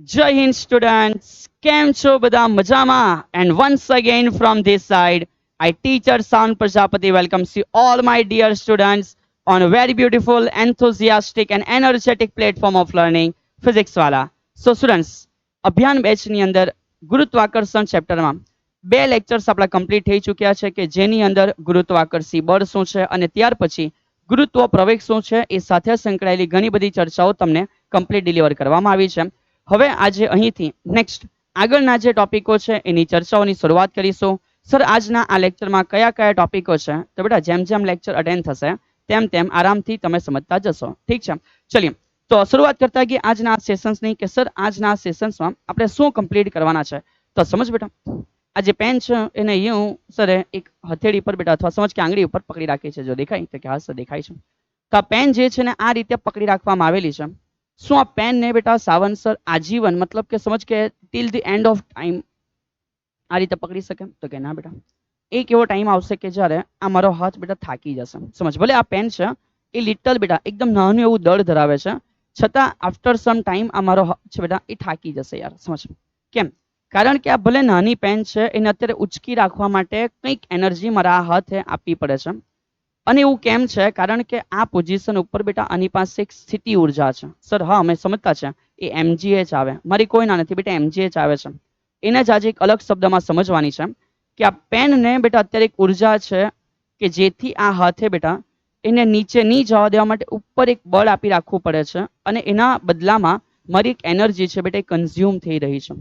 Jai Hind students, કેમ છો બધા મજામાં? And once again from this side, I teacher Sound Prajapati welcomes you all my dear students on a very beautiful, enthusiastic and energetic platform of learning, Physics Wala. So students, અભિયાન બેચની અંદર ગુરુત્વાકર્ષણ ચેપ્ટરમાં બે lectures આપણા complete થઈ ચૂક્યા છે કે જેની અંદર ગુરુત્વાકર્ષી બળ શું છે અને ત્યાર પછી ગુરુત્વ પ્રવેગ શું છે એ સાથે સંકળાયેલી ઘણી બધી ચર્ચાઓ તમને કમ્પ્લીટ ડિલિવર કરવામાં આવી છે. હવે આજે અહીંથી નેક્સ્ટ આગળના જે ટોપિકો છે એની ચર્ચાઓની શરૂઆત કરીશું. સર આજના આ લેક્ચરમાં કયા કયા ટોપિકો છે? તો બેટા જેમ જેમ લેક્ચર અટેન્ડ થશે તેમ તેમ આરામથી તમે સમજતા જશો. ઠીક છે, ચલીએ તો શરૂઆત કરતા કે આજના સેશન્સની કે સર આજના સેશન્સમાં આપણે શું કમ્પ્લીટ કરવાના છે. તો સમજ બેટા, આ જે પેન છે એને હું સરે એક હથેળી પર બેટા અથવા સમજ કે આંગળી ઉપર પકડી રાખી છે. જો દેખાય તો કે હા સર દેખાય છે. તો આ પેન જે છે ને આ રીતે પકડી રાખવામાં આવેલી છે. શું આ પેન ને બેટા સાવન સર આજીવન मतलब કે સમજ કે till the end of time આ રીતે પકડી શકે? તો કે ના બેટા, એક એવો ટાઈમ આવશે કે જ્યારે આ મારો હાથ બેટા થાકી જશે. સમજ, ભલે આ પેન છે એ લિટલ બેટા એકદમ નાનું એવું દળ ધરાવે છે, છતાં આફ્ટર સમ ટાઈમ આ મારો હાથ છે બેટા એ થાકી જશે યાર. સમજ કેમ? કારણ કે આ ભલે નાની પેન છે એને અત્યારે ઉચકી રાખવા માટે કંઈક એનર્જી મારા આ હાથે આપવી પડે છે. અને એવું કેમ છે? કારણ કે આ પોઝિશન ઉપર બેટા આની પાસે એક સ્થિતિ ઉર્જા છે. સર હા અમે સમજતા છે એ એમજીએચ આવે, મારી કોઈ ના નથી બેટા, એમજીએચ આવે છે. એને જ આજે એક અલગ શબ્દમાં સમજવાની છે કે આ પેનને બેટા અત્યારે એક ઉર્જા છે કે જેથી આ હાથે બેટા એને નીચે નહીં જવા દેવા માટે ઉપર એક બળ આપી રાખવું પડે છે અને એના બદલામાં મારી એક એનર્જી છે બેટા એ કન્ઝ્યુમ થઈ રહી છે.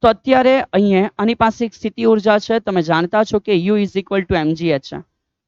તો અત્યારે અહીંયા આની પાસે એક સ્થિતિ ઉર્જા છે, તમે જાણતા છો કે you is equal two MGH છે.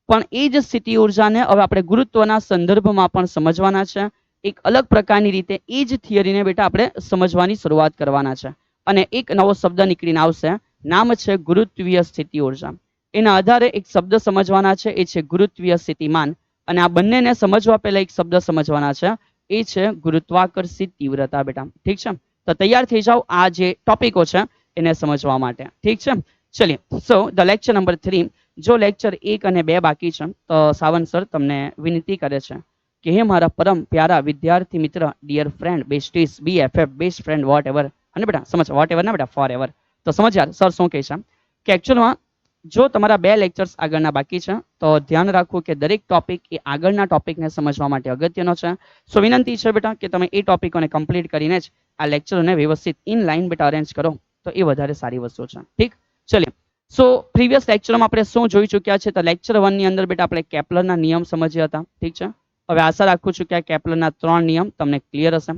પણ એ જ સ્થિતિ ઉર્જાને હવે આપણે ગુરુત્વના સંદર્ભમાં પણ સમજવાના છે. એક અલગ પ્રકારની રીતે એ જ થિયરીને બેટા આપણે સમજવાની શરૂઆત કરવાના છે. અને એક નવો શબ્દ નીકળીને આવશે, નામ છે ગુરુત્વીય સ્થિતિ ઉર્જા. એના આધારે એક શબ્દ સમજવાના છે, એ છે ગુરુત્વીય સ્થિતિમાન. અને આ બંનેને સમજવા પહેલા એક શબ્દ સમજવાના છે, એ છે ગુરુત્વાકર્ષિત તીવ્રતા બેટા. ઠીક છે, તો તૈયાર થઈ જાઓ આ જે ટોપિકો છે એને સમજવા માટે. ઠીક છે, ચલિए. સો ધ લેક્ચર નંબર 3. જો લેક્ચર 1 અને 2 બાકી છે તો સાવન સર તમને વિનંતી કરે છે કે હે મારા પરમ પ્યારા વિદ્યાર્થી મિત્ર, dear friend, besties, BFF, best friend, whatever. અને બેટા સમજ વોટ એવર ના બેટા ફોર એવર. તો સમજ યાર સર શું કહે છે કે એકચ્યુઅલમાં જો તમારા 2 લેક્ચર્સ આગળના બાકી છે તો ધ્યાન રાખવું કે દરેક ટોપિક એ આગળના ટોપિકને સમજવા માટે અગત્યનો છે. સો વિનંતી છે બેટા કે તમે એ ટોપિકોને કમ્પ્લીટ કરીને જ આ લેક્ચરોને વ્યવસ્થિત ઇન લાઇન બેટા અરેન્જ કરો તો એ વધારે સારી વસ્તુ છે. ઠીક, ચલીએ. સો પ્રીવિયસ લેક્ચરમાં આપણે શું જોઈ ચૂક્યા છે? તો લેક્ચર 1 ની અંદર બેટા આપણે કેપ્લરના નિયમ સમજ્યા હતા. ઠીક છે, હવે આશા રાખું છું કે આ કેપ્લરના 3 નિયમ તમને ક્લિયર હશે.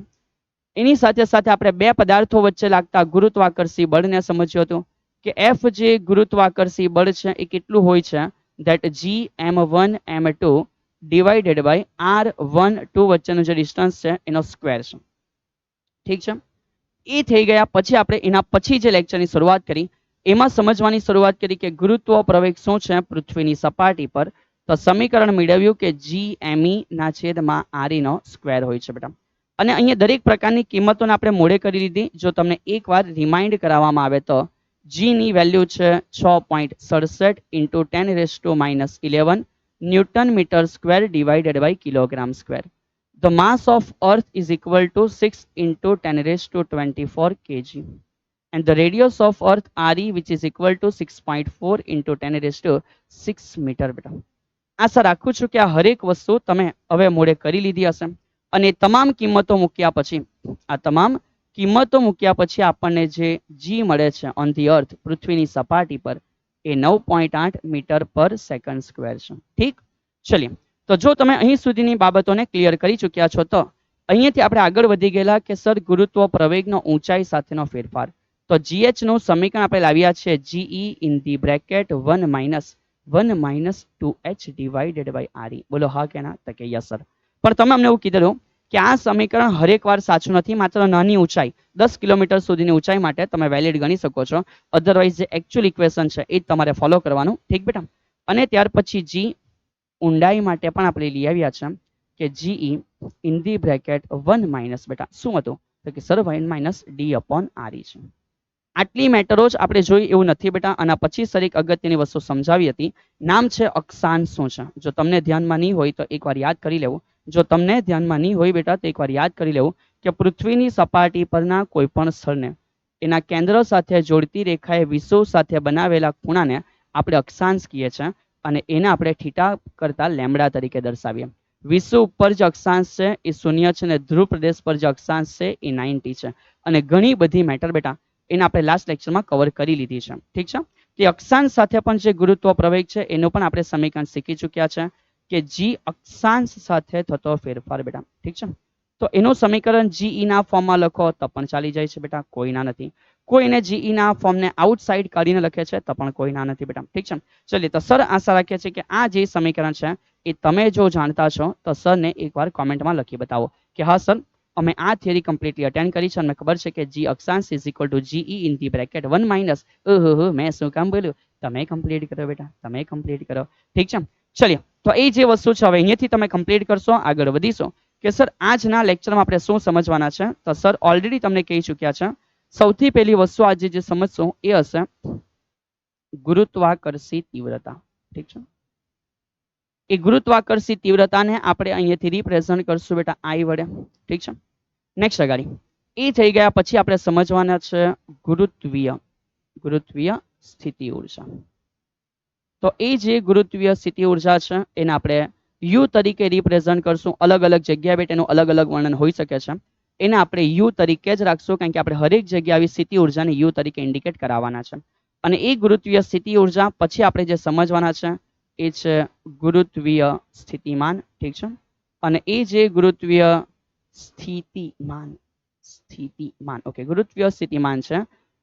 એની સાથે સાથે આપણે બે પદાર્થો વચ્ચે લાગતા ગુરુત્વાકર્ષી બળને સમજ્યું હતું કે એફ જે ગુરુત્વાકર્ષી બળ છે એ કેટલું હોય છે? That G m1 m2 divided by r1 2 વચ્ચેનું જે ડિસ્ટન્સ છે એનો સ્ક્વેર છે. ઠીક છે, એ થઈ ગયા પછી આપણે એના પછી જે લેક્ચરની શરૂઆત કરી એમાં સમજવાની શરૂઆત કરી કે ગુરુત્વ પ્રવેગ શું છે પૃથ્વીની સપાટી પર. તો સમીકરણ મેળવ્યું કે જી એમઈ ના છેદમાં આરઈ નો સ્ક્વેર હોય છે બેટા. અને અહીંયા દરેક પ્રકારની કિંમતોને આપણે મોડે કરી લીધી. જો તમને એકવાર રિમાઇન્ડ કરાવવામાં આવે તો જી ની વેલ્યુ છે 6.67 into 10⁻⁻11 newton metre square divided by kilogram square. The mass of Earth is equal to 6 into 10⁻24 kg. And the radius of Earth RE which is equal to 6.4 into 10⁻6 meter બેટા. આશા રાખું છું કે આ હરેક વસ્તુ તમે હવે મોડે કરી લીધી હશે. અને તમામ કિંમતો મૂક્યા પછી આપણને જે જી મળે છે ઓન ધી અર્થ પૃથ્વીની સપાટી પર એ 9.8 મીટર પર સેકન્ડ સ્ક્વેર છે. ઠીક, ચલીએ. તો જો તમે અહીં સુધીની બાબતોને ક્લિયર કરી ચૂક્યા છો તો અહીંયાથી આપણે આગળ વધી ગયેલા કે સર ગુરુત્વ પ્રવેગનો ઊંચાઈ સાથેનો ફેરફાર. તો GH નું સમીકરણ આપણે લાવ્યા છે GE in the bracket 1 minus 2h divided by RE. બોલો હા કે ના? તો કે યસ સર. પણ તમે અમને એવું કીધેલું કે આ સમીકરણ હરેક વાર સાચું નથી, માત્ર નાની ઊંચાઈ 10 કિલોમીટર સુધીની ઊંચાઈ માટે તમે વેલિડ ગણી શકો છો. અધરવાઇઝ જે એકચ્યુઅલ ઇક્વેશન છે એ તમારે ફોલો કરવાનું. ઠીક બેટા. અને ત્યાર પછી જી ઊંડાઈ માટે પણ આપણે લઈ આવ્યા છે કે GE in the bracket 1 minus બેટા શું હતું? તો કે sir 1 minus D upon RE છે. આટલી મેટરો જ આપણે જોઈ એવું નથી બેટા. આના પછી સર એક અગત્યની વસ્તુ સમજાવી હતી, નામ છે અક્ષાંશ શું છે. જો તમને ધ્યાનમાં નહીં હોય તો એકવાર યાદ કરી લેવું. જો તમને ધ્યાનમાં નહીં હોય બેટા તો એકવાર યાદ કરી લેવું કે પૃથ્વીની સપાટી પરના કોઈપણ સ્થળને એના કેન્દ્ર સાથે જોડતી રેખાએ વિષુવ સાથે બનાવેલા ખૂણાને આપણે અક્ષાંશ કહીએ છીએ અને એને આપણે થીટા કરતા લેમ્બડા તરીકે દર્શાવીએ. વિષુવ ઉપર જે અક્ષાંશ છે એ 0 છે અને ધ્રુવ પ્રદેશ પર જે અક્ષાંશ છે એ 90 છે. અને ઘણી બધી મેટર બેટા એને આપણે લાસ્ટ લેક્ચરમાં કવર કરી લીધી છે. ઠીક છે. તે અક્ષાંશ સાથે પણ જે ગુરુત્વ પ્રવેગ છે એનું પણ આપણે સમીકરણ શીખી ચૂક્યા છે કે જી અક્ષાંશ સાથે થતો ફેરફાર બેટા. ઠીક છે. તો એનું સમીકરણ જીઈ ના ફોર્મમાં લખો તો પણ ચાલી જાય છે બેટા, કોઈ ના નથી. કોઈને જીઈ ના ફોર્મને આઉટસાઇડ કાઢીને લખે છે તો પણ કોઈ ના નથી બેટા. ઠીક છે. ચલિए તો સર આશા રાખીએ છીએ કે આ જે સમીકરણ છે એ તમે જો જાણતા છો તો સરને એકવાર કોમેન્ટમાં લખી બતાવો કે હા સર અમે આ થિયરી કમ્પ્લીટલી અટેન્ડ કરી છે અને ખબર છે કે જી અક્ષાંશ is equal two GE in the bracket 1 minus ઓહો મેં શું કામ બોલ્યું, તમે કમ્પ્લીટ કરો બેટા, તમે કમ્પ્લીટ કરો. ઠીક છે. ચલિए તો એ જે વસ્તુ છે હવે અહીંયાથી તમે કમ્પ્લીટ કરશો, આગળ વધીશો કે સર આજના લેક્ચરમાં આપણે શું સમજવાના છે. તો સર ઓલરેડી તમને કહી ચૂક્યા છે. સૌથી પહેલી વસ્તુ આજે જે સમજશો એ હશે ગુરુત્વાકર્ષી તીવ્રતા. ઠીક છે. એ ગુરુત્વાકર્ષી તીવ્રતાને આપણે અહીંયાથી રિપ્રેઝન્ટ કરશું બેટા આઈ વડે. ઠીક છે. નેક્સ્ટ અગાડી એ થઈ ગયા પછી આપણે સમજવાના છે ગુરુત્વીય સ્થિતિ ઉર્જા. તો એ જે ગુરુત્વીય સ્થિતિ ઉર્જા છે એને આપણે યુ તરીકે રિપ્રેઝન્ટ કરશું. અલગ અલગ જગ્યાએ બેટા એનું અલગ અલગ વર્ણન હોઈ શકે છે. એને આપણે યુ તરીકે જ રાખશું કારણ કે આપણે હરેક જગ્યાએ આવી સ્થિતિ ઉર્જાને યુ તરીકે ઇન્ડિકેટ કરાવવાના છે. અને એ ગુરુત્વીય સ્થિતિ ઉર્જા પછી આપણે જે સમજવાના છે એ છે ગુરુત્વીય સ્થિતિમાન. ઠીક છે. અને એ જે ગુરુત્વીય સ્થિતિમાન ઓકે ગુરુત્વીય સ્થિતિમાન છે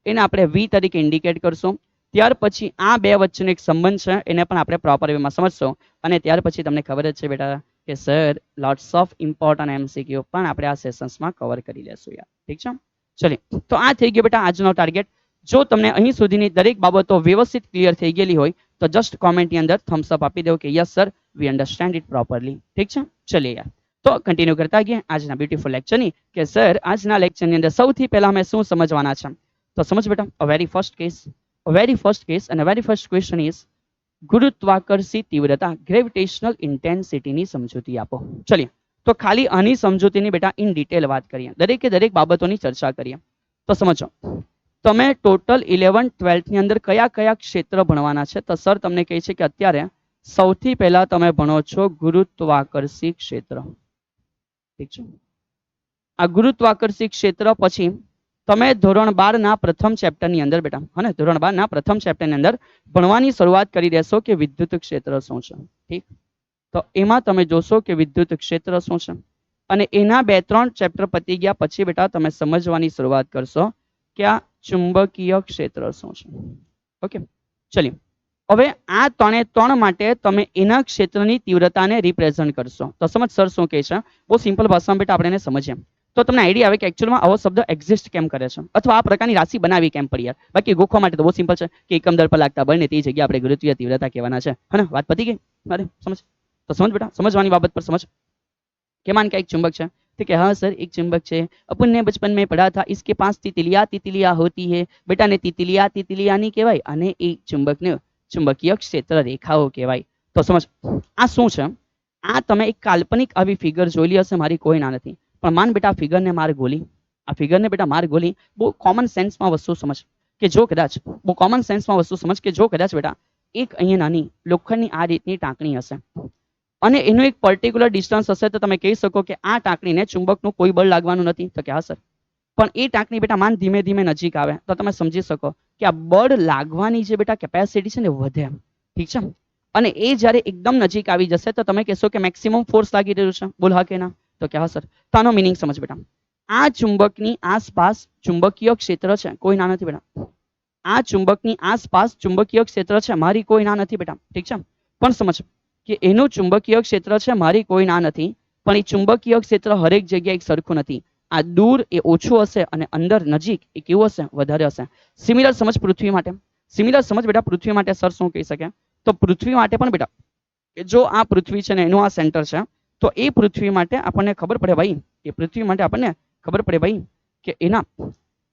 એને આપણે વી તરીકે ઇન્ડિકેટ કરશું. ત્યાર પછી આ બે વચ્ચેનો એક સંબંધ છે એને પણ આપણે પ્રોપર વેમાં સમજશું. અને ત્યાર પછી તમને ખબર જ છે બેટા કે sir lots of important MCQ પણ આપણે આ સેશન્સમાં કવર કરી લેશું યાર. ઠીક છે. ચલિए તો આ થઈ ગયો બેટા આજનો ટાર્ગેટ. જો તમને અહીં સુધીની દરેક બાબતો વ્યવસ્થિત ક્લિયર થઈ ગયેલી હોય તો જસ્ટ કોમેન્ટની અંદર થમ્સ અપ આપી દો કે yes sir we understand it properly. ઠીક છે. ચલિए યાર તો કન્ટિન્યુ કરતા ગયા આજના બ્યુટીફુલ લેક્ચરની કે સર આજના લેક્ચરની અંદર સૌથી પહેલા અમે શું સમજવાના છે. તો સમજ બેટા અ વેરી ફર્સ્ટ કેસ અને વેરી ફર્સ્ટ ક્વેશ્ચન ઇઝ ગુરુત્વાકર્ષી તીવ્રતા ગ્રેવિટેશનલ ઇન્ટેન્સિટીની સમજૂતી આપો. ચલિए તો ખાલી આની સમજૂતીની બેટા ઇન ડિટેલ વાત કરીએ, દરેકે દરેક બાબતોની ચર્ચા કરીએ. તો સમજો તમે ટોટલ 11-12 ની અંદર કયા કયા ક્ષેત્ર ભણવાના છે. તો સર તમને કહે છે કે અત્યારે સૌથી પહેલા તમે ભણો છો ગુરુત્વાકર્ષી ક્ષેત્ર. ઠીક છે. આ ગુરુત્વાકર્ષી ક્ષેત્ર પછી તમે ધોરણ 12 ના પ્રથમ ચેપ્ટરની અંદર બેટા હને ધોરણ 12 ના પ્રથમ ચેપ્ટરની અંદર ભણવાની શરૂઆત કરી દેશો કે વિદ્યુત ક્ષેત્ર શું છે. ઠીક. તો એમાં તમે જોશો કે વિદ્યુત ક્ષેત્ર શું છે અને એના 2-3 ચેપ્ટર પતી ગયા પછી બેટા તમે સમજવાની શરૂઆત કરશો કે આ ચુંબકીય ક્ષેત્ર શું છે. ઓકે. ચલિए હવે આ 3 માટે તમે એના ક્ષેત્રની તીવ્રતાને રિપ્રેઝન્ટ કરશો. તો સમજ સર શું કહે છે, બહુ સિમ્પલ ભાષામાં બેટા આપણે એને સમજીએ તો તમને આઈડિયા આવે કે એકચ્યુઅલમાં આવો શબ્દ એક્ઝિસ્ટ કેમ કરે છે અથવા આ પ્રકારની રાશિ બનાવી કેમ પડી યાર. બાકી ગોખવા માટે તો બહુ સિમ્પલ છે કે એકમ દર પર લાગતા બળને તે જગ્યાએ આપણે ગુરુત્વીય તીવ્રતા કહેવાના છે. હે ને વાત પતી ગઈ. અરે સમજ તો સમજ બેટા समझवानी बाबत पर समझ के मान का एक चुंबक है. ठीक है हाँ सर एक चुंबक है, अपन ने बचपन में पढ़ा था इसके पास तितलियां होती है बेटा ने तितलियां नहीं कहेवाय અને એ ચુંબકને ચુંબકીય ક્ષેત્ર રેખાઓ કહેવાય. તો સમજ આ શું છે. આ તમે એક કાલ્પનિક આવી ફિગર જોઈ હશે, મારી કોઈ ના નથી પણ માન બેટા ફિગરને માર ગોલી, આ ફિગરને બેટા માર ગોલી બહુ કોમન સેન્સમાં વસ્તુ સમજ કે જો કદાચ બહુ કોમન સેન્સમાં વસ્તુ સમજ કે જો કદાચ બેટા એક અહીંયા નાની લોખંડની આ રીતની ટાંકણી હશે અને એનું એક પર્ટિક્યુલર ડિસ્ટન્સ હશે તો તમે કહી શકો કે આ ટાંકણીને ચુંબકનું કોઈ બળ લાગવાનું નથી. તો કે હા સર પણ એ ટાંકણી બેટા માન ધીમે ધીમે નજીક આવે તો તમે સમજી શકો કે આ બળ લાગવાની જે બેટા કેપેસિટી છે ને વધે. ઠીક છે. અને એ જ્યારે એકદમ નજીક આવી જશે તો તમે કહેશો કે મેક્સિમમ ફોર્સ લાગી રહ્યું છે. બોલ હા કે ના. તો કે હા સર. તો આનો મિનિંગ સમજ બેટા આ ચુંબકની આસપાસ ચુંબકીય ક્ષેત્ર છે, કોઈ ના નથી બેટા. આ ચુંબકની આસપાસ ચુંબકીય ક્ષેત્ર છે, મારી કોઈ ના નથી બેટા. ઠીક છે. પણ સમજ કે એનું ચુંબકીય ક્ષેત્ર છે, મારી કોઈ ના નથી પણ એ ચુંબકીય ક્ષેત્ર હરેક જગ્યાએ એક સરખું નથી. આ દૂર એ ઓછું હશે અને અંદર નજીક એ કેવું હશે, વધારે હશે. સિમિલર સમજ પૃથ્વી માટે. સિમિલર સમજ બેટા પૃથ્વી માટે સર શું કહી શકે તો પૃથ્વી માટે પણ બેટા કે જો આ પૃથ્વી છે ને એનું આ સેન્ટર છે તો એ પૃથ્વી માટે આપણને ખબર પડે ભાઈ એ પૃથ્વી માટે આપણને ખબર પડે ભાઈ કે એના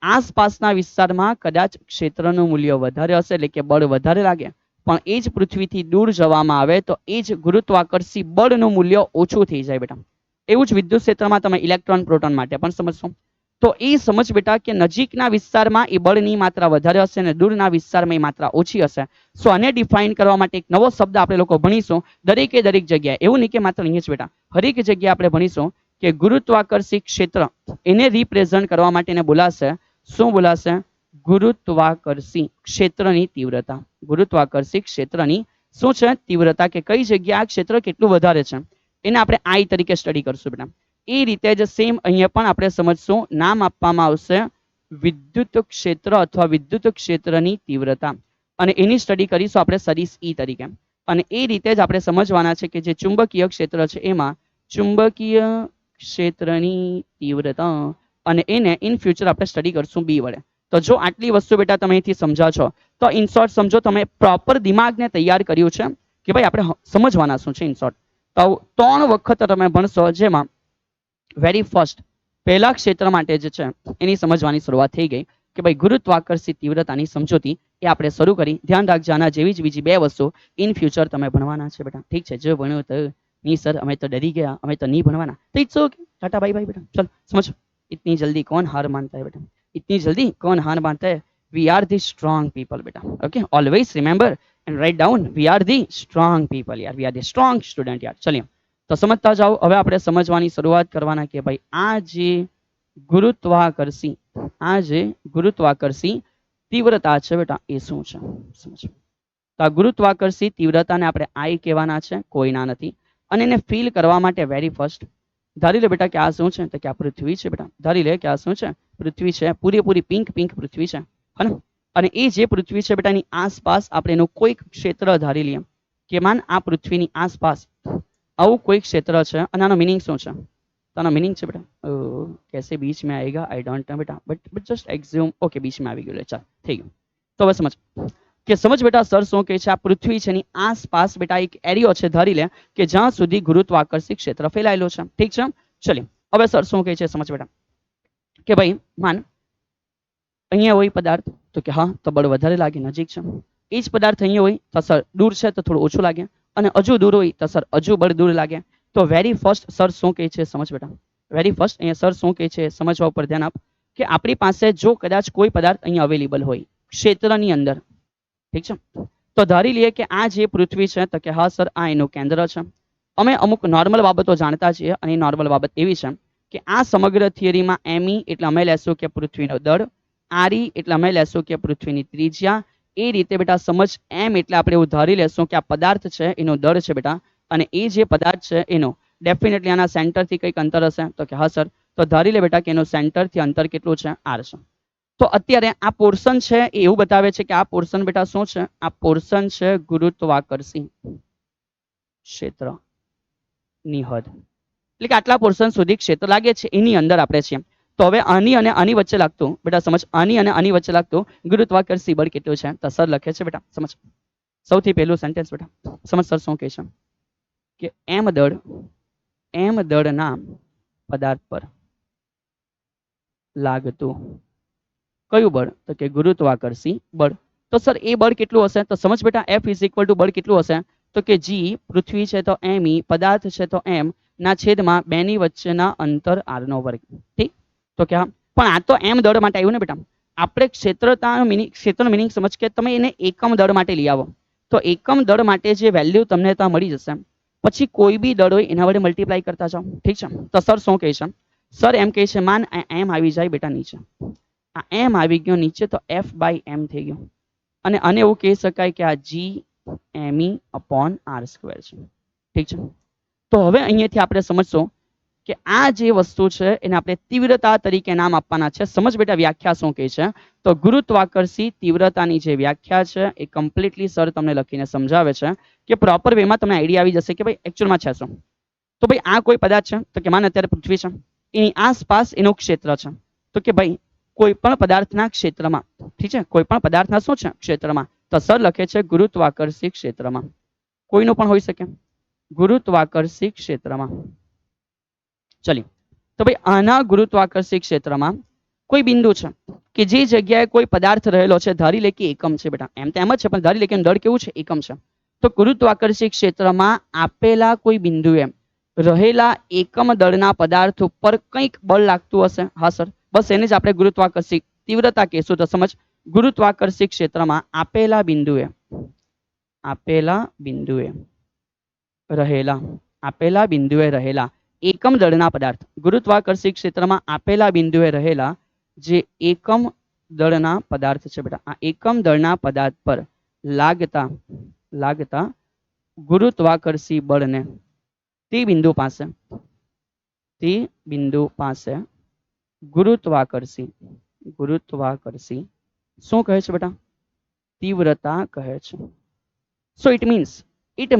આસપાસના વિસ્તારમાં કદાચ ક્ષેત્રનું મૂલ્ય વધારે હશે એટલે કે બળ વધારે લાગે પણ એ જ પૃથ્વીથી દૂર જવામાં આવે તો એ જ ગુરુત્વાકર્ષી બળનું મૂલ્ય ઓછું થઈ જાય બેટા. એવું જ વિદ્યુત ક્ષેત્રમાં તમે ઇલેક્ટ્રોન પ્રોટોન માટે પણ સમજશો. તો એ સમજ બેટા કે નજીકના વિસ્તારમાં એ બળની માત્રા વધારે હશે અને દૂરના વિસ્તારમાં એ માત્રા ઓછી હશે. સો આને ડિફાઇન કરવા માટે એક નવો શબ્દ આપણે લોકો ભણીશું દરેક જગ્યાએ. એવું નહીં કે માત્ર અહીંયા જ બેટા, હરેક જગ્યાએ આપણે ભણીશું કે ગુરુત્વાકર્ષી ક્ષેત્ર એને રિપ્રેઝન્ટ કરવા માટે એને બોલાશે, શું બોલાશે? ગુરુત્વાકર્ષી ક્ષેત્રની તીવ્રતા. ગુરુત્વાકર્ષી ક્ષેત્રની શું છે? તીવ્રતા, કે કઈ જગ્યાએ આ ક્ષેત્ર કેટલું વધારે છે એને આપણે આઈ તરીકે સ્ટડી કરશું બેટા. એ રીતે જ સેમ અહીંયા પણ આપણે સમજશું, નામ આપવામાં આવશે વિદ્યુત ક્ષેત્ર અથવા વિદ્યુત ક્ષેત્રની તીવ્રતા, અને એની સ્ટડી કરીશું આપણે સદિશ ઈ તરીકે. અને એ રીતે જ આપણે સમજવાના છે કે જે ચુંબકીય ક્ષેત્ર છે એમાં ચુંબકીય ક્ષેત્રની તીવ્રતા, અને એને ઇન ફ્યુચર આપણે સ્ટડી કરશું બી વડે. તો જો આટલી વસ્તુ બેટા તમે અહીંથી સમજા છો તો ઇન શોર્ટ સમજો તમે પ્રોપર દિમાગને તૈયાર કર્યું છે કે ભાઈ આપણે સમજવાના શું છે. ઇન શોર્ટ તો 3 વખત તમે ભણશો, જેમાં વેરી ફર્સ્ટ પહેલા ક્ષેત્ર માટે જે છે એની સમજવાની શરૂઆત થઈ ગઈ કે ભાઈ ગુરુત્વાકર્ષી તીવ્રતાની સમજૂતી એ આપણે શરૂ કરી. ધ્યાન રાખજો, આના જેવી જ બીજી 2 વસ્તુ ઇન ફ્યુચર તમે ભણવાના છે બેટા. ઠીક છે? જો ભણ્યો તો नहीं सर हमें तो डर ही गया, हमें तो नहीं बनवाना, तो it's okay, tata bye bye बेटा. चल समझो, इतनी जल्दी कौन हार मानता है बेटा, इतनी जल्दी कौन हार मानता है. We are the strong people बेटा. Okay, always remember and write down, we are the strong people यार, we are the strong student यार. चलिए तो समझता जाओ. હવે આપણે સમજવાની શરૂઆત કરવાના કે ભાઈ આ જે ગુરુત્વાકર્ષી તીવ્રતા છે બેટા એ શું છે સમજો. તો આ ગુરુત્વાકર્ષી તીવ્રતાને આપણે આઈ કહેવાના છે, કોઈ ના નથી. અને એને ફીલ કરવા માટે વેરી ફર્સ્ટ ધારી લે બેટા કે આ શું છે, તો કે આ પૃથ્વી છે બેટા. ધારી લે કે આ શું છે? પૃથ્વી છે. પૂરેપૂરી પિંક પૃથ્વી છે, હે ને? અને એ જે પૃથ્વી છે બેટા એની આસપાસ આપણે એનું કોઈક ક્ષેત્ર ધારી લઈએ કે માન આ પૃથ્વીની આસપાસ આવું કોઈ ક્ષેત્ર છે. અને આનો મિનિંગ શું છે? તો આનો મિનિંગ છે બેટા कैसे बीच में आएगा आई डोंट नो बेटा, बट जस्ट एग्ज्यूम. ओके, बीच में આવી ગયું, લે ચાલ થઈ ગયું. તો હવે સમજ કે સમજ બેટા સર શું કહે છે, આ પૃથ્વી છે એની આસપાસ બેટા એક એરિયો છે, ધારી લે કે જ્યાં સુધી ગુરુત્વાકર્ષી ક્ષેત્ર ફેલાયેલો છે. ઠીક છે? ચલિए હવે સર શું કહે છે સમજ બેટા કે ભાઈ માન અહીંયા હોય પદાર્થ, તો કે હા તો બળ વધારે લાગે, નજીક છે. એ જ પદાર્થ અહીંયા હોય તો સર દૂર છે તો થોડું ઓછું લાગે, અને હજુ દૂર હોય તો સર હજુ બળ દૂર લાગે. તો વેરી ફર્સ્ટ સર શું કહે છે સમજ બેટા, વેરી ફર્સ્ટ અહીંયા સર શું કહે છે સમજવા ઉપર ધ્યાન આપ કે આપણી પાસે જો કદાચ કોઈ પદાર્થ અહીંયા અવેલેબલ હોય ક્ષેત્રની અંદર, ઠીક છે, તો ધારી લઈએ કે આ જે પૃથ્વી છે તો કે હા સર આ એનું કેન્દ્ર છે. અમે અમુક નોર્મલ બાબતો જાણતા છીએ, અને નોર્મલ બાબત એવી છે કે આ સમગ્ર થિયરીમાં એમઈ એટલે અમે લેશું કે પૃથ્વીનો દળ, આરઈ એટલે અમે લેશું કે પૃથ્વીની ત્રિજ્યા. એ રીતે બેટા સમજ એમ એટલે આપણે એવું ધારી લેશું કે આ પદાર્થ છે એનો દળ છે બેટા, અને એ જે પદાર્થ છે એનો ડેફિનેટલી આના સેન્ટરથી કંઈક અંતર હશે, તો કે હા સર. તો ધારી લે બેટા કે એનું સેન્ટરથી અંતર કેટલું છે? આર છે. તો અત્યારે આ પોર્શન છે એ એવું બતાવે છે કે આ પોર્શન બેટા શું છે? આ પોર્શન છે ગુરુત્વાકર્ષી ક્ષેત્રની હદ, એટલે કે આટલા પોર્શન સુધી ક્ષેત્ર લાગે છે એની અંદર આપણે છીએ. તો હવે આની અને આની વચ્ચે લાગતું બેટા સમજ, આની અને આની વચ્ચે લાગતું ગુરુત્વાકર્ષી બળ કેટલું છે? તો સર લખે છે બેટા સમજ. સૌથી પહેલું સેન્ટેન્સ બેટા સમજ સર શું કહે છે કે એમ દળના પદાર્થ પર લાગતું કયું બળ? તો કે ગુરુત્વાકર્ષી બળ. તો સર એ બળ કેટલું હશે? તો સમજ બેટા F ઇઝ ઇક્વલ ટુ બળ કેટલું હશે? તો કે જી પૃથ્વી છે તો એમ ઈ, પદાર્થ છે તો એમ ના છેદમાં 2 ની વચ્ચેના અંતર r નો વર્ગ. ઠીક? તો કે હા, પણ આ તો એમ દળ માટે આવ્યું ને બેટા. આપણે ક્ષેત્રનો મિનિંગ સમજ કે તમે એને એકમ દળ માટે લઈ આવો, તો એકમ દળ માટે જે વેલ્યુ તમને ત્યાં મળી જશે, પછી કોઈ બી દળ હોય એના વડે મલ્ટીપ્લાય કરતા જાઓ. ઠીક છે? તો સર શું કહે છે? સર એમ કહે છે માન એમ આવી જાય બેટા નીચે, આ એમ આવી ગયો નીચે તો F બાય એમ થઈ ગયું, અને આને એવું કહી શકાય કે આ જી એમઈ અપોન આર સ્ક્વેર છે. ઠીક છે? તો હવે અહીંયાથી આપણે સમજશું કે આ જે વસ્તુ છે એને આપણે તીવ્રતા તરીકે નામ આપવાના છે. સમજ બેટા વ્યાખ્યા શું કહે છે? તો ગુરુત્વાકર્ષી તીવ્રતાની જે વ્યાખ્યા છે એ કમ્પ્લીટલી સર તમને લખીને સમજાવે છે કે પ્રોપર વેમાં તમને આઈડિયા આવી જશે કે ભાઈ એકચ્યુઅલમાં છે શું. તો ભાઈ આ કોઈ પદાર્થ છે, તો કે માન અત્યારે પૃથ્વી છે, એની આસપાસ એનું ક્ષેત્ર છે. તો કે ભાઈ કોઈ પણ પદાર્થના ક્ષેત્રમાં, ઠીક છે, કોઈ પણ પદાર્થના શું છે ક્ષેત્રમાં, તો સર લખે છે ગુરુત્વાકર્ષી ક્ષેત્રમાં. કોઈનું પણ હોઈ શકે, ગુરુત્વાકર્ષી ક્ષેત્રમાં. ચલિए તો ભાઈ આના ગુરુત્વાકર્ષી ક્ષેત્રમાં કોઈ બિંદુ છે કે જે જગ્યાએ કોઈ પદાર્થ રહેલો છે, ધારી લે કે એકમ છે બેટા, એમ તો એમ જ છે પણ ધારી લે કે દળ કેવું છે? એકમ છે. તો ગુરુત્વાકર્ષી ક્ષેત્રમાં આપેલા કોઈ બિંદુએ રહેલા એકમ દળના પદાર્થ ઉપર કંઈક બળ લાગતું હશે. હા સર, બસ એને જ આપણે ગુરુત્વાકર્ષી તીવ્રતા કહેશું. તો સમજ, ગુરુત્વાકર્ષી ક્ષેત્રમાં આપેલા બિંદુએ રહેલા એકમ દળના પદાર્થ, ગુરુત્વાકર્ષી ક્ષેત્રમાં આપેલા બિંદુએ રહેલા જે એકમ દળના પદાર્થ છે બેટા, આ એકમ દળના પદાર્થ પર લાગતા ગુરુત્વાકર્ષી બળને તે બિંદુ પાસે ગુરુત્વાકર્ષી શું કહે છે બેટા? તીવ્રતા કહે છે. સો ઇટ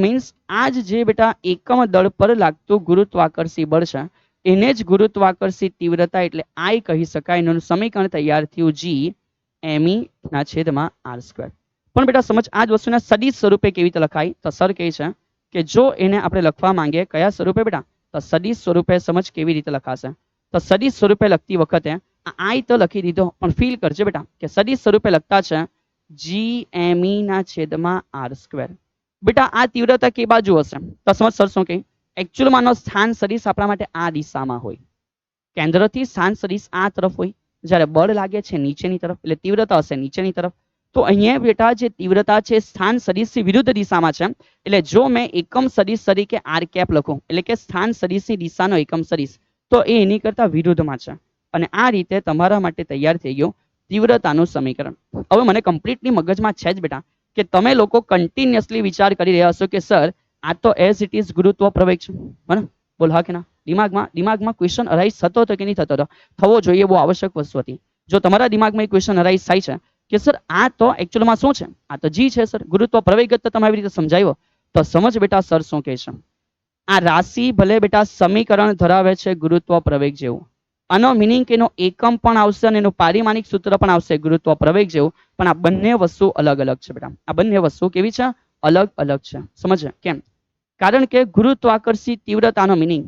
મીન્સ આજ જે બેટા એકમ દળ પર લાગતું ગુરુત્વાકર્ષી બળ છે એને જ ગુરુત્વાકર્ષી તીવ્રતા એટલે આઈ કહી શકાય. એનું સમીકરણ તૈયાર થયું G_m_e/r². પણ બેટા સમજ, આ જ વસ્તુના સદિશ સ્વરૂપે કેવી રીતે લખાય? તો સર કહે છે કે જો એને આપણે લખવા માંગીએ કયા સ્વરૂપે બેટા, તો સદિશ સ્વરૂપે સમજ કેવી રીતે લખાશે. તો સદિશ સ્વરૂપે લખતી વખતે આ આઈ તો લખી દીધો, પણ ફીલ કરજે બેટા કે સદિશ સ્વરૂપે લખતા છે G_m_e/r². બેટા આ તીવ્રતા કઈ બાજુ હશે? તો સમજ સર શું કહે, એકચ્યુઅલમાં આનો સ્થાન સદિશ આપણા માટે આ દિશામાં હોય, કેન્દ્રથી સ્થાન સદિશ આ તરફ હોય, જ્યારે બળ લાગે છે નીચેની તરફ, એટલે તીવ્રતા હશે નીચેની તરફ. તો અહીંયા બેટા જે તીવ્રતા છે સ્થાન સદિશથી વિરુદ્ધ દિશામાં છે, એટલે જો મેં એકમ સદિશ તરીકે આર કેપ લખું, એટલે કે સ્થાન સદિશની દિશાનો એકમ સદિશ, તો એ એની કરતા વિરુદ્ધમાં છે. અને આ રીતે તમારા માટે તૈયાર થઈ ગયું તીવ્રતાનું સમીકરણ. હવે મને કમ્પ્લીટલી મગજમાં છે જ બેટા કે તમે લોકો કન્ટિન્યુઅસલી વિચાર કરી રહ્યા હશો કે સર આ તો એઝ ઇટ ઇઝ ગુરુત્વ પ્રવેગ છે, બરાબર? બોલ હા કે ના? દિમાગમાં ક્વેશ્ચન અરાઇઝ થતો હતો કે નહીં થતો હતો? થવો જોઈએ, બહુ આવશ્યક વસ્તુ હતી. જો તમારા દિમાગમાં ક્વેશ્ચન અરાઇઝ થાય છે કે સર આ તો એકચ્યુઅલમાં શું છે, આ તો જી છે સર, ગુરુત્વ પ્રવેગ તો તમે આવી રીતે સમજાવ્યો, તો સમજ બેટા સર શું કહે છે. આ રાશિ ભલે બેટા સમીકરણ ધરાવે છે ગુરુત્વ પ્રવેગ જેવું, આનો મિનિંગ કે એનો એકમ પણ આવશે અને એનું પારિમાણિક સૂત્ર પણ આવશે ગુરુત્વ પ્રવેગ જેવું, પણ આ બંને વસ્તુ અલગ અલગ છે બેટા. આ બંને વસ્તુ કેવી છે? અલગ અલગ છે. સમજે કેમ? કારણ કે ગુરુત્વાકર્ષી તીવ્રતાનો મિનિંગ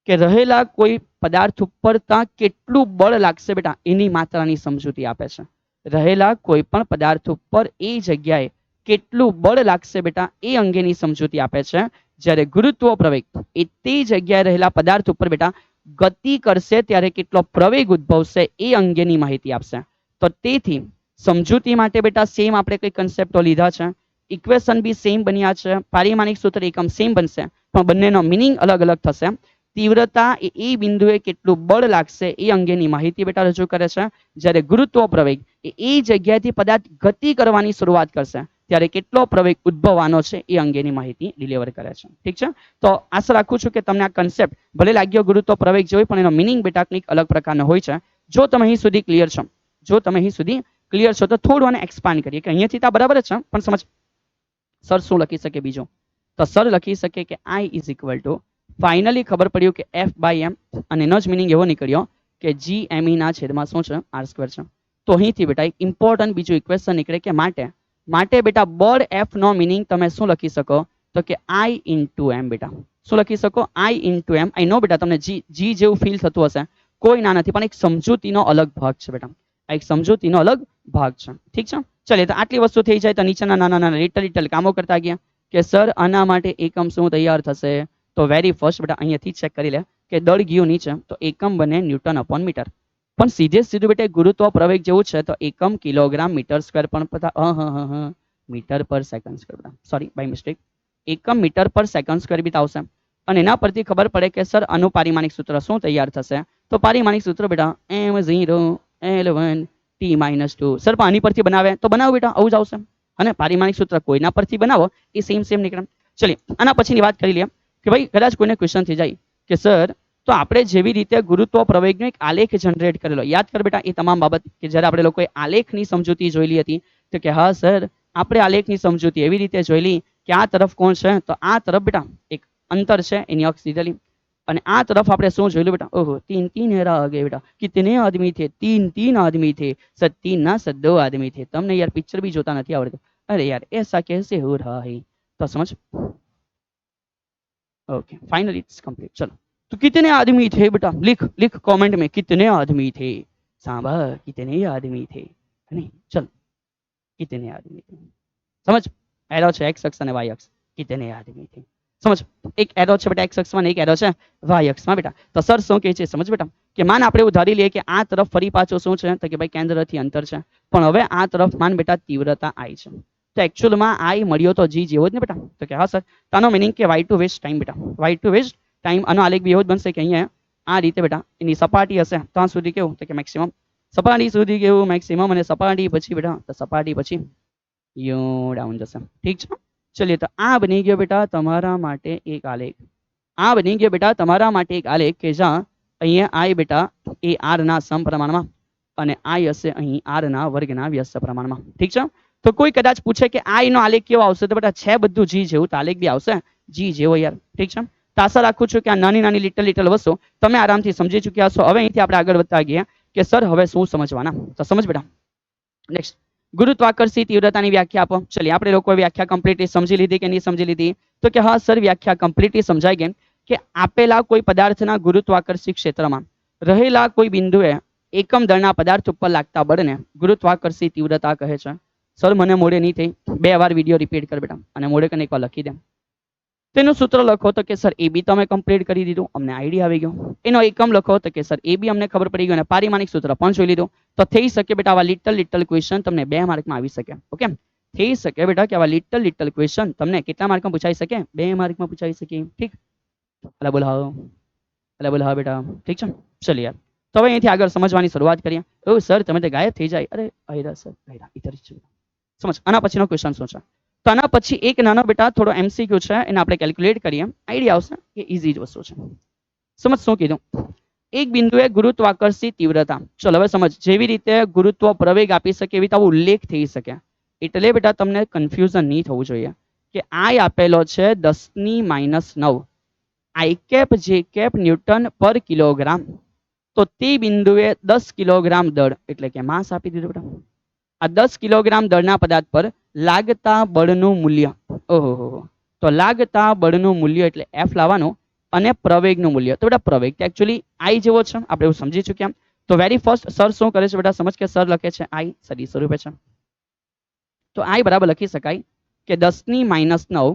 કે રહેલા કોઈ પદાર્થ ઉપર ત્યાં કેટલું બળ લાગશે બેટા એની માત્રાની સમજૂતી આપે છે. રહેલા કોઈ પણ પદાર્થ ઉપર એ જગ્યાએ કેટલું બળ લાગશે બેટા એ અંગેની સમજૂતી આપે છે. જ્યારે ગુરુત્વ પ્રવેગ એ તે જગ્યાએ રહેલા પદાર્થ ઉપર બેટા ગતિ કરશે ત્યારે કેટલો પ્રવેગ ઉદ્ભવશે એ અંગેની માહિતી આપશે. તો તેથી સમજૂતી માટે બેટા સેમ આપણે કઈ કન્સેપ્ટો લીધા છે, ઇક્વેશન બી સેમ બન્યા છે, પારિમાણિક સૂત્ર એકમ સેમ બનશે, પણ બંનેનો મિનિંગ અલગ અલગ થશે. તીવ્રતા એ બિંદુએ કેટલું બળ લાગશે એ અંગેની માહિતી બેટા રજૂ કરે છે, જ્યારે ગુરુત્વ પ્રવેગ એ જગ્યાએથી પદાર્થ ગતિ કરવાની શરૂઆત કરશે ત્યારે કેટલો પ્રવેગ ઉદ્ભવવાનો છે એ અંગેની માહિતી ડિલિવર કરે છે. ઠીક છે? તો આશા રાખું છું કે તમને આ કન્સેપ્ટ ભલે લાગ્યો ગુરુત્વ પ્રવેગ જેવો, પણ એનો મિનિંગ બેટા કંઈક અલગ પ્રકારનો હોય છે. જો તમે અહીં સુધી ક્લિયર છો, તો થોડું આને એક્સપાન્ડ કરીએ કે અહીંયાથી તો બરાબર જ છે, પણ સમજ સર શું લખી શકે બીજું? તો સર લખી શકે કે I is equal two, finally ખબર પડ્યું કે F/m, અને એનો જ મિનિંગ એવો નીકળ્યો કે G_m_e/r² છે. તો અહીંથી બેટા એક ઇમ્પોર્ટન્ટ બીજું ઇક્વેશન નીકળે કે માટે બેટા બળ F નો મિનિંગ તમે શું લખી શકો? તો કે I/m બેટા. શું લખી શકો? I/m. આઈ નો બેટા તમને જી જેવું ફીલ થતું હશે, કોઈ ના નથી, પણ એક સમજૂતીનો અલગ ભાગ છે બેટા, આ એક સમજૂતીનો અલગ ભાગ છે. ઠીક છે? ચલે, તો આટલી વસ્તુ થઈ જાય તો નીચેના નાના લિટલ કામો કરતા ગયા કે સર આના માટે એકમ શું તૈયાર થશે? તો વેરી ફર્સ્ટ બેટા અહીંયાથી ચેક કરી લે કે દળ ગયું નીચે તો એકમ બને ન્યૂટન અપોન મીટર, પણ સીધું બેટા ગુરુત્વ પ્રવેગ જેવું છે તો એકમ કિલોગ્રામ મીટર સ્ક્વેર પણ metre per second square, sorry by mistake, એકમ મીટર પર સેકન્ડ સ્ક્વેર બી આવશે. અને એના પરથી ખબર પડે કે સર આનું પારિમાણિક સૂત્ર શું તૈયાર થશે? તો પારિમાણિક સૂત્ર બેટા m0l1t-2. સર આની પરથી બનાવે તો બનાવો બેટા, આવું જ આવશે. અને પારિમાણિક સૂત્ર કોઈના પરથી બનાવો એ સેમ નીકળે. ચલિए આના પછીની વાત કરી લઈએ કે ભાઈ કદાચ કોઈને ક્વેશ્ચન થઈ જાય કે સર તો આપણે જેવી રીતે ગુરુત્વ પ્રવેગનો એક આલેખ જનરેટ કરેલો, યાદ કર બેટા એ તમામ બાબત કે જ્યારે આપણે લોકોએ આલેખની સમજૂતી જોયેલી હતી, તો કે હા સર આપણે આલેખની સમજૂતી એવી રીતે જોયેલી કે આ તરફ કોણ છે? તો આ તરફ બેટા એક અંતર છે એની અક્ષ દીધેલી, અને આ तरफ આપણે શું જોયેલું બેટા? ઓહો, 3 हेरा आ गए बेटा, कितने आदमी थे? 3 आदमी थे सर, 3 ना सर 2 आदमी थे. તમને યાર પિક્ચર भी જોતા નથી આવડતું? अरे यार ऐसा कैसे हो रहा है? तो समझ, ओके फाइनली इट्स कंप्लीट. चलो, तो कितने आदमी थे बेटा? लिख कमेंट में कितने आदमी थे. सांबा कितने आदमी थे? नहीं चल, कितने आदमी थे समझ? एरो છે x અક્ષ અને y અક્ષ, कितने आदमी थे. समझ एक एरो है बेटा एक्स अक्ष में, एक एरो है वाय अक्ष में बेटा। तो सर शू कहे समझ बेटा कि मान आप धारी लीए कि आ तरफ फरी पाछो शू है तो कि भाई केंद्र थी अंतर है, पण हवे आ तरफ मान बेटा तीव्रता आई है, तो एक्चुअल में आई मळ्यो तो जी जेवो ज ने बेटा। तो कि हाँ सर, तो आनो मीनिंग के वाई टू वेस्ट टाइम बेटा, वाई टू वेस्ट टाइम। आनो आलेख बी एवो ज बनशे कि अहींया आ रीते बेटा एनी सपाटी हशे ત્યાં સુધી કેવું તો કે મેક્સિમમ સપાટી સુધી કેવું મેક્સિમમ અને સપાટી પછી બેટા તો સપાટી પછી યુ ડાઉન જશે। ઠીક છે, चलिए तो आ बनी गयो बेटा तमारा माटे एक आलेख। आ बनी गयो बेटा तमारा माटे एक आलेख के ज्यां अहींया आई बेटा ए आर ना समप्रमाणमां અને आई હશે અહીં आर ના વર્ગના વ્યસ્ત પ્રમાણમાં। ઠીક છે, તો કોઈ કદાચ પૂછે કે आई નો આલેખ કેવો આવશે તો બેટા છે બધું जी જેવું, તો આલેખ બી આવશે जी જેવો યાર। ઠીક છે, તો આશા રાખું છું કે આ નાની નાની લિટલ લિટલ વસ્તુ તમે આરામથી સમજી ચૂક્યા છો। હવે અહીંથી આપણે આગળ વધતા ગયા કે સર હવે શું સમજવાના, તો સમજ બેટા नेक्स्ट गुरुत्वाकर्षी तीव्रता की व्याख्या आपो। चलिए आप लोग व्याख्या कम्प्लीटली समझी लीधी कि नहीं समझी लीधी, तो कि हाँ सर व्याख्या कम्प्लीटली समझाई गई कि आपेला कोई पदार्थना गुरुत्वाकर्षी क्षेत्र में रहेला कोई बिंदुए एकम दळना पदार्थ पर लागता बळने गुरुत्वाकर्षी तीव्रता कहे छे। सर मने मोड़े नहीं थी, 2 વાર विडियो रिपीट कर बेटा અને મોડે કને એકવાર લખી દે। તેનું સૂત્ર લખો તો કે સર એ બી તમે કમ્પ્લીટ કરી દીધું, અમને આઈડિયા આવી ગયો। એનો એકમ લખો તો કે સર એ બી અમને ખબર પડી ગયો અને પારિમાણિક સૂત્ર પણ જોઈ લીધું। તો થઈ શકે બેટા આવા લિટલ લિટલ ક્વેશ્ચન તમને 2 માર્કમાં આવી શકે। ઓકે, થઈ શકે બેટા કે આવા લિટલ લિટલ ક્વેશ્ચન તમને કેટલા માર્કમાં પૂછાઈ શકે, 2 માર્કમાં પૂછાઈ શકે। ઠીક, અલા બોલાવો બેટા। ઠીક છે, ચलिए यार तो હવે અહીંથી આગળ સમજવાની શરૂઆત કરીએ। ઓ સર તમે તો ગાયબ થઈ જાય, અરે આયરા સર આયરા ઇધર જ છે। समझ आना पछीनो क्वेश्चन શું છે, तो आना पछी एक नानो बेटा थोड़ो एमसीक्यू है एने आपणे कैलक्युलेट करिए, आइडिया आवशे कि इजी ज वस्तु छे। समझ શું કીધું, एक बिंदुए गुरुत्वाकर्षी तीव्रता, चलो હવે समझ જેવી રીતે ગુરુત્વ પ્રવેગ આપી શકે એવી તો ઉલ્લેખ થઈ શકે, એટલે બેટા તમને કન્ફ્યુઝન નહીં થવું જોઈએ કે I આપેલો છે 10⁻⁹ आई कैप जे कैप न्यूटन पर किलोग्राम, तो ते बिंदुए 10 किलोग्राम दળ એટલે કે માસ આપી દીધું બેટા। आ 10 किलोग्राम दळना पदार्थ पर लागता बळનું मूल्य, ओहो तो लागता बळનું मूल्य એટલે F लावવાનું અને પ્રવેગનું મૂલ્ય, તો બેટા પ્રવેગ તો एक्चुअली I જેવો છે આપણે એવું સમજી ચૂક્યા। તો વેરી ફર્સ્ટ સર શું કરે છે બેટા, સમજ કે સર લખે છે I સદી સ્વરૂપે છે, તો I બરાબર લખી શકાય કે 10⁻⁹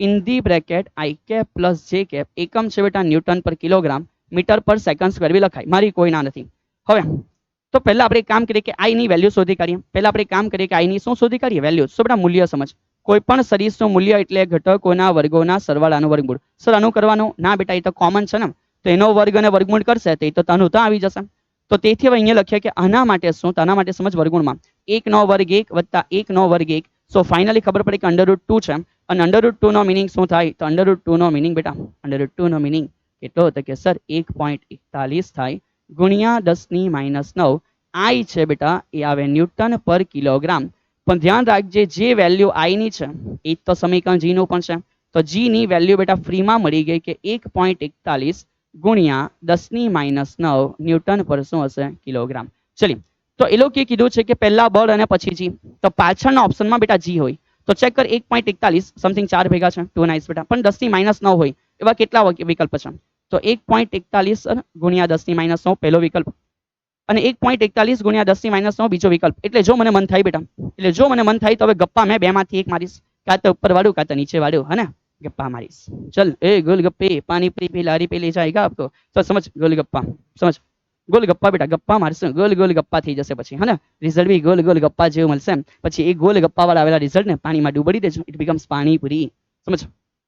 इन दी ब्रेकेट आई कैप प्लस जे कैप एकम છે બેટા ન્यूटन पर किलोग्राम मीटर पर सेकंड स्क्वेर भी लखाय, मारी कोई ना નથી। હવે तो पहला આપણે काम करिए कि आई नी वेल्यू शोधी काढीए। पहला આપણે काम करिए कि आई नी શું શોધી કાઢીએ, વેલ્યુ। તો બેટા મૂલ્ય સમજ, કોઈપણ સદિશનું મૂલ્ય એટલે ઘટકોના વર્ગોના સરવાળાનું વર્ગમૂળ। સર આનું કરવાનું ના બેટા, એ તો કોમન છે ને, તો એનો વર્ગ અને વર્ગમૂળ કરશે તો એ તો તાનું ત્યાં આવી જશે। તો તેથી હવે અહીંયા લખીએ કે આના માટે શું, તો આના માટે સમજ વર્ગમૂળમાં 1 નો વર્ગ 1 વત્તા 1 નો વર્ગ 1, સો ફાઇનલી ખબર પડી કે √2 છે, અને √2 નો મીનિંગ શું થાય, તો √2 નો મીનિંગ બેટા √2 નો મીનિંગ કેટલો હતો કે સર 1.41 થાય ગુણ્યા 10⁻⁹ आई છે બેટા એ આવે ન્यूटन पर किलोग्राम। પણ ધ્યાન રાખજે જે વેલ્યુ आई ની છે એ તો સમીકરણ जी નું પણ છે, તો जी ની વેલ્યુ બેટા ફ્રીમાં મળી ગઈ કે 1.41 ગુણ્યા 10⁻⁹ ન્यूटन पर શું હશે કિલોગ્રામ। ચલિए તો એ લોકોએ કીધું છે કે પહેલા બળ અને પછી जी, તો પાછળના ઓપ્શનમાં બેટા जी હોય તો ચેક કર 1.41 સમથિંગ 4 ભેગા છે 2 નાઇસ બેટા, પણ 10⁻⁹ હોય એવા કેટલા વિકલ્પ છે, તો 1.41 ગુણ્યા 10⁻⁹ પહેલો વિકલ્પ અને 1.41 ગુણ્યા 10⁻⁹ બીજો વિકલ્પ। એટલે જો મને મન થાય બેટા, એટલે જો મને મન થાય તો હવે ગપ્પા મેં 2 માંથી 1 મારીશ, કાં તો ઉપર વાળું કાં તો નીચે વાળું, है ना, गप्पा मारीस। चल ए गोलगप्पे पानी पूरी पे लारी पे ले जाएगा आपको, तो समझ गोलगप्पा, समझ गोलगप्पा बेटा गप्पा मारशे गोल गोल गप्पा थी जશે પછી, है ना, रिजल्ट भी गोल गोल गप्पा જેવું મળશે। પછી એ गोल गप्पा वाला આવેલા રિઝલ્ટ ને પાણીમાં ડૂબાડી દેજો, ઇટ બીકમ્સ પાણીપુરી। સમજ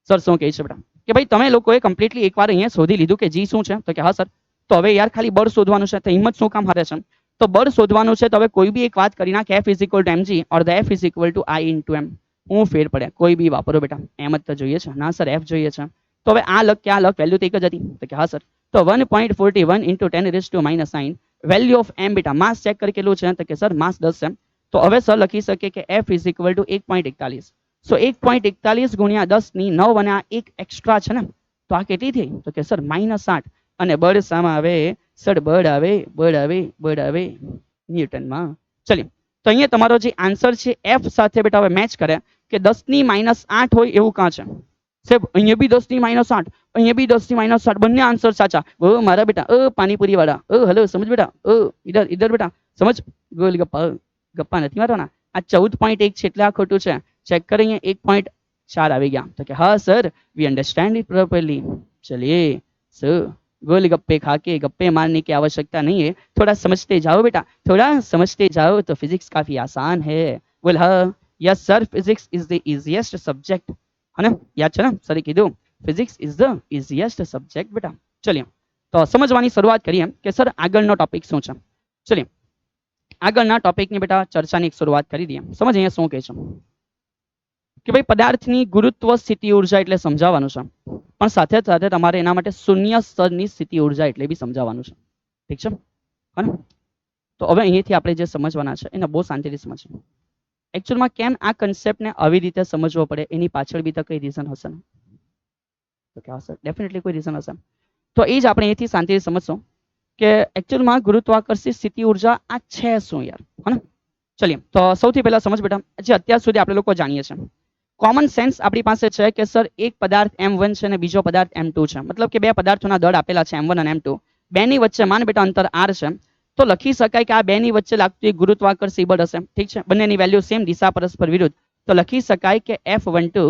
સર શું કહે છે બેટા કે ભાઈ તમે લોકોએ કમ્પ્લીટલી એકવાર અહીંયા શોધી લીધું કે जी શું છે, તો કે હા સર, તો હવે યાર ખાલી બળ શોધવાનું છે, તો હિંમત શું કામ હારે છે, તો બળ શોધવાનું છે, તો હવે કોઈ બી એક વાત કરી નાખ F = mg और the F = I * m, હું ફેર પડે કોઈ બી વાપરો બેટા, એમ જ તો જોઈએ છે ના સર F જોઈએ છે, તો હવે આ લખ કે આ લખ વેલ્યુ તો એક જ હતી, તો કે હા સર, તો 1.41 × 10⁻⁹ વેલ્યુ ઓફ m બેટા માસ ચેક કરી કેટલું છે, તો કે સર માસ 10 છે, તો હવે સર લખી શકે કે F = 1.41, સો 1.41 ગુણ્યા 10 ની 9 અને આ એક એક્સ્ટ્રા છે ને, તો આ કેટલી થઈ, તો કે સર -8, અને બળ સામા આવે સર બળ આવે ન્યૂટનમાં। ચલિए તો અહીંયા તમારો જે આન્સર છે F સાથે બેટા હવે મેચ કરે કે 10⁻8 હોય એવું કાં છે, સાહેબ અહીંયા બી 10⁻8 અહીંયા બી 10⁻8 બંને આન્સર સાચા। ઓ મારા બેટા પાણીપુરી વાળા, હેલો સમજ બેટા, ઇધર બેટા સમજ, ગોલ ગપ્પા ગપ્પા નથી મારવાના। આ 14.1 છે એટલે આ ખોટું છે, ચેક कर અહીંયા चार આવી ગયા તો કે હા sir we understand it properly चलिए सर गोलगप्पे खा के गप्पे मारने की आवश्यकता नहीं है थोड़ा समझते जाओ बेटा थोड़ा समझते जाओ तो फिजिक्स काफी आसान है बोल हाँ yes sir physics is the easiest subject है ना याद છે ને સરે કીધું physics is the easiest subject બેટા ચલિए તો સમજવાની શરૂઆત કરીએ કે સર આગળનો ટોપિક શું છે ચલિए આગળના ટોપિકની બેટા ચર્ચાની એક શરૂઆત કરી દઈએ સમજ અહીંયા શું કહે છે કે ભાઈ પદાર્થની ગુરુત્વ સ્થિતિ ઉર્જા એટલે સમજાવવાનું છે પણ સાથે સાથે તમારે એના માટે શૂન્ય સ્તરની સ્થિતિ ઉર્જા એટલે બી સમજાવવાનું છે ઠીક છે હા ને તો હવે અહીંયાથી આપણે જે સમજવાના છે એને બહુ શાંતિથી સમજીએ એકચ્યુઅલમાં કેમ આ કન્સેપ્ટને આવી રીતે સમજવો પડે એની પાછળ બી તો કઈ રીઝન હશે ને તો કે હશે ડેફિનેટલી કોઈ રીઝન હશે તો એ જ આપણે અહીંથી શાંતિથી સમજશું કે એકચ્યુઅલમાં ગુરુત્વાકર્ષિત સ્થિતિ ઉર્જા આ છે શું યાર હા ને ચલીએ તો સૌથી પહેલા સમજ બેટા જે અત્યાર સુધી આપણે લોકો જાણીએ છીએ કોમન સેન્સ આપણી પાસે છે કે સર એક પદાર્થ m1 છે અને બીજો પદાર્થ m2 છે મતલબ કે બે પદાર્થોના દળ આપેલા છે m1 અને m2 બેની વચ્ચે માન બેટા અંતર r છે તો લખી શકાય કે આ બેની વચ્ચે લાગતું એક ગુરુત્વાકર્ષી બળ હશે ઠીક છે બંનેની વેલ્યુ સેમ દિશા પરસ્પર વિરુદ્ધ તો લખી શકાય કે F12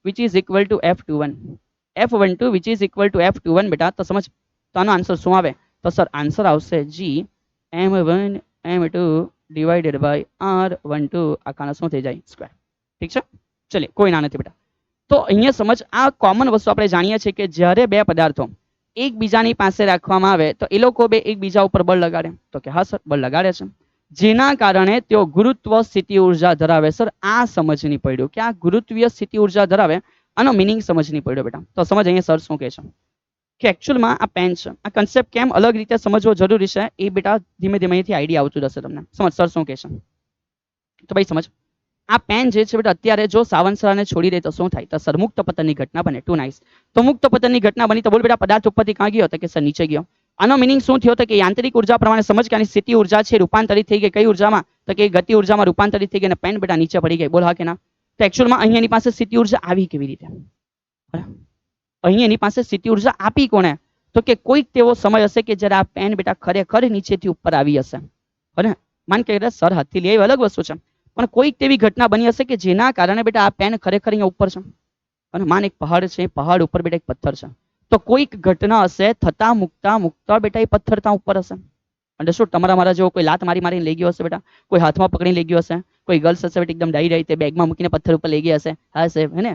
which is equal to F21 F12 which is equal to F21 બેટા તો સમજ તો આનો આન્સર શું આવે તો સર આન્સર આવશે G m1 m2 divided by r12 આખાના શું થઈ જાય સ્ક્વેર ઠીક છે ચલિए કોઈ ના નથી બેટા તો અહીંયા સમજ આ કોમન વસ્તુ આપણે જાણીએ છીએ કે જ્યારે બે પદાર્થો એકબીજાની પાસે રાખવામાં આવે તો એ લોકો બે એકબીજા ઉપર બળ લગાડે તો કે હા સર બળ લગાડે છે જેના કારણે તેઓ ગુરુત્વ સ્થિતિ ઉર્જા ધરાવે સર આ સમજ નહીં પડ્યું કે આ ગુરુત્વીય સ્થિતિ ઉર્જા ધરાવે આનો મિનિંગ સમજ નહીં પડ્યો બેટા તો સમજ અહીંયા સર શું કહે છે કે એકચ્યુઅલમાં આ પેન છે આ કન્સેપ્ટ કેમ અલગ રીતે સમજવો જરૂરી છે એ બેટા ધીમે ધીમે અહીંથી આઈડિયા આવતું જશે તમને સમજ સર શું કહે છે તો ભાઈ સમજ આ પેન જે છે બેટા અત્યારે જો સાવનસરાને છોડી દે તો શું થાય તો સર મુક્ત પતનની ઘટના બને ટુ નાઇસ તો મુક્ત પતનની ઘટના બની તો બોલ બેટા પદાર્થ ઉપરથી ક્યાં ગયો તો કે સર નીચે ગયો આનો મિનિંગ શું થયો તો કે યાંત્રિક ઉર્જા પ્રમાણે સમજ કે આની સ્થિતિ ઉર્જા છે રૂપાંતરિત થઈ ગઈ કઈ ઉર્જામાં તો કે ગતિ ઉર્જામાં રૂપાંતરિત થઈ ગઈ અને પેન બેટા નીચે પડી ગઈ બોલ હા કે ના તો એકચ્યુઅલમાં અહીંયા એની પાસે સ્થિતિ ઉર્જા આવી કેવી રીતે અહીંયા એની પાસે સ્થિતિ ઉર્જા આપી કોણે તો કે કોઈક તેવો સમય હશે કે જ્યારે આ પેન બેટા ખરેખર નીચેથી ઉપર આવી હશે બરાબર માન કે સર હાથથી લઈ અલગ વસ્તુ છે પણ કોઈક તેવી ઘટના બની હશે કે જેના કારણે બેટા આ પેન ખરેખર અહીંયા ઉપર છે અને માન એક પહાડ છે પહાડ ઉપર બેટા એક પથ્થર છે તો કોઈક ઘટના હશે થતા મુકતા બેટા એ પથ્થર ત્યાં ઉપર હશે અંડરસ્ટુડ તમારા મારા જેવો કોઈ લાત મારીને લઈ ગયો હશે બેટા કોઈ હાથમાં પકડીને લઈ ગયો હશે કોઈ ગર્લ્સ હશે બેટા એકદમ ડાઈ તે બેગમાં મૂકીને પથ્થર ઉપર લઈ ગયા હશે હા સાહેબ હે ને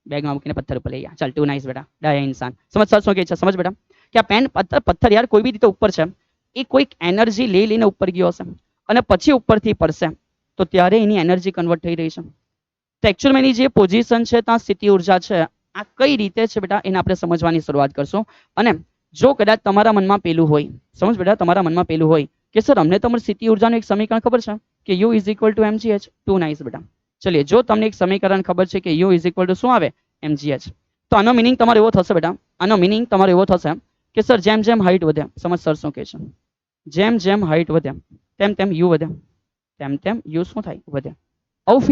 બેગમાં મૂકીને પથ્થર ઉપર લઈ ગયા ચાલ ટુ નાઇસ બેટા ડાયા ઇન્સાન સમજ સર શું કહે છે સમજ બેટા કે આ પેન પથ્થર યાર કોઈ બી રીતે ઉપર છે એ કોઈક એનર્જી લઈને ઉપર ગયો હશે અને પછી ઉપરથી પડશે તો ત્યારે એની એનર્જી કન્વર્ટ થઈ રહી છે તો એકચ્યુઅલમાં એની જે પોઝિશન છે ત્યાં સ્થિતિ ઉર્જા છે આ કઈ રીતે છે બેટા એને આપણે સમજવાની શરૂઆત કરશું અને જો કદાચ તમારા મનમાં પેલું હોય સમજ બેટા તમારા મનમાં પેલું હોય કે સર અમને તમારી સ્થિતિ ઉર્જાનું એક સમીકરણ ખબર છે કે U is equal to mgh too nice બેટા ચલિए જો તમને એક સમીકરણ ખબર છે કે U is equal to શું આવે mgh તો આનો મિનિંગ તમારો એવો થશે બેટા આનો મિનિંગ તમારો એવો થશે કે સર જેમ જેમ હાઈટ વધે સમજ સર શું કહે છે જેમ જેમ હાઈટ વધે તેમ તેમ U વધે તેમ તેમ U શું થાય વધે આવું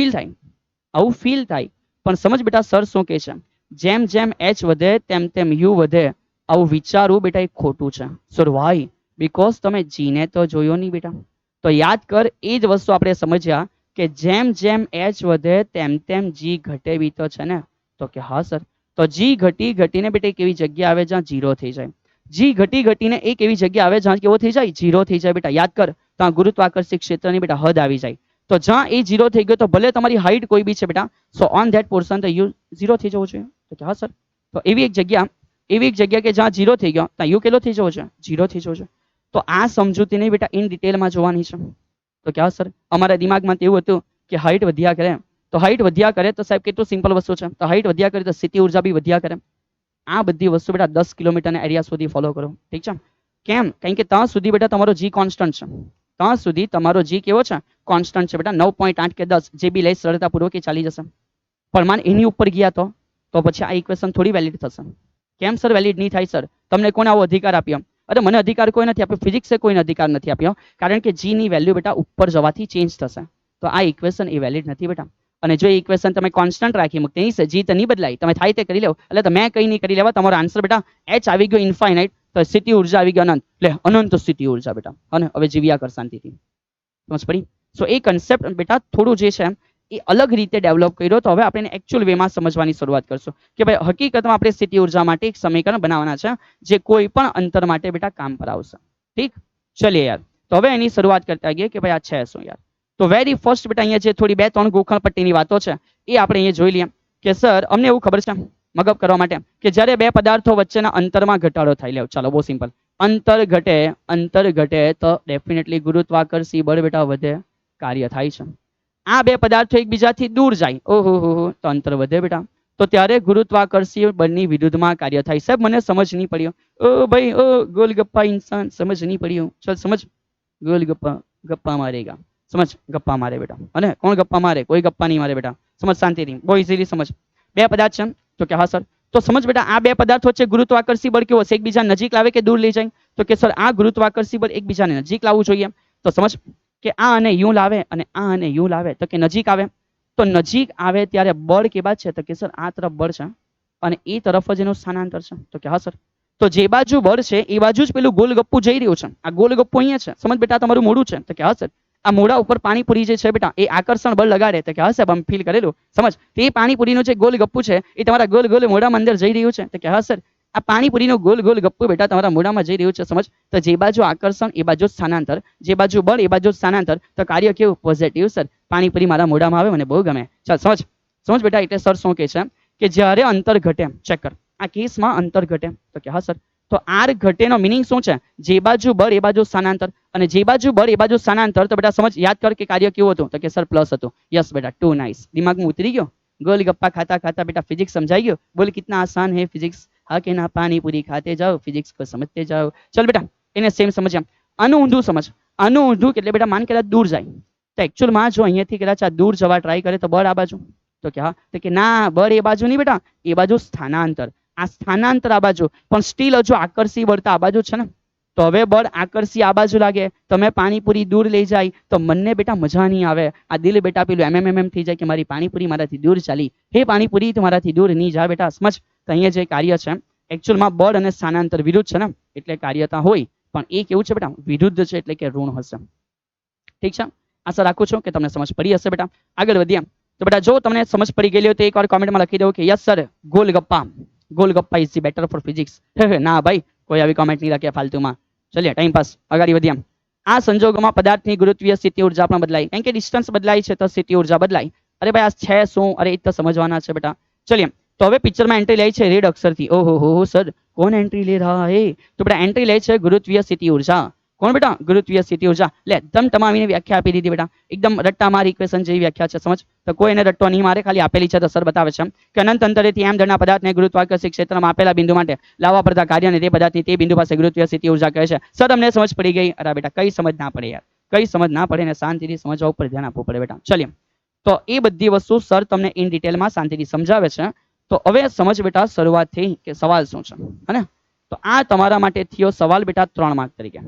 ફીલ થાય પણ સમજ બેટા સર શું કહે છે જેમ જેમ h વધે તેમ તેમ U વધે આવું વિચારવું બેટા એ ખોટું છે સર વાય બીકોઝ તમે G ને તો જોયો નહીં બેટા તો યાદ કર એ જ વસ્તુ આપણે સમજ્યા કે જેમ જેમ h વધે તેમ તેમ G ઘટે બી તો છે ને તો કે હા સર તો G ઘટીને બેટા એક એવી જગ્યા આવે જ્યાં 0 થઈ જાય G ઘટીને એક એવી જગ્યા આવે જ્યાં કેવો થઈ જાય 0 થઈ જાય બેટા યાદ કર ત્યાં ગુરુત્વાકર્ષિત ક્ષેત્રની બેટા હદ આવી જાય તો જ્યાં એ 0 થઈ ગયો તો ભલે તમારી હાઈટ કોઈ બી છે બેટા સો ઓન ધેટ પોર્શન તો U 0 થઈ જવું જોઈએ તો કે હા સર તો એવી એક જગ્યા કે જ્યાં 0 થઈ ગયો ત્યાં U કેટલો થઈ જવો છે 0 થઈ જવો છે તો આ સમજૂતીને બેટા ઇન ડિટેલમાં જોવાની છે તો કે હા સર અમારા દિમાગમાં એવું હતું કે હાઈટ વધ્યા કરે તો હાઈટ વધ્યા કરે તો સાહેબ કેટલું સિમ્પલ વસ્તુ છે તો હાઈટ વધ્યા કરે તો સ્થિતિ ઉર્જા બી વધ્યા કરે આ બધી વસ્તુ બેટા 10 કિલોમીટરના એરિયા સુધી ફોલો કરો ઠીક છે કેમ કારણ કે ત્યાં સુધી બેટા તમારો G કોન્સ્ટન્ટ છે ત્યાં સુધી તમારો G કેવો છે કોન્સ્ટન્ટ છે બેટા 9.8 કે 10 જે બી લઈ સરળતાપૂર્વક એ ચાલી જશે પણ માન એની ઉપર ગયા તો પછી આ ઇક્વેશન થોડી વેલિડ થશે કેમ સર વેલિડ નહીં થાય સર તમને કોને આવો અધિકાર આપ્યો અરે મને અધિકાર કોઈ નથી આપ્યો ફિઝિક્સે કોઈને અધિકાર નથી આપ્યો કારણ કે G ની વેલ્યુ બેટા ઉપર જવાથી ચેન્જ થશે તો આ ઇક્વેશન એ વેલિડ નથી બેટા અને જો ઇક્વેશન તમે કોન્સ્ટન્ટ રાખી મૂકતી નહીં G તો નહીં બદલાય તમે થાય તે કરી લેવો એટલે તમે કંઈ નહીં કરી લેવા તમારો આન્સર બેટા h આવી ગયો ઇન્ફાઇનાઇટ તો સ્થિતિ ઉર્જા આવી ગયો અનંત એટલે અનંત સ્થિતિ ઉર્જા બેટા અને હવે જીવ્યા કર શાંતિથી સમજ પડી સો એ કન્સેપ્ટ બેટા થોડું જે છે એ અલગ રીતે ડેવલપ કર્યો. તો હવે આપણે એકચ્યુઅલ વેમાં સમજવાની શરૂઆત કરશું કે ભાઈ હકીકતમાં આપણે સ્થિતિ ઉર્જા માટે એક સમીકરણ બનાવવાના છે જે કોઈ પણ અંતર માટે બેટા કામ પર આવશે. ઠીક, ચલીએ યાર. તો હવે એની શરૂઆત કરતા ગઈએ કે ભાઈ આ છે શું યાર. તો વેરી ફર્સ્ટ બેટા અહીંયા જે થોડી 2-3 ગોખણ પટ્ટીની વાતો છે એ આપણે અહીંયા જોઈ લઈએ કે સર અમને એવું ખબર છે મગઅપ કરવા માટે કે જ્યારે બે પદાર્થો વચ્ચેના અંતરમાં ઘટાડો થાય. લે ચાલો બહુ સિમ્પલ. અંતર ઘટે તો ડેફિનેટલી ગુરુત્વાકર્ષી બળ બેટા વધે, કાર્ય થાય છે. આ બે પદાર્થો એકબીજાથી દૂર જાય, ઓહો તો અંતર વધે બેટા. તો ત્યારે ગુરુત્વાકર્ષીય બળની વિરુદ્ધમાં કાર્ય થાય. સાહેબ મને સમજ નહીં પડ્યો. ઓ ભાઈ ઓ ગોલગપ્પા ઇન્સાન, સમજ નહીં પડ્યું. ચલ સમજ, ગોલગપ્પા ગપ્પા મારેગા. સમજ, ગપ્પા મારે બેટા. અને કોણ ગપ્પા મારે? કોઈ ગપ્પા નહીં મારે બેટા. સમજ શાંતિથી, બહુ ઇઝીલી સમજ. બે પદાર્થ છે તો કે હા સર. તો સમજ બેટા આ બે પદાર્થો વચ્ચે ગુરુત્વાકર્ષી બળ કેવો હશે? એકબીજા નજીક લાવે કે દૂર લઈ જાય? તો કે સર આ ગુરુત્વાકર્ષી બળ એકબીજાને નજીક લાવવું જોઈએ. તો સમજ કે આ અને યુ લાવે અને આ અને યુ લાવે તો કે નજીક આવે. તો નજીક આવે ત્યારે બળ કેવા છે? તો કે સર આ તરફ બળ છે અને એ તરફ જ એનું સ્થાનાંતર છે. તો કે હા સર. તો જે બાજુ બળ છે એ બાજુ જ પેલું ગોલગપ્પુ જઈ રહ્યું છે. આ ગોલગપ્પુ અહીંયા છે. સમજ બેટા તમારું મોઢું છે. તો કે હા સર. આ મોઢા ઉપર પાણીપુરી જે છે બેટા એ આકર્ષણ બળ લગાડે. તો કે હા સાહેબ, આમ ફીલ કરેલું. સમજ, તે પાણીપુરીનું જે ગોલગપ્પુ છે એ તમારા ગોલ ગોલ મોઢામાં અંદર જઈ રહ્યું છે. તો કે હા સર. આ પાણીપુરીનું ગોલ ગોલ ગપ્પુ બેટા તમારા મોઢામાં જઈ રહ્યું છે. સમજ, તો જે બાજુ આકર્ષણ એ બાજુ સ્થાનાંતર, જે બાજુ બળ એ બાજુ સ્થાનાંતર. તો કાર્ય કેવું? Positive sir. પાણીપુરી મારા મોઢામાં આવે, મને બહુ ગમે. ચાલ સમજ, સમજ બેટા. એટલે સર શું કહે છે કે જ્યારે અંતર ઘટે, ચેક કર, આ કેસમાં અંતર ઘટે. તો કે હા સર. તો આર ઘટેનો મિનિંગ શું છે? જે બાજુ બળ એ બાજુ સ્થાનાંતર, અને જે બાજુ બળ એ બાજુ સ્થાનાંતર. તો બેટા સમજ, યાદ કર કે કાર્ય કેવું હતું? તો કે સર પ્લસ હતું. યસ બેટા, ટુ નાઇસ. દિમાગમાં ઉતરી ગયો? गोलगप्पा खाता खाता बेटा फिजिक्स समझाई गयो? बोल कितना आसान है फिजिक्स. हाँ के ना, पानी पूरी खाते जाओ, फिजिक्स को समझते जाओ. चल बेटा એને સેમ સમજ. આનું ઊંધું સમજ. આનું ઊંધું એટલે બેટા માન કે દૂર જાય તો એકચ્યુઅલમાં જો અહીંયાથી કદાચ આ દૂર જવા ટ્રાય કરે તો બળ આ બાજુ. તો કે હા. તો કે ના, બળ એ બાજુ નહીં બેટા, એ બાજુ સ્થાનાંતર. આ સ્થાનાંતર આ બાજુ, પણ સ્ટીલ હજુ આકર્ષી બળ તો આ બાજુ છે ને. તો હવે બળ આકર્ષી આ બાજુ લાગે, તમે પાણીપુરી દૂર લઈ જાય તો મને બેટા મજા નહીં આવે. આ દિલ બેટા પેલું એમ થઈ જાય કે મારી પાણીપુરી મારાથી દૂર ચાલી. હે પાણીપુરી તમારાથી દૂર નહીં જા બેટા. સમજ, તો અહીંયા જે કાર્ય છે એકચ્યુઅલમાં બળ અને સ્થાનાંતર વિરુદ્ધ છે ને, એટલે કાર્યતા હોય પણ એ કેવું છે બેટા? વિરુદ્ધ છે, એટલે કે ઋણ હશે. ઠીક છે, આશા રાખું છું કે તમને સમજ પડી હશે બેટા. આગળ વધીએ તો બેટા જો તમને સમજ પડી ગયેલી હોય તો એકવાર કોમેન્ટમાં લખી દો કે yes sir, golgappa is the better for physics. ના ભાઈ, કોઈ આવી કોમેન્ટ નહીં રાખે ફાલતુમાં. ચલિए टाइम पास આગળ વધીએ. આ સંજોગોમાં પદાર્થની ગુરુત્વીય સ્થિતિ ઉર્જા પણ બદલાય, કારણ કે ડિસ્ટન્સ બદલાય છે તો સ્થિતિ ઉર્જા બદલાય. અરે ભાઈ આ છે શું? અરે એ તો સમજવાના છે બેટા. ચલિए તો હવે પિક્ચરમાં એન્ટ્રી લે છે રેડ અક્ષરથી. ઓહો હો સર, કોણ એન્ટ્રી લે રહા હે? તો બેટા એન્ટ્રી લે છે ગુરુત્વીય સ્થિતિ ઉર્જા. કોણ બેટા? ગુરુત્વીય સ્થિતિ ઉર્જા. લે એકદમ તમામીને વ્યાખ્યા આપી દીધી બેટા. એકદમ રટ્ટા માર ઇક્વેશન જેવી વ્યાખ્યા છે. સમજ, તો કોઈ એને રટ્ટો નહીં મારે, ખાલી આપેલી છે તો સર બતાવે છે કે અનંત અંતરેથી એમ દળના પદાર્થને ગુરુત્વાકર્ષી ક્ષેત્રમાં આપેલા બિંદુ માટે લાવવા પડતા કાર્યને તે પદાર્થની તે બિંદુ પાસે ગુરુત્વીય સ્થિતિ ઉર્જા કહે છે. સર અમને સમજ પડી ગઈ. અરે બેટા કઈ સમજ ના પડે યાર, કઈ સમજ ના પડે ને શાંતિથી સમજવા ઉપર ધ્યાન આપવું પડે બેટા. ચલિए તો એ બધી વસ્તુ સર તમને ઇન ડિટેલમાં શાંતિથી સમજાવે છે. તો હવે સમજ બેટા શરૂઆત થઈ કે સવાલ શું છે, હે? તો આ તમારા માટે થયો સવાલ બેટા 3 માર્ક તરીકે.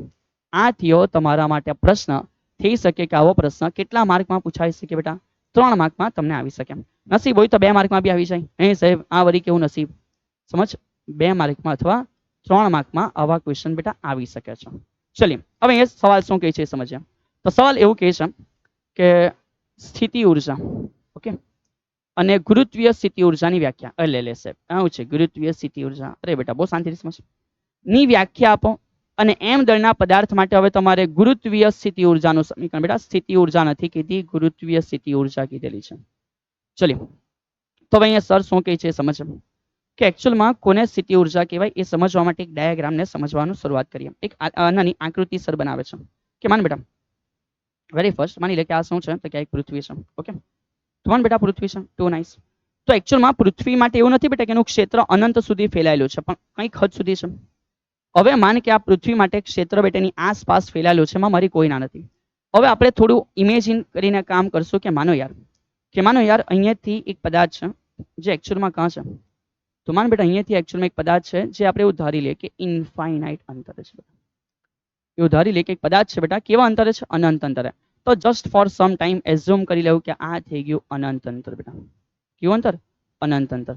આ થયો તમારા માટે પ્રશ્ન. થઈ શકે કે આવો પ્રશ્ન કેટલા માર્કમાં પૂછાઈ શકે બેટા? 3 માર્કમાં તમને આવી શકે. નસીબ હોય તો 2 માર્કમાં બી આવી જાય. એ સાહેબ આ વળી કેવું નસીબ? સમજ, 2 માર્કમાં અથવા 3 માર્કમાં આવા ક્વેશ્ચન બેટા આવી શકે છે. ચલિए હવે એ સવાલ શું કહે છે સમજીએ. તો સવાલ એવું કહે છે કે સ્થિતિ ઉર્જા, ઓકે, અને ગુરુત્વીય સ્થિતિ ઉર્જાની વ્યાખ્યા લે સાહેબ આવું છે. ગુરુત્વીય સ્થિતિ ઉર્જા, અરે બેટા બહુ શાંતિથી સમજ ની વ્યાખ્યા આપો. અને એમ દળના પદાર્થ માટે હવે તમારે ગુરુત્વીય સ્થિતિ ઉર્જાનું સમીકરણ. બેટા સ્થિતિ ઉર્જા નથી કીધી, ગુરુત્વીય સ્થિતિ ઉર્જા કીધેલી છે. ચલિए તો હવે અહીંયા સર શું કહે છે સમજ કે એકચ્યુઅલમાં કોને સ્થિતિ ઉર્જા કહેવાય એ સમજવા માટે એક ડાયાગ્રામને સમજવાનું શરૂઆત કરીએ. એક નાની આકૃતિ સર બનાવે છે કે માન બેટા વેરી ફર્સ્ટ માની લે કે આ શું છે તો કે એક પૃથ્વી છે. ઓકે, તો માન બેટા પૃથ્વી છે. Too nice. તો એકચ્યુઅલમાં પૃથ્વી માટે એવું નથી બેટા કે એનું ક્ષેત્ર અનંત સુધી ફેલાયેલું છે, પણ કંઈક હદ સુધી છે. હવે માન કે આ પૃથ્વી માટે ક્ષેત્ર બેટાની આસપાસ ફેલાયેલું છે, એમાં મારી કોઈ ના નથી. હવે આપણે થોડું ઇમેજિન કરીને કામ કરશું કે માનો યાર અહીંયાથી એક પદાર્થ છે જે એકચ્યુઅલમાં કાં છે. તો માન બેટા અહીંયાથી એકચ્યુઅલમાં એક પદાર્થ છે જે આપણે એવું ધારી લઈએ કે ઇન્ફાઇનાઇટ અંતરે છે. એવું ધારી લઈએ કે એક પદાર્થ છે બેટા કેવા અંતરે છે? અનંત અંતરે. તો just for some time assume કરી લેવું કે આ થઈ ગયું અનંત અંતર બેટા. કેવું અંતર? અનંત અંતર.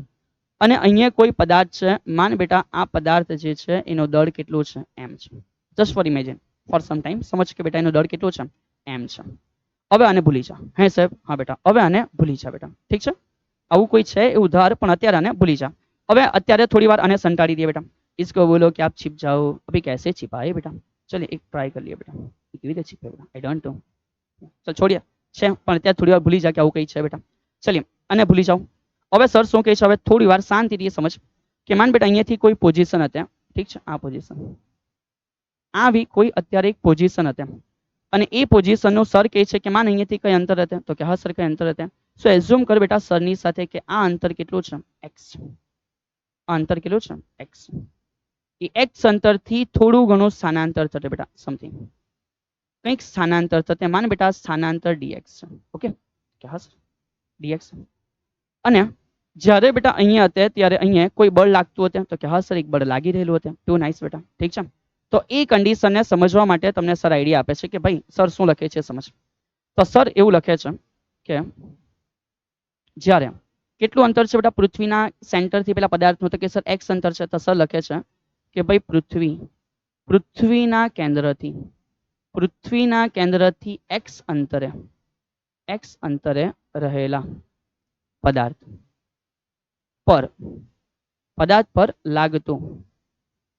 અને અહીંયા કોઈ પદાર્થ છે, માન બેટા આ પદાર્થ જે છે એનો દળ કેટલો છે? એમ છે. Just four imagine, for some time સમજ કે બેટા એનો દળ કેટલો છે? એમ છે. હવે આને ભૂલી જા. હે સાહેબ? હા બેટા, હવે આને ભૂલી જા બેટા. ઠીક છે? આવું કોઈ છે એવું ધાર, પણ અત્યારે આને ભૂલી જા. હવે અત્યારે થોડી વાર આને સંટાડી દે બેટા. इसको बोलो कि आप छिप जाओ. अभी कैसे छिपाए बेटा? चलिए एक ट्राई कर लिए बेटा. કેવી રીતે छिपे बेटा? I don't know. चल छोड़िए. છે પણ અત્યારે થોડી વાર ભૂલી જા કે આવું કઈ છે બેટા. ચલિए આને ભૂલી જાઓ. હવે સર શું કહે છે, હવે થોડી વાર શાંતિથી સમજ કે માન બેટા અહીંયાથી કોઈ પોઝિશન હતી. ઠીક છે? આ પોઝિશન, આવી કોઈ અત્યારે એક પોઝિશન હતી અને એ પોઝિશનનું સર કહે છે કે માન અહીંયાથી કઈ અંતર હશે, તો કે હા સર કઈ અંતર હશે. સો એઝ્યુમ કર બેટા સરની સાથે કે આ અંતર કેટલું છે? એક્સ. આ અંતર કેટલું છે? એક્સ. એ એક્સ અંતરથી થોડું ઘણું સ્થાનાંતર થશે બેટા, સમથિંગ કંઈક સ્થાનાંતર થશે. માન બેટા સ્થાનાંતર ડીએક્સ છે. ઓકે, કે હા સર ડીએક્સ. અને જ્યારે બેટા અહીંયા હતા ત્યારે અહીંયા કોઈ બળ લાગતું હતું, તો કે હા સર એક બળ લાગી રહેલું હતું. ટુ નાઇસ બેટા. ઠીક છે? તો એ કન્ડિશનને સમજવા માટે તમને સર આઈડિયા આપે છે કે ભાઈ સર શું લખે છે સમજ. તો સર એવું લખે છે કે જ્યારે કેટલું અંતર છે બેટા પૃથ્વીના સેન્ટરથી પેલા પદાર્થનું, તો કે સર એક્સ અંતર છે. તો સર લખે છે કે ભાઈ પૃથ્વીના કેન્દ્રથી એક્સ અંતરે રહેલા પદાર્થ પર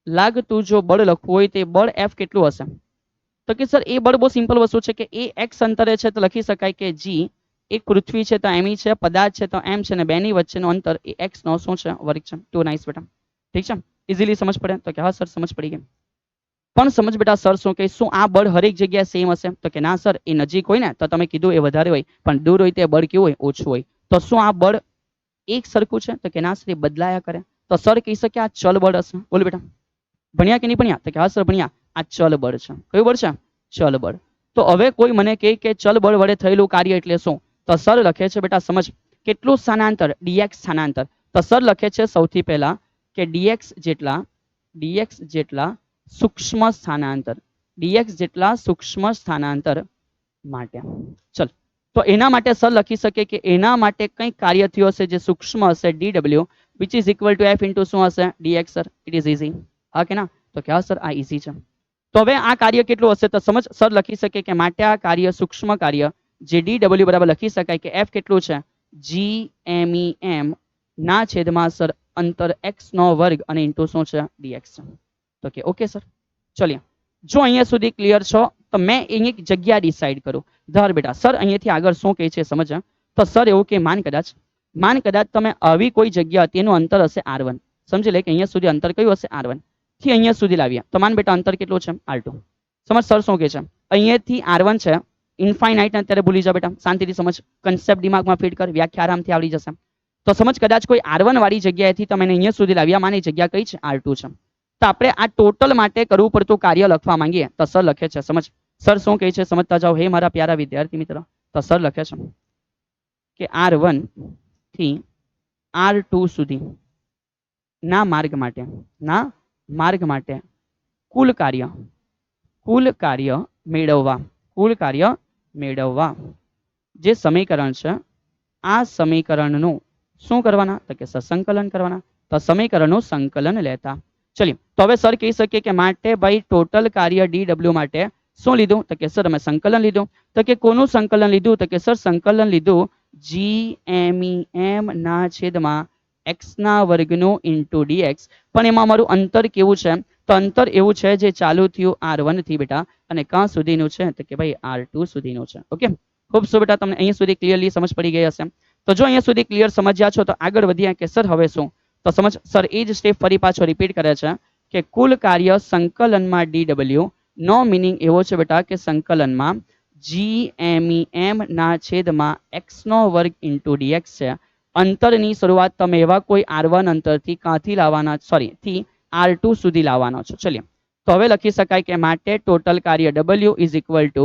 લાગતું જો બળ લખવું હોય, તે બળ એફ કેટલું હશે? તો કે સર એ બળ બહુ સિમ્પલ વસ્તુ છે કે એ એક્સ અંતરે છે, તો લખી શકાય કે જી એક પૃથ્વી છે તો એમ છે, પદાર્થ છે તો એમ છે, ને બેની વચ્ચેનું અંતર એ એક્સ નો શું છે? વર્ગ છે. ટુ નાઇસ બેટા. ઠીક છે? ઇઝીલી સમજ પડે? તો કે હા સર સમજ પડી ગઈ. પણ સમજ બેટા સર શું કહે, શું આ બળ હરેક જગ્યાએ સેમ હશે? તો કે ના સર, એ નજીક હોય ને તો તમે કીધું એ વધારે હોય, પણ દૂર હોય તે બળ કેવું હોય? ઓછું હોય. તો શું આ બળ એક સરખું છે? તો કે ના સર, એ બદલાયા કરે. તો સર કહી શકે આ ચલ બળ હશે. બોલ બેટા, ભણ્યા કે નહીં ભણ્યા? તો કે હા સર ભણ્યા. આ ચલ બળ છે. કયું બળ છે? ચલ બળ. તો હવે કોઈ મને કહે કે ચલ બળ વડે થયેલું કાર્ય એટલે શું? તો સર લખે છે બેટા સમજ, કેટલું સ્થાનાંતર? ડીએક્સ સ્થાનાંતર. તો સર લખે છે સૌથી પહેલા કે ડીએક્સ જેટલા સૂક્ષ્મ સ્થાનાંતર માટે. ચલ, તો એના માટે સર લખી શકે કે એના માટે કંઈક કાર્ય થયો હશે જે સૂક્ષ્મ હશે, dw which is equal to f into શું હશે? dx. Sir it is easy. હા કે ના? તો કે હા સર આ ઇઝી છે. તો હવે આ કાર્ય કેટલું હશે? તો સમજ સર લખી શકે કે માટે આ કાર્ય સૂક્ષ્મ કાર્ય જે dw બરાબર લખી શકાય કે f કેટલું છે? gmem ના છેદમાં સર અંતર x નો વર્ગ અને ઇન્ટુ શું છે? dx છે. તો કે ઓકે સર. ચલિए, જો અહીંયા સુધી ક્લિયર છો તો મેં અહીં એક જગ્યા ડિસાઈડ કરું. ધાર બેટા સર અહીંયાથી આગળ શું કહે છે સમજ. તો સર એવું કે માન કદાચ તમે આવી કોઈ જગ્યા હતી, એનું અંતર હશે r1. સમજી લે કે અહીંયા સુધી અંતર કયું હશે? r1 થી અહીંયા સુધી લાવ્યા. તો માન બેટા અંતર કેટલું છે? r2. સમજ સર શું કહે છે, અહીંયાથી r1 છે ઇન્ફાઇનાઇટ. અત્યારે ભૂલી જા બેટા, શાંતિથી સમજ, કન્સેપ્ટ દિમાગમાં ફીટ કર, વ્યાખ્યા આરામથી આવડી જશે. તો સમજ કદાચ કોઈ r1 વાળી જગ્યાએથી તમે અહીંયા સુધી લાવ્યા, માની જગ્યા કઈ છે? r2 છે. તો આપણે આ ટોટલ માટે કરવું પડતું કાર્ય લખવા માંગીએ તો સર લખે છે સમજ, સર શું કહે છે સમજતા જાઓ હે મારા પ્યારા વિદ્યાર્થી મિત્ર. તો સર લખે છે કે r1 થી r2 સુધી ના માર્ગ માટે કુલ કાર્ય મેળવવા જે સમીકરણ છે, આ સમીકરણનું શું કરવાના? તો કે સંકલન કરવાના. તો સમીકરણનું સંકલન લેતા. ચલિए, તો હવે સર કહી શકીએ કે માટે ભાઈ ટોટલ કાર્ય dw માટે શું લીધું? તો કે સર અમે સંકલન લીધું. તો કે કોનું સંકલન લીધું? તો કે સર સંકલન લીધું gmem ના છેદમાં x ના વર્ગનું ઇન્ટુ dx. પણ એમાં અમારું અંતર કેવું છે? તો અંતર એવું છે જે ચાલુ થયું r1 થી બેટા અને ક્યાં સુધીનું છે? તો કે ભાઈ r2 સુધીનું છે. ઓકે, ખૂબ શું બેટા, તમને અહીંયા સુધી ક્લિયરલી સમજ પડી ગઈ હશે. તો જો અહીંયા સુધી ક્લિયર સમજ્યા છો તો આગળ વધ્યા કે સર હવે શું? તો સમજ સર એ જ સ્ટેપ ફરી પાછો રિપીટ કરે છે કે કુલ કાર્ય સંકલનમાં dw નો મિનિંગ એવો છે બેટા કે સંકલનમાં gmem ના છેદમાં x નો વર્ગ ઇન્ટુ dx છે. અંતરની શરૂઆત તમે એવા કોઈ r1 અંતરથી ક્યાંથી લાવવાના? સોરી, થી r2 સુધી લાવવાનો છો. ચલિए, તો હવે લખી શકાય કે માટે ટોટલ કાર્ય w is equal two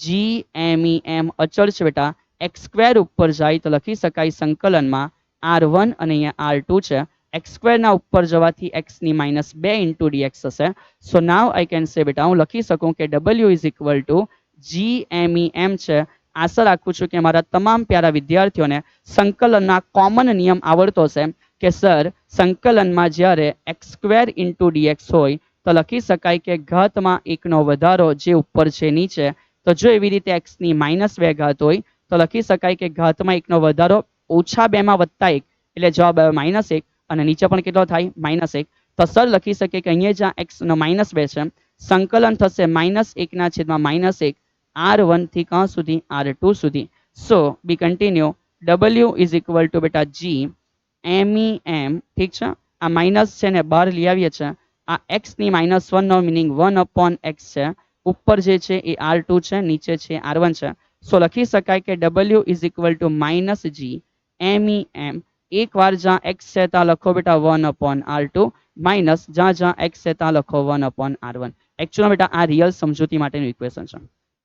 gmem અચળ છે બેટા, x² ઉપર જાય તો લખી શકાય સંકલનમાં r1 અને અહીંયા r2 છે. x² ના ઉપર જવાથી x ની -2 ઇન્ટુ dx હશે. સો નાવ આઈ કેન સે બેટા, હું લખી શકું કે w is equal two gmem છે. આશા રાખું છું કે મારા તમામ પ્યારા વિદ્યાર્થીઓને સંકલનના કોમન નિયમ આવડતો હશે કે સર સંકલનમાં જ્યારે x² ઇન્ટુ dx હોય તો લખી શકાય કે ઘાતમાં 1નો વધારો જે ઉપર છે નીચે તો જો એવી રીતે x ની -2 ઘાત હોય તો લખી શકાય કે ઘાતમાં એકનો વધારો ઓછા 2 માં વત્તા 1 એટલે જવાબ આવે -1 અને નીચે પણ કેટલો થાય -1. તો સર લખી શકીએ કે અહીંયા જ્યાં x નો -2 છે સંકલન થશે -1 ના છેદમાં -1 r1 થી ક્યાં સુધી r2 સુધી. So be continue w is equal to બેટા g MEM. ઠીક છે, આ માઇનસ છે ને બહાર લઈ આવીએ છીએ. આ x ની -1 નો મિનિંગ 1/x છે. ઉપર જે છે એ r2 છે, નીચે છે r1 છે. સો લખી શકાય કે w is equal two -g MEM. એક વાર જ્યાં x છે ત્યાં લખો બેટા 1/r2 માઇનસ જ્યાં જ્યાં x છે ત્યાં લખો 1/r1. એકચ્યુઅલમાં બેટા આ રિયલ સમજૂતી માટેનું ઇક્વેશન છે.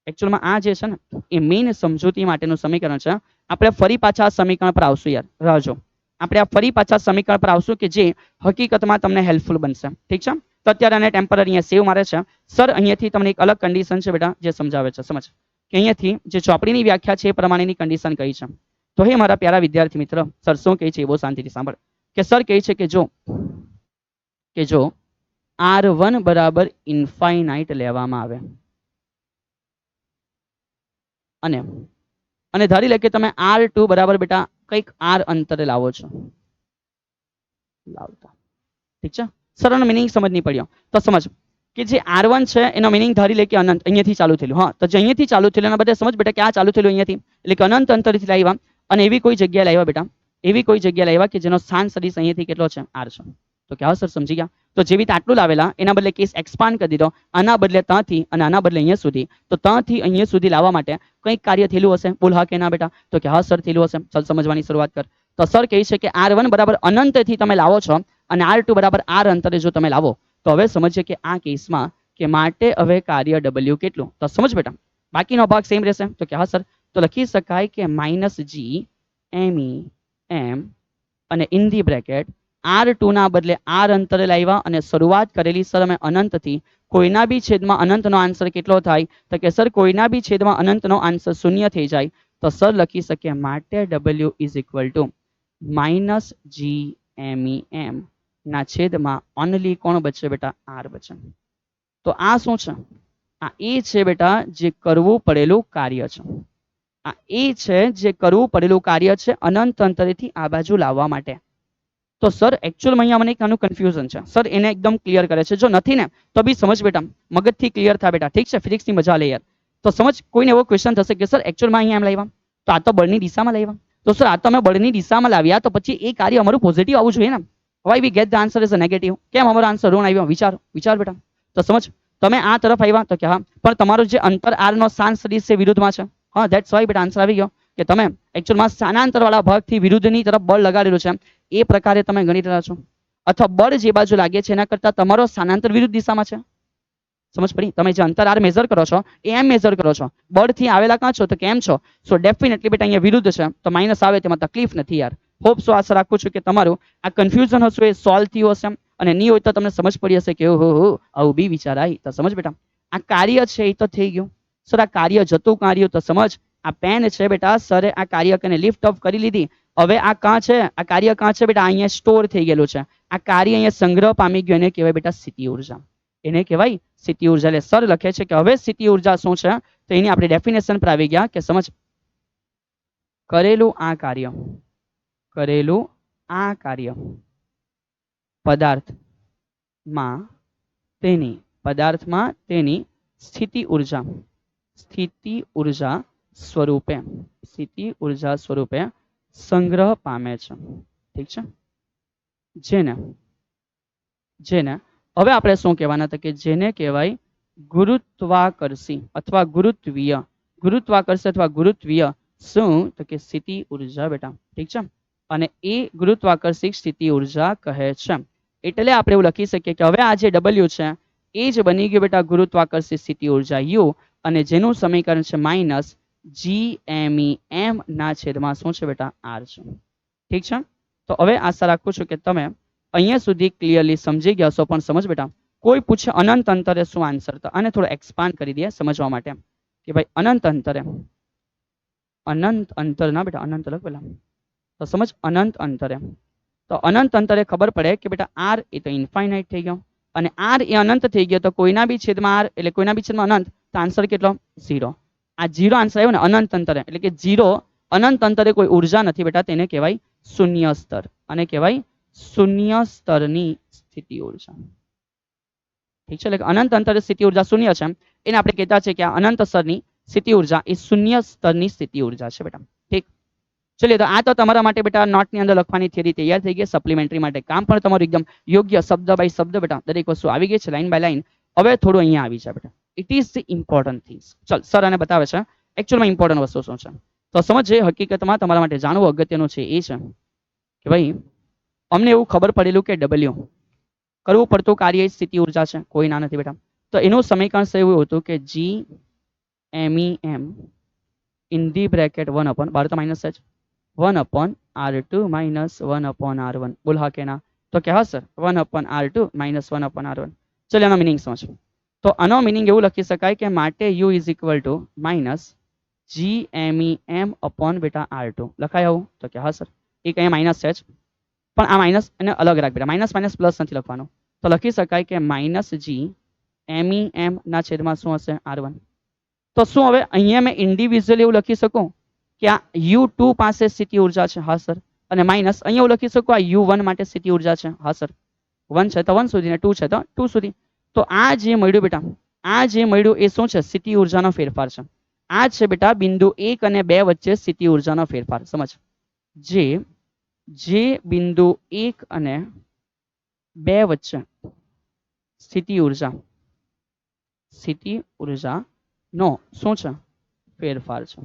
એકચ્યુઅલમાં આ જે છે ને એ મેઇન સમજૂતી માટેનું સમીકરણ છે. આપણે ફરી પાછા આ સમીકરણ પર આવશું યાર, રહેજો. આપણે આ ફરી પાછા સમીકરણ પર આવશું કે જે હકીકતમાં તમને હેલ્પફુલ બનશે. ઠીક છે, તો અત્યારે આને ટેમ્પરરી અહીંયા સેવ મારે છે. સર અહીંયાથી તમને એક અલગ કન્ડિશન છે બેટા જે સમજાવે છે. સમજ કે અહીંયાથી જે ચોપડીની વ્યાખ્યા છે એ પ્રમાણેની કન્ડિશન કઈ છે. તો હે મારા પ્યારા વિદ્યાર્થી મિત્ર, સર શું કહે છે એ બહુ શાંતિથી સાંભળ. કે સર કહે છે કે જો r1 બરાબર ઇન્ફાઇનાઇટ લેવામાં આવે અને અને ધારી લે કે તમે r2 બરાબર બેટા કંઈક r અંતરે લાવો છો. લાવતા ઠીક છે, સર એનો મિનિંગ સમજ નહીં પડ્યો તો સમજ કે જે r1 છે એનો મિનિંગ ધારી લે કે અનંત અહીંયાથી ચાલુ થયેલું. હા, તો જે અહીંયાથી ચાલુ થયેલું એના બદલે સમજ બેટા કે આ ચાલુ થયેલું અહીંયાથી એટલે કે અનંત અંતરથી લાવ્યા અને એવી કોઈ જગ્યાએ લાવ્યા બેટા, એવી કોઈ જગ્યાએ લાવ્યા કે જેનો સ્થાન સદિશ અહીંયાથી કેટલો છે r છે. તો કે હા સર સમજી ગયા. તો જેવી રીતે આટલું લાવેલા એના બદલે કેસ એક્સપાન્ડ કરી દીધો. આના બદલે ત્યાંથી અને આના બદલે અહીંયા સુધી. તો ત્યાંથી અહીંયા સુધી લાવવા માટે કંઈક કાર્ય થયેલું હશે. બોલ હા કે ના બેટા? તો કે હા સર થયેલું હશે. ચાલ સમજવાની શરૂઆત કર. તો સર કહે છે કે r1 બરાબર અનંતથી તમે લાવો છો અને r2 બરાબર r અંતરે જો તમે લાવો તો હવે સમજીએ કે આ કેસમાં કે માટે હવે કાર્ય w કેટલું. તો સમજ બેટા, બાકીનો ભાગ સેમ રહેશે. તો કે હા સર. તો લખી શકાય કે -g MEM અને ઇન ધી બ્રેકેટ r2 ના બદલે r અંતરે લાવ્યા અને શરૂઆત કરેલી સર અમે અનંતથી. કોઈના બી છેદમાં અનંતનો આન્સર કેટલો થાય? તો કે સર કોઈના બી છેદમાં અનંતનો આન્સર 0 થઈ જાય. તો સર લખી શકીએ માટે w is equal two -g MEM ના છેદમાં ઓનલી કોણ બચે બેટા? r બચે. તો આ શું છે? આ એ છે બેટા જે કરવું પડેલું કાર્ય છે. આ એ છે જે કરવું પડેલું કાર્ય છે અનંત અંતરેથી આ બાજુ લાવવા માટે. તો સર એકચ્યુઅલમાં અહીંયા મને એક નાનું કન્ફ્યુઝન છે. સર એને એકદમ ક્લિયર કરે છે. જો નથી ને તો બી સમજ બેટા, મગજથી ક્લિયર થાય બેટા. ઠીક છે, ફિઝિક્સની મજા લે યાર. તો સમજ કોઈને એવો ક્વેશ્ચન થશે કે સર એકચ્યુઅલમાં અહીંયા એમ લાવ્યા તો આ તો બળની દિશામાં લાવ્યા. તો સર આ તો અમે બળની દિશામાં લાવ્યા તો પછી એ કાર્ય અમારું પોઝિટિવ આવવું જોઈએ ને. Why we get the answer is a negative? કેમ અમારો આન્સર ઋણ આવ્યો? વિચાર બેટા. તો સમજ તમે આ તરફ આવ્યા તો કે હા, પણ તમારું જે અંતર r નો સ્થાન સદિશ છે વિરુદ્ધમાં છે. હા, ધેટ્સ વાય બેટા આન્સર આવી ગયો કે તમે એકચ્યુઅલમાં સ્થાનાંતર વાળા ભાગથી વિરુદ્ધની તરફ બળ લગાડેલું છે એ પ્રકારે તમે ગણી રહ્યા છો. અથવા બળ જે બાજુ લાગે છે એના કરતા તમારો સ્થાનાંતર વિરુદ્ધ દિશામાં છે. સમજ પડી? તમે જે અંતર r મેઝર કરો છો એ એમ મેઝર કરો છો. બળથી આવેલા કાં છો તો કેમ છો? સો ડેફિનેટલી બેટા અહીંયા વિરુદ્ધ છે તો માઇનસ આવે તેમાં તકલીફ નથી યાર. હોપ સો આશા રાખું છું કે તમારું આ કન્ફ્યુઝન હશે એ સોલ્વ થયું હશે અને નહીં હોય તો તમને સમજ પડી હશે કે ઓહો આવું બી વિચાર આવી. તો સમજ બેટા આ કાર્ય છે એ તો થઈ ગયું. સર આ કાર્ય જતું કાર્ય તો સમજ આ પેન છે બેટા, સરે આ કાર્ય કરીને લિફ્ટ ઓફ કરી લીધી. હવે આ કાં છે? આ કાર્ય કાં છે બેટા? અહીંયા સ્ટોર થઈ ગયેલું છે. આ કાર્ય અહીંયા સંગ્રહ પામી ગયો. એને કહેવાય બેટા સ્થિતિ ઉર્જા. એને કહેવાય સ્થિતિ ઉર્જા. એટલે સર લખે છે કે હવે સ્થિતિ ઉર્જા શું છે તો એની આપણે ડેફિનેશન પર આવી ગયા કે સમજ કરેલું આ કાર્ય પદાર્થમાં તેની સ્થિતિ ઉર્જા સ્વરૂપે સંગ્રહ પામે છે. ઠીક છે, જેને હવે આપણે શું કહેવાના હતા કે જેને કહેવાય ગુરુત્વાકર્ષી અથવા ગુરુત્વીય શું તો કે સ્થિતિ ઉર્જા બેટા. ઠીક છે, અને એ ગુરુત્વાકર્ષિક સ્થિતિ ઉર્જા કહે છે. એટલે આપણે એવું લખી શકીએ કે હવે આ જે w છે એ જ બની ગયું બેટા ગુરુત્વાકર્ષિત સ્થિતિ ઉર્જા u અને જેનું સમીકરણ છે -GMEM ના છેદમાં શું છે બેટા? r છે. ઠીક છે, તો હવે આશા રાખું છું કે તમે અહીંયા સુધી ક્લિયરલી સમજી ગયા છો. પણ સમજ બેટા કોઈ પૂછે અનંત અંતરે શું આન્સર, તો આને થોડો એક્સપાન્ડ કરી દઈએ સમજવા માટે કે ભાઈ અનંત અંતર ના બેટા અનંત લખ પેલા. તો સમજ અનંત અંતરે ખબર પડે કે બેટા r એ તો ઇન્ફાઇનાઇટ થઈ ગયો અને r એ અનંત થઈ ગયો તો કોઈના બી છેદમાં r એટલે કોઈના બી છેદમાં અનંત તો આન્સર કેટલો? 0. આ ઝીરો આન્સર આવ્યો ને અનંત અંતરે, એટલે કે ઝીરો અનંત અંતરે કોઈ ઉર્જા નથી બેટા, તેને કહેવાય શૂન્ય સ્તર. અને કહેવાય શૂન્ય સ્તરની સ્થિતિ ઉર્જા. ઠીક છે, એટલે અનંત અંતરે સ્થિતિ ઉર્જા શૂન્ય છે, એને આપણે કહેતા છે કે આ અનંત સ્તરની સ્થિતિ ઉર્જા એ શૂન્ય સ્તરની સ્થિતિ ઉર્જા છે બેટા. ઠીક, ચલિए તો આ તો તમારા માટે બેટા નોટની અંદર લખવાની થિયરી તૈયાર થઈ ગઈ. સપ્લિમેન્ટરી માટે કામ પણ તમારું એકદમ યોગ્ય શબ્દ બાય શબ્દ બેટા દરેક વસ્તુ આવી ગઈ છે લાઈન બાય લાઈન. હવે થોડું અહીંયા આવી છે બેટા, it is the important things. ચલ સર આને બતાવે છે એકચ્યુઅલમાં ઇમ્પોર્ટન્ટ વસ્તુ શું છે. તો સમજે, હકીકતમાં તમારા માટે જાણવું અગત્યનું છે એ છે કે ભાઈ અમને એવું ખબર પડેલું કે ડબલ્યુ કરવું પડતું કાર્ય એ સ્થિતિ ઉર્જા છે, કોઈ ના નથી બેટા. તો એનું સમીકરણ એવું હતું કે જી MEM ઇન ધી બ્રેકેટ 1/12 તો માઇનસ છે 1/R2 minus 1/R1. બોલ હા કે ના? તો કે હા સર 1/R2 minus 1/R1. ચલો એનો મિનિંગ સમજ. તો આનો મિનિંગ એવું લખી શકાય કે માટે U is equal two minus GMEM upon બેટા R2 લખાય આવું? તો કે હા સર. એક અહીંયા માઇનસ છે જ, પણ આ માઇનસ એને અલગ રાખ બેટા, માઇનસ માઇનસ પ્લસ નથી લખવાનું. તો લખી શકાય કે માઇનસ GMEM ના છેદમાં શું હશે? R1. તો શું હવે અહીંયા મેં ઇન્ડિવિજ્યુઅલી એવું લખી શકું કે આ U2 પાસે સ્થિતિ ઉર્જા છે? હા સર. અને માઇનસ અહીંયા હું લખી શકું આ U1 માટે સ્થિતિ ઉર્જા છે? હા સર. 1 છે તો 1 સુધી ને 2 છે તો 2 સુધી. તો આ જે મળ્યું બેટા, આ જે મળ્યું એ શું છે? સ્થિતિ ઉર્જાનો ફેરફાર છે. આ છે બેટા બિંદુ 1 અને 2 વચ્ચે સ્થિતિ ઉર્જાનો ફેરફાર. સમજ, જે બિંદુ 1 અને 2 વચ્ચે સ્થિતિ ઉર્જાનો શું છે? ફેરફાર છે.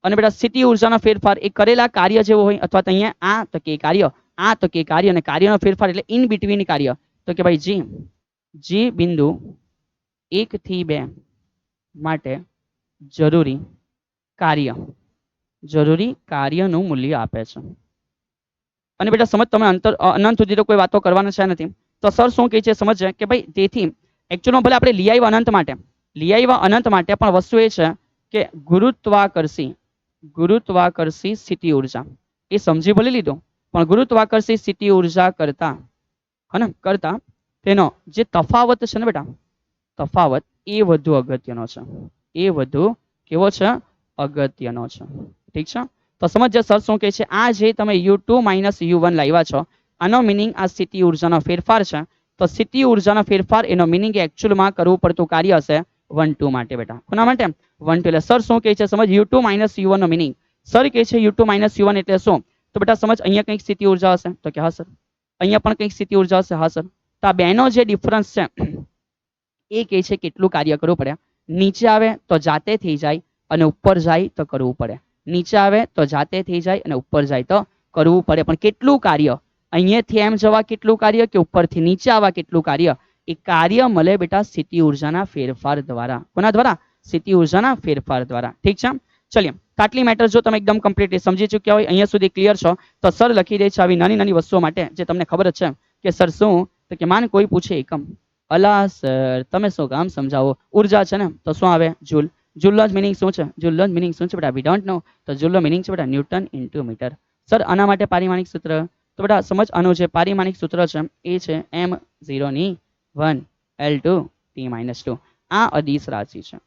અને બેટા સ્થિતિ ઉર્જાનો ફેરફાર એ કરેલા કાર્ય જેવો હોય, અથવા તો અહીંયા આ તો કે કાર્ય, આ તો કે કાર્ય, અને કાર્યનો ફેરફાર એટલે ઇન બિટવીન કાર્ય. તો કે ભાઈ જે બિંદુ 1 થી 2 માટે જરૂરી કાર્યનું મૂલ્ય આપે છે. અને બેટા સમજ, તમે અનંત સુધી તો કોઈ વાતો કરવાના છે નથી. તો સર શું કહે છે સમજ કે ભાઈ તેથી એકચ્યુઅલમાં ભલે આપણે લઈ આવ્યા અનંત માટે પણ વસ્તુ એ છે કે ગુરુત્વાકર્ષી સ્થિતિ ઉર્જા એ સમજી ભલે લીધું, પણ ગુરુત્વાકર્ષી સ્થિતિ ઉર્જા કરતા તેનો જે તફાવત છે ને બેટા, તફાવત એ વધુ અગત્યનો છે. એ વધુ કેવો છે? અગત્યનો છે. ઠીક છે. તો સમજ સર શું કહે છે, આ જે તમે U2 minus U1 લાવ્યા છો આનો મિનિંગ આ સ્થિતિ ઉર્જાનો ફેરફાર છે. તો સ્થિતિ ઉર્જાનો ફેરફાર એનો મિનિંગ એકચ્યુઅલમાં કરવું પડતું કાર્ય હશે 1-2 માટે બેટા. કોના માટે? 1-2. એટલે સર શું કહે છે સમજ, U2 minus U1 no meaning sir કહે છે U2 minus U1 એટલે શું? તો બેટા સમજ અહીંયા કંઈક સ્થિતિ ઉર્જા હશે? તો કે હા સર. અહીંયા પણ કંઈક સ્થિતિ ઉર્જા હશે? હા સર. તો આ બેનો જે ડિફરન્સ છે એ કહે છે કેટલું કાર્ય કરવું પડે. નીચે આવે તો જાતે થઈ જાય અને ઉપર જાય તો કરવું પડે. નીચે આવે તો જાતે થઈ જાય અને ઉપર જાય તો કરવું પડે. પણ કેટલું કાર્ય? અહીંયાથી એમ જવા કેટલું કાર્ય, કે ઉપરથી નીચે આવવા કેટલું કાર્ય? એ કાર્ય મળે બેટા સ્થિતિ ઉર્જાના ફેરફાર દ્વારા. કોના દ્વારા? સ્થિતિ ઉર્જાના ફેરફાર દ્વારા. ઠીક છે. ચલિए, આટલી મેટર જો તમે એકદમ કમ્પ્લીટલી સમજી ચૂક્યા હોય, અહીંયા સુધી ક્લિયર છો, તો સર લખી દે છે આવી નાની નાની વસ્તુઓ માટે જે તમને ખબર જ છે કે સર શું, તો કે માન કોઈ પૂછે એકમ, અલા સર તમે શું કામ સમજાવો, ઉર્જા છે ને તો શું આવે? જૂલ. જૂલનો જ મિનિંગ શું છે? જૂલનો જ મિનિંગ શું છે બેટા? We don't know. તો જૂલનો મિનિંગ છે બેટા ન્યૂટન ઇન્ટુ મીટર. સર આના માટે પારિમાણિક સૂત્ર, તો બેટા સમજ આનું જે પારિમાણિક સૂત્ર છે એ છે m0 ની 1 L2 T-2. આ અદિશ રાશિ છે.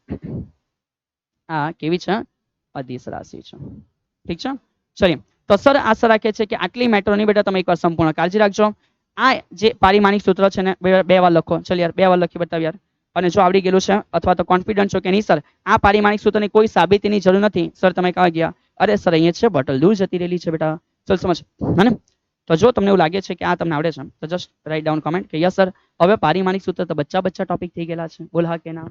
આ કેવી છે? અદિશ રાશિ છે. ઠીક છે. ચલિए, તો સર આશા રાખે છે કે આટલી મેટ્રોની બેટા તમે એકવાર સંપૂર્ણ કાળજી રાખજો. આ જે પારિમાણિક સૂત્ર છે ને બે વાર લખો. ચલ યાર, બે વાર લખી બતાવ યાર. અને જો આવડી ગયેલું છે અથવા તો કોન્ફિડન્ટ છો કે નહીં સર આ પારિમાણિક સૂત્રની કોઈ સાબિતીની જરૂર નથી, સર તમે કહા ગયા અરે સર અહીંયા છે બોટલ દૂર જતી રહેલી છે બેટા. ચલ સમજ હે. તો જો તમને એવું લાગે છે કે આ તમને આવડે છે તો જસ્ટ રાઇટ ડાઉન કમેન્ટ કે યસ સર હવે પારિમાણિક સૂત્ર તો બચ્ચા ટોપિક થઈ ગયેલા છે. બોલ હા કે ના?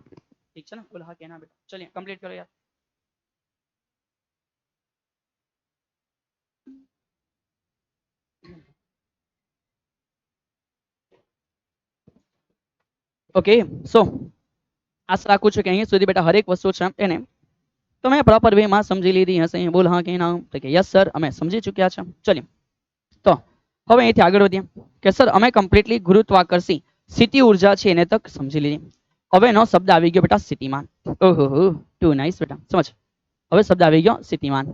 ઠીક છે ને? બોલ હા કે ના બેટા? ચલિए કમ્પ્લીટ કરો યાર. ઓકે, સો આશા રાખું છું કે અહીંયા સુધી બેટા હરેક વસ્તુ છે એને તમે પ્રોપર વેમાં સમજી લીધી હશે. બોલ હા કે ના? તો કે યસ સર અમે સમજી ચૂક્યા છે. ચલિए, તો હવે અહીંથી આગળ વધીએ કે સર અમે કમ્પ્લીટલી ગુરુત્વાકર્ષી સ્થિતિ ઉર્જા છે એને તક સમજી લીધી. હવે એનો શબ્દ આવી ગયો બેટા સ્થિતિમાન. ઓહો ટુ નાઇસ બેટા. સમજ, હવે શબ્દ આવી ગયો સ્થિતિમાન.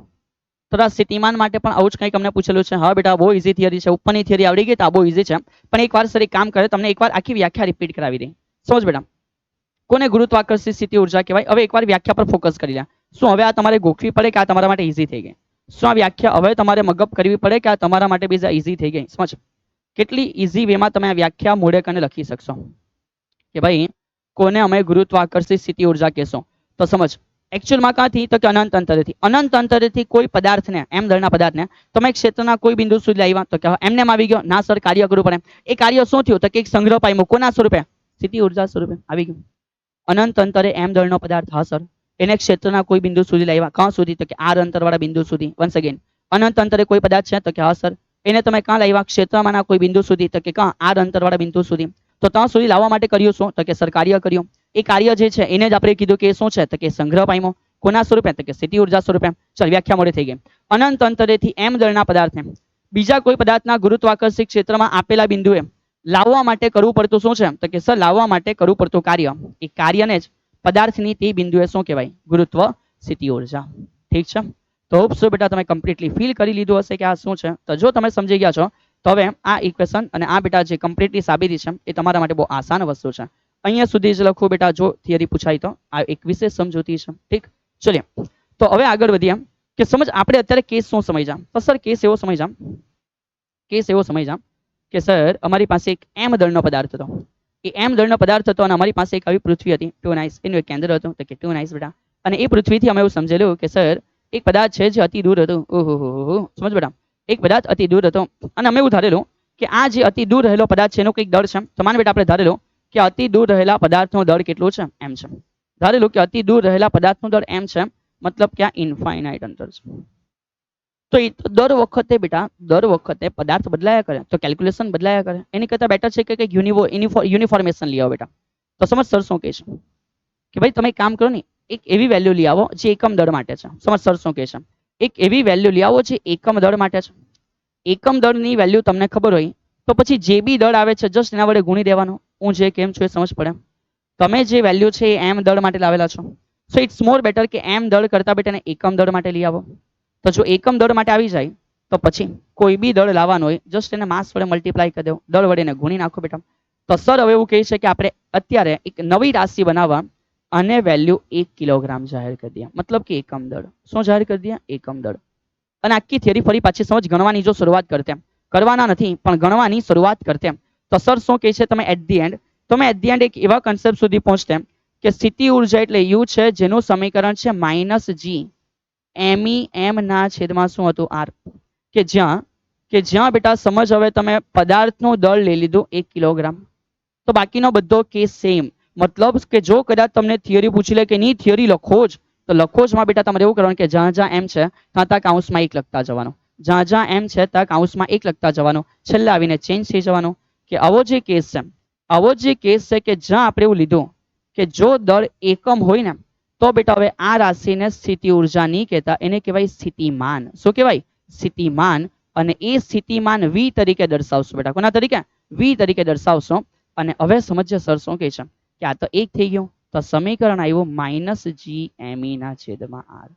તો આ સ્થિતિમાન માટે પણ આવું જ કંઈક અમને પૂછેલું છે. હા બેટા બહુ ઇઝી થિયરી છે, ઉપરની થિયરી આવડી ગઈ તો આ બહુ ઇઝી છે. પણ એકવાર સર એક કામ કરે, તમને એકવાર આખી વ્યાખ્યા રિપીટ કરાવી દે. સમજ બેટા, કોને ગુરુત્વાકર્ષી સ્થિતિ ઉર્જા કહેવાય? હવે એકવાર વ્યાખ્યા પર ફોકસ કરી લે. શું હવે આ તમારે ગોખવી પડે કે આ તમારા માટે ઇઝી થઈ ગઈ? શું આ વ્યાખ્યા હવે તમારે મગઅપ કરવી પડે કે આ તમારા માટે બીજા ઇઝી થઈ ગઈ? સમજ, કેટલી ઇઝી વેમાં તમે આ વ્યાખ્યા મોડે કરીને લખી શકશો કે ભાઈ કોને અમે ગુરુત્વાકર્ષિત સ્થિતિ ઉર્જા કહેશો? તો સમજ, એકચ્યુઅલમાં ક્યાંથી? તો કે અનંત અંતરેથી. અનંત અંતરેથી કોઈ પદાર્થને, એમ દળના પદાર્થને તમે ક્ષેત્રના કોઈ બિંદુ સુધી લાવ્યા તો કે એમને આવી ગયો? ના સર, કાર્ય કરવું પડે. એ કાર્ય શું થયું? તો કે એક સંગ્રહ પામ્યો. કોના સ્વરૂપે? સ્થિતિ ઉર્જા સ્વરૂપે. આવી ગયું. અનંત અંતરે એમ દળનો પદાર્થ, હા સર, એને ક્ષેત્રના કોઈ બિંદુ સુધી લાવ્યા. ક્યાં સુધી? તો કે આર અંતરવાળા બિંદુ સુધી. વન્સ અગેન, અનંત અંતરે કોઈ પદાર્થ છે? તો કે હા સર, એને તમે ક્યાં લાવ્યા? ક્ષેત્રમાંના કોઈ બિંદુ સુધી. તો કે ક્યાં? આર અંતરવાળા બિંદુ સુધી. તો ત્યાં સુધી લાવવા માટે કર્યું શું? તો કે સર કાર્ય કર્યું. એ કાર્ય જે છે એને જ આપણે કીધું કે શું છે? તો કે સંગ્રહ પામ્યો. કોના સ્વરૂપે? તો કે સ્થિતિ ઉર્જા સ્વરૂપે. ચાલ, વ્યાખ્યા મોડે થઈ ગઈ. અનંત અંતરેથી એમ દળના પદાર્થને બીજા કોઈ પદાર્થના ગુરુત્વાકર્ષિત ક્ષેત્રમાં આપેલા બિંદુએ લાવવા માટે કરવું પડતું શું છે? તો કે સર લાવવા માટે કરવું પડતું કાર્ય. એ કાર્યને જ પદાર્થની તે બિંદુએ શું કહેવાય? ગુરુત્વ સ્થિતિ ઉર્જા. ઠીક છે? તો હોપ સો બેટા તમે કમ્પ્લીટલી ફીલ કરી લીધું હશે કે આ શું છે. તો જો તમે સમજી ગયા છો તો હવે આ ઇક્વેશન અને આ બેટા જે કમ્પ્લીટલી સાબિતી છે એ તમારા માટે બહુ આસાન વસ્તુ છે. અહીંયા સુધી જ લખો બેટા જો થિયરી પૂછાય તો. આ એક વિશેષ સમજૂતી છે. ઠીક, ચલિએ તો હવે આગળ વધીએ કે સમજ આપણે અત્યારે કેસ શું સમજ્યા? તો સર કેસ એવો સમજ્યા કે સર અમારી પાસે એક એમ દળનો પદાર્થ હતો. એ એમ દળનો પદાર્થ હતો અને અમારી પાસે એક આવી પૃથ્વી હતી, ટુ નાઇસ. એનું એક કેન્દ્ર હતું, તો કે ટુ નાઇસ બેટા. અને એ પૃથ્વીથી અમે એવું સમજેલું કે સર એક પદાર્થ છે જે અતિ દૂર હતું. ઓહો, સમજ બેટા, એક પદાર્થ અતિ દૂર હતો અને અમે એવું ધારેલું કે આ જે અતિ દૂર રહેલો પદાર્થ છે એનો કંઈક દળ છે. તો માન બેટા આપણે ધારેલું કે અતિ દૂર રહેલા પદાર્થનો દળ કેટલો છે? એમ છે. ધારેલું કે અતિ દૂર રહેલા પદાર્થનો દળ એમ છે, મતલબ કે આ ઇન્ફાઇનાઇટ અંતર છે. તો દર વખતે પદાર્થ બદલાયા કરે તો કેલ્ક્યુલેશન બદલાયા કરે. એની કરતાં બેટર છે કે કંઈક યુનિફોર્મેશન લઈ આવો બેટા. તો સમજ સર શું કહે છે કે ભાઈ તમે એક કામ કરો ને, એક એવી વેલ્યુ લઈ આવો જે એકમ દળ માટે છે. સમજ સર શું કહે છે? એક એવી વેલ્યુ લઈ આવો જે એકમ દળ માટે છે. એકમ દળની વેલ્યુ તમને ખબર હોય તો પછી જે બી દળ આવે છે જસ્ટ એના વડે ગુણી દેવાનો. હું જે કેમ છું એ સમજ પડે. તમે જે વેલ્યુ છે એ એમ દળ માટે લાવેલા છો, સો ઇટ્સ મોર બેટર કે એમ દળ કરતા બેટા એને એકમ દળ માટે લઈ આવો. તો જો એકમ દળ માટે આવી જાય તો પછી કોઈ બી દળ લાવવાનો હોય જસ્ટ એને માસ વડે મલ્ટીપ્લાય કરી દો, દળ વડે એને ગુણી નાખો બેટા. તો સર હવે એવું કહે છે કે આપણે અત્યારે એક નવી રાશિ બનાવવા અને વેલ્યુ 1 કિલોગ્રામ જાહેર કરી દઈએ. મતલબ કે એકમ દળ. શું જાહેર કરી દઈએ? એકમ દળ. અને આખી થિયરી ફરી પાછી સમજ ગણવાની જો શરૂઆત કરતે, કરવાના નથી પણ ગણવાની શરૂઆત કરતે, તો સર શું કહે છે તમે એટ ધી એન્ડ એક એવા કન્સેપ્ટ સુધી પહોંચતે કે સ્થિતિ ઉર્જા એટલે યુ છે જેનું સમીકરણ છે -g એમ ના છેદમાં શું હતું? આર. કે જ્યાં બેટા સમજ હવે તમે પદાર્થનું દળ લઈ લીધું 1 કિલોગ્રામ, તો બાકીનો બધો કેસ સેમ. મતલબ કે જો કદાચ તમને થિયરી પૂછી લે કે નહીં થિયરી લખો જ, તો લખો જ માં બેટા તમારે એવું કરવાનું કે જ્યાં જ્યાં એમ છે ત્યાં કાઉન્સમાં 1 લખતા જવાનું. જ્યાં જ્યાં એમ છે ત્યાં કાઉન્સમાં 1 લખતા જવાનું. છેલ્લે આવીને ચેન્જ થઈ જવાનું. કે આવો જે કેસ છે કે જ્યાં આપણે એવું લીધું કે જો દળ એકમ હોય ને તો બેટા હવે આ રાશિને સ્થિતિ ઉર્જા નહીં કહેતા, એને કહેવાય સ્થિતિમાન. શું કહેવાય? સ્થિતિમાન. અને એ સ્થિતિમાન v તરીકે દર્શાવશો બેટા. કોના તરીકે? v તરીકે દર્શાવશો. અને હવે સમજ્ય સર શું કહે છે કે આ તો 1 થઈ ગયું, તો સમીકરણ આવ્યું -g/r.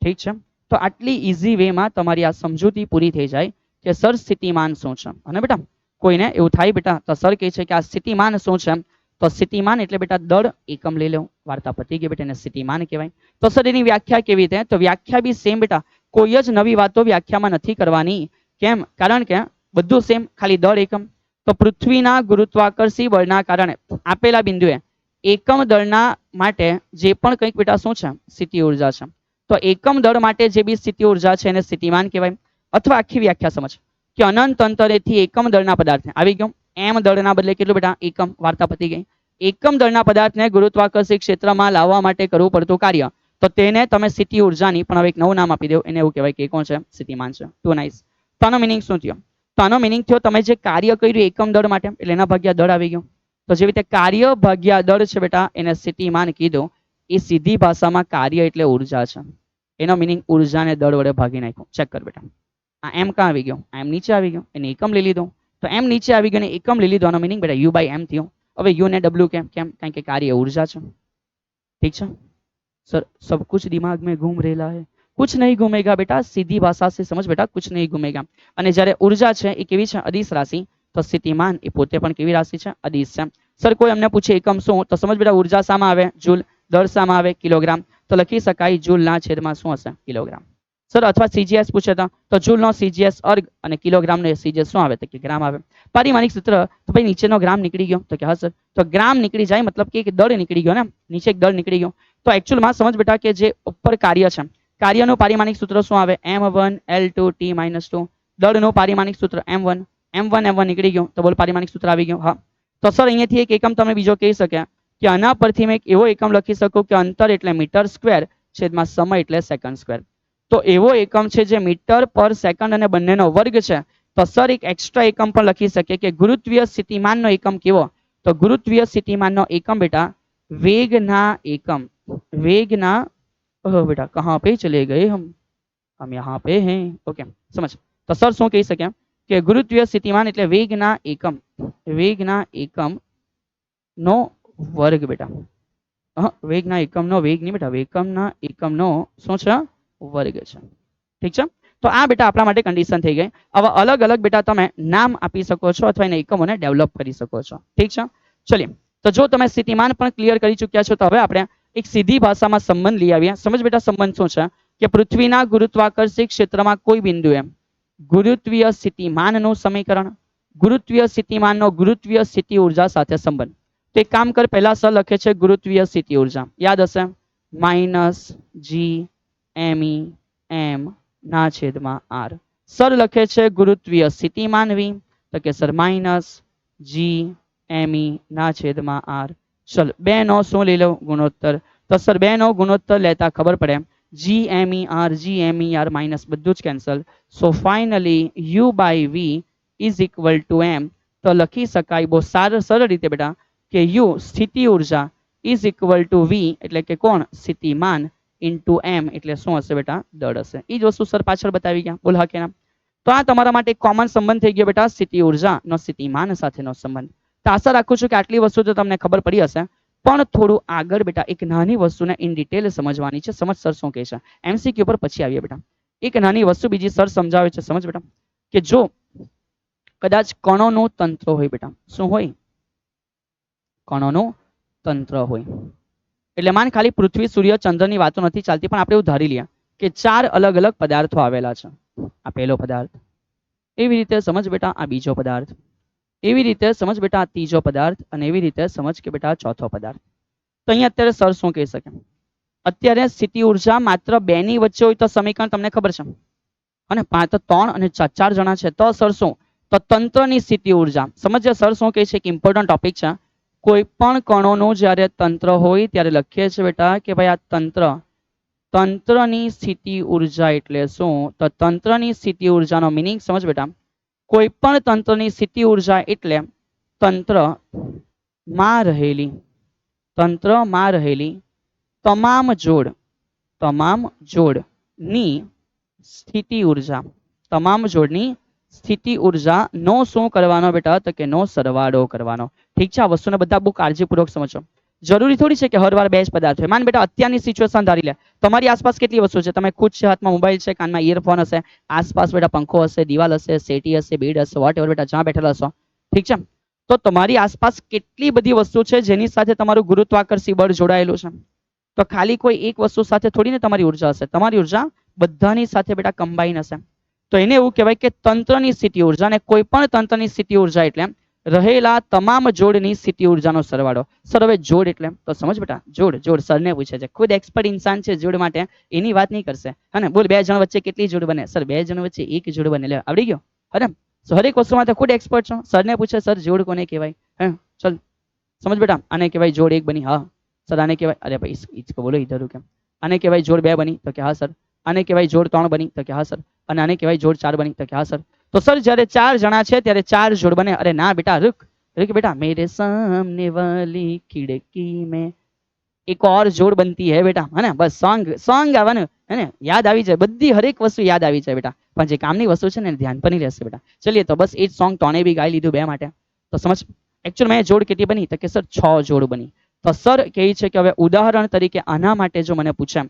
ઠીક છે? તો આટલી ઇઝી વેમાં તમારી આ સમજૂતી પૂરી થઈ જાય કે સર સ્થિતિમાન શું છે. અને બેટા કોઈને એવું થાય બેટા તો સર કહે છે કે આ સ્થિતિમાન શું છે, તો સ્થિતિમાન એટલે બેટા દળ એકમ લઈ લો. વાર્તા પતી ગઈ બેટા, એને સ્થિતિમાન કહેવાય. તો સર એની વ્યાખ્યા કેવી રીતે? તો વ્યાખ્યા બી સેમ બેટા. કોઈ જ નવી વાતો વ્યાખ્યામાં નથી કરવાની. કેમ? કારણ કે બધું સેમ, ખાલી દળ એકમ. તો પૃથ્વીના ગુરુત્વાકર્ષી બળના કારણે આપેલા બિંદુએ એકમ દળના માટે જે પણ કંઈક બેટા શું છે? સ્થિતિ ઉર્જા છે. તો એકમ દળ માટે જે બી સ્થિતિ ઉર્જા છે એને સ્થિતિમાન કહેવાય. અથવા આખી વ્યાખ્યા સમજ કે અનંત અંતરેથી એકમ દળના પદાર્થને આવી ગયો એમ દળના બદલે કેટલું બેટા? એકમ. વાર્તા પતી ગઈ. એકમ દળના પદાર્થને ગુરુત્વાકર્ષી ક્ષેત્રમાં લાવવા માટે કરવું પડતું કાર્ય, તો તેને તમે સ્થિતિ ઉર્જાની પણ હવે એક નવું નામ આપી દો. એને એવું કહેવાય કે કોણ છે? સ્થિતિમાન છે. Too nice. તો આનો મિનિંગ શું થયો? તો આનો મિનિંગ થયો તમે જે કાર્ય કર્યું એકમ દળ માટે એટલે એના ભાગ્યા દળ આવી ગયું. તો જેવી રીતે કાર્ય ભાગ્યા દળ છે બેટા એને સ્થિતિમાન કીધું. એ સીધી ભાષામાં કાર્ય એટલે ઉર્જા છે. એનો મિનિંગ ઉર્જાને દળ વડે ભાગી નાખ્યો. ચેક કર બેટા. આ એમ ક્યાં આવી ગયો? એમ નીચે આવી ગયો. એને એકમ લઈ લીધો. તો એમ નીચે આવી ગયો ને એકમ લઈ લીધો. આનો મિનિંગ બેટા u/m થયો. હવે u ને w કેમ? કારણ કે કાર્ય ઉર્જા છે. ठीक है सर, सब कुछ दिमाग में घूम रहेला है. कुछ नहीं घूमेगा बेटा, सीधी भाषा से समझ बेटा, कुछ नहीं घूमेगा. અને જ્યારે ઉર્જા છે એ કેવી છે? અદિશ રાશિ. તો સ્થિતિમાન એ પોતે પણ કેવી રાશિ છે? અદિશ છે. સર કોઈ અમને પૂછે એકમ શું, તો સમજ બેટા ઉર્જા શામાં આવે? જૂલ. દળ શામાં આવે? કિલોગ્રામ. તો તો લખી શકાય જૂલના છેદમાં શું હશે કિલોગ્રામ. સર અથવા સીજીએસ પૂછે તો જૂલનો સીજીએસ અર્ગ અને કિલોગ્રામનો સીજીએસ શું આવે તો કે ગ્રામ આવે. પારિમાણિક સૂત્ર તો ભાઈ નીચેનો ગ્રામ નીકળી ગયો તો કે હા સર. તો ગ્રામ નીકળી જાય મતલબ કે એક દળ નીકળી ગયો ને, નીચે એક દળ નીકળી ગયો. તો એકચ્યુઅલમાં સમજ બેટા કે જે ઉપર કાર્ય છે, કાર્યનું પારિમાણિક સૂત્ર શું આવે m1 L2 T - 2. દળનું પારિમાણિક સૂત્ર m1 m1 નીકળી ગયું તો બોલ પારિમાણિક સૂત્ર આવી ગયું. હા તો સર અહીંયાથી એક એકમ તમે બીજો કહી શક્યા કે આના પરથી મેં એક એવો એકમ લખી શકું કે અંતર એટલે મીટર સ્ક્વેર છેદમાં સમય એટલે સેકન્ડ સ્ક્વેર. તો એવો એકમ છે જે મીટર પર સેકન્ડ અને બંનેનો વર્ગ છે. તો સર એક એક્સ્ટ્રા એકમ પણ લખી શકીએ કે ગુરુત્વીય સ્થિતિમાનનો એકમ કેવો તો ગુરુત્વીય સ્થિતિમાનનો એકમ બેટા વેગના એકમ. वेगना बेटा कहाँ पे चले गए हम यहाँ पे हैं. ओके समझ. तो सर શું કહી શક્યા કે ગુરુત્વીય સ્થિતિમાન એટલે વેગના એકમ નો વર્ગ બેટા. વેગના એકમનો વેગ નહીં બેટા, વેગના એકમનો શું છે વર્ગ છે. ઠીક છે. તો આ બેટા આપણા માટે કન્ડિશન થઈ ગઈ. હવે અલગ અલગ બેટા તમે નામ આપી શકો છો અથવા એના એકમોને ડેવલપ કરી શકો છો. ઠીક છે. ચલિए તો જો તમે સ્થિતિમાન પણ ક્લિયર કરી ચૂક્યા છો તો હવે આપણે એક સીધી ભાષામાં સંબંધ લઈ આવ્યા. સમજ બેટા સંબંધ શું છે કે પૃથ્વીના ગુરુત્વાકર્ષી ક્ષેત્રમાં કોઈ બિંદુએ ગુરુત્વીય સ્થિતિમાનનું સમીકરણ, ગુરુત્વીય સ્થિતિમાનનો ગુરુત્વીય સ્થિતિ ઉર્જા સાથે સંબંધ. તો એક કામ કર, પહેલા સર લખે છે ગુરુત્વીય સ્થિતિ ઉર્જા, યાદ હશે -GMEM/r. સર લખે છે ગુરુત્વીય સ્થિતિમાન v તો કે સર -GME/r. ચલ બે નો શું લઈ લો ગુણોત્તર. તો સર બે નો ગુણોત્તર લેતા ખબર પડે GMER માઇનસ બધું જ cancel. So finally u/v is equal two m. તો લખી શકાય બહુ સરળ રીતે બેટા કે u સ્થિતિ ઉર્જા ઇઝ ઇક્વલ ટુ v એટલે કે કોણ સ્થિતિમાન ઇન્ટુ m એટલે શું હશે બેટા દળ હશે. એ જ વસ્તુ સર પાછળ બતાવી ગયા. બોલ હા કે ના. તો આ તમારા માટે એક કોમન સંબંધ થઈ ગયો બેટા સ્થિતિ ઉર્જાનો સ્થિતિમાન સાથેનો સંબંધ. તો આશા રાખું છું કે આટલી વસ્તુ તો તમને ખબર પડી હશે. પણ થોડું આગળ બેટા એક નાની વસ્તુને ઇન ડિટેલ સમજવાની છે. સમજ સર શું કહે છે. એમસીક્યુ પર પછી આવીએ બેટા. એક નાની વસ્તુ બીજી સર સમજાવે છે. સમજ બેટા કે જો કદાચ કણોનું તંત્ર હોય બેટા, શું હોય કણોનું તંત્ર હોય એટલે માન ખાલી પૃથ્વી સૂર્ય ચંદ્રની વાતો નથી ચાલતી પણ આપણે એવું ધારી લઈએ કે ચાર અલગ અલગ પદાર્થો આવેલા છે. આ પહેલો પદાર્થ, એવી રીતે સમજ બેટા આ બીજો પદાર્થ, એવી રીતે સમજ બેટા આ ત્રીજો પદાર્થ અને એવી રીતે સમજ કે બેટા ચોથો પદાર્થ. તો અહીંયા અત્યારે સર શું કહી શકે અત્યારે સ્થિતિ ઉર્જા માત્ર બે ની વચ્ચે હોય તો સમીકરણ તમને ખબર છે અને પાંચ તો ત્રણ અને ચાર જણા છે તો સર શું તો તંત્રની સ્થિતિ ઉર્જા. સમજ્યા સર શું કહે છે એક ઇમ્પોર્ટન્ટ ટોપિક છે. કોઈ પણ કણોનું જ્યારે તંત્ર હોય ત્યારે લખીએ છીએ બેટા કે ભાઈ આ તંત્રની સ્થિતિ ઉર્જા એટલે શું. તો તંત્રની સ્થિતિ ઉર્જાનો મિનિંગ સમજ બેટા કોઈ પણ તંત્રની સ્થિતિ ઉર્જા એટલે તંત્રમાં રહેલી તમામ જોડની સ્થિતિ ઉર્જા, તમામ જોડની સ્થિતિ ઉર્જા નો શું કરવાનો બેટા તો કે નો સરવાળો કરવાનો. ઠીક છે. આ વસ્તુને બધા બહુ કાળજીપૂર્વક સમજો. જરૂરી થોડી છે કે હર વાર બે જ પદાર્થ હોય. માન બેટા અત્યારની સિચ્યુએશન ધારી લે તમારી આસપાસ કેટલી વસ્તુ છે. તમે ખુદ છે, હાથમાં મોબાઈલ છે, કાનમાં ઇયરફોન હશે, આસપાસ બેટા પંખો હશે, દિવાલ હશે, સેટી હશે, બેડ હશે, વોટ એવર બેટા જ્યાં બેઠેલા હશો. ઠીક છે. તો તમારી આસપાસ કેટલી બધી વસ્તુ છે જેની સાથે તમારું ગુરુત્વાકર્ષી બળ જોડાયેલું છે. તો ખાલી કોઈ એક વસ્તુ સાથે થોડી ને તમારી ઉર્જા હશે. તમારી ઉર્જા બધાની સાથે બેટા કમ્બાઈન હશે. તો એને એવું કહેવાય કે તંત્રની સ્થિતિ ઉર્જા. અને કોઈ પણ તંત્રની સ્થિતિ ઉર્જા એટલે રહેલા તમામ જોડની સ્થિતિ ઉર્જાનો સરવાળો. સર હવે જોડ એટલે તો સમજ બેટા જોડ સરને પૂછે છે. ખુદ એક્સપર્ટ ઇન્સાન છે જોડ માટે, એની વાત નહીં કરશે. અને બોલ બે જણ વચ્ચે કેટલી જોડ બને. સર બે જણ વચ્ચે એક જોડ બને. લે આવડી ગયો. અરે હરેક વસ્તુમાં ખુદ એક્સપર્ટ છો. સરને પૂછે સર જોડ કોને કહેવાય. હે ચલ સમજ બેટા આને કહેવાય જોડ એક બની. હા સર આને કહેવાય અરે ભાઈ इसको બોલો इधर કેમ. આને કહેવાય જોડ બે બની તો કે હા સર. આને કહેવાય જોડ ત્રણ બની તો કે હા સર. અને આને કહેવાય જોડ ચાર બની તો કે હા સર. તો સર જ્યારે ચાર જણા છે ત્યારે ચાર જોડ બને. અરે ના બેટા रुक बेटा मेरे सामने वाली खिड़की में एक और जोड़ बनती है बेटा. है ना बस सॉन्ग ગાવાનું है ને યાદ આવી જાય. બધી હરેક વસ્તુ યાદ આવી જાય બેટા. પણ જે કામની વસ્તુ છે ને ધ્યાન પર નહીં રહેશે બેટા. ચલીએ તો બસ એ જ સોંગ ત્રણે બી ગાઈ લીધું બે માટે. તો સમજ એકચ્યુઅલ મેં જોડ કેટલી બની તો કે સર 6 જોડ બની. તો સર કહે છે કે હવે ઉદાહરણ તરીકે આના માટે જો મને પૂછે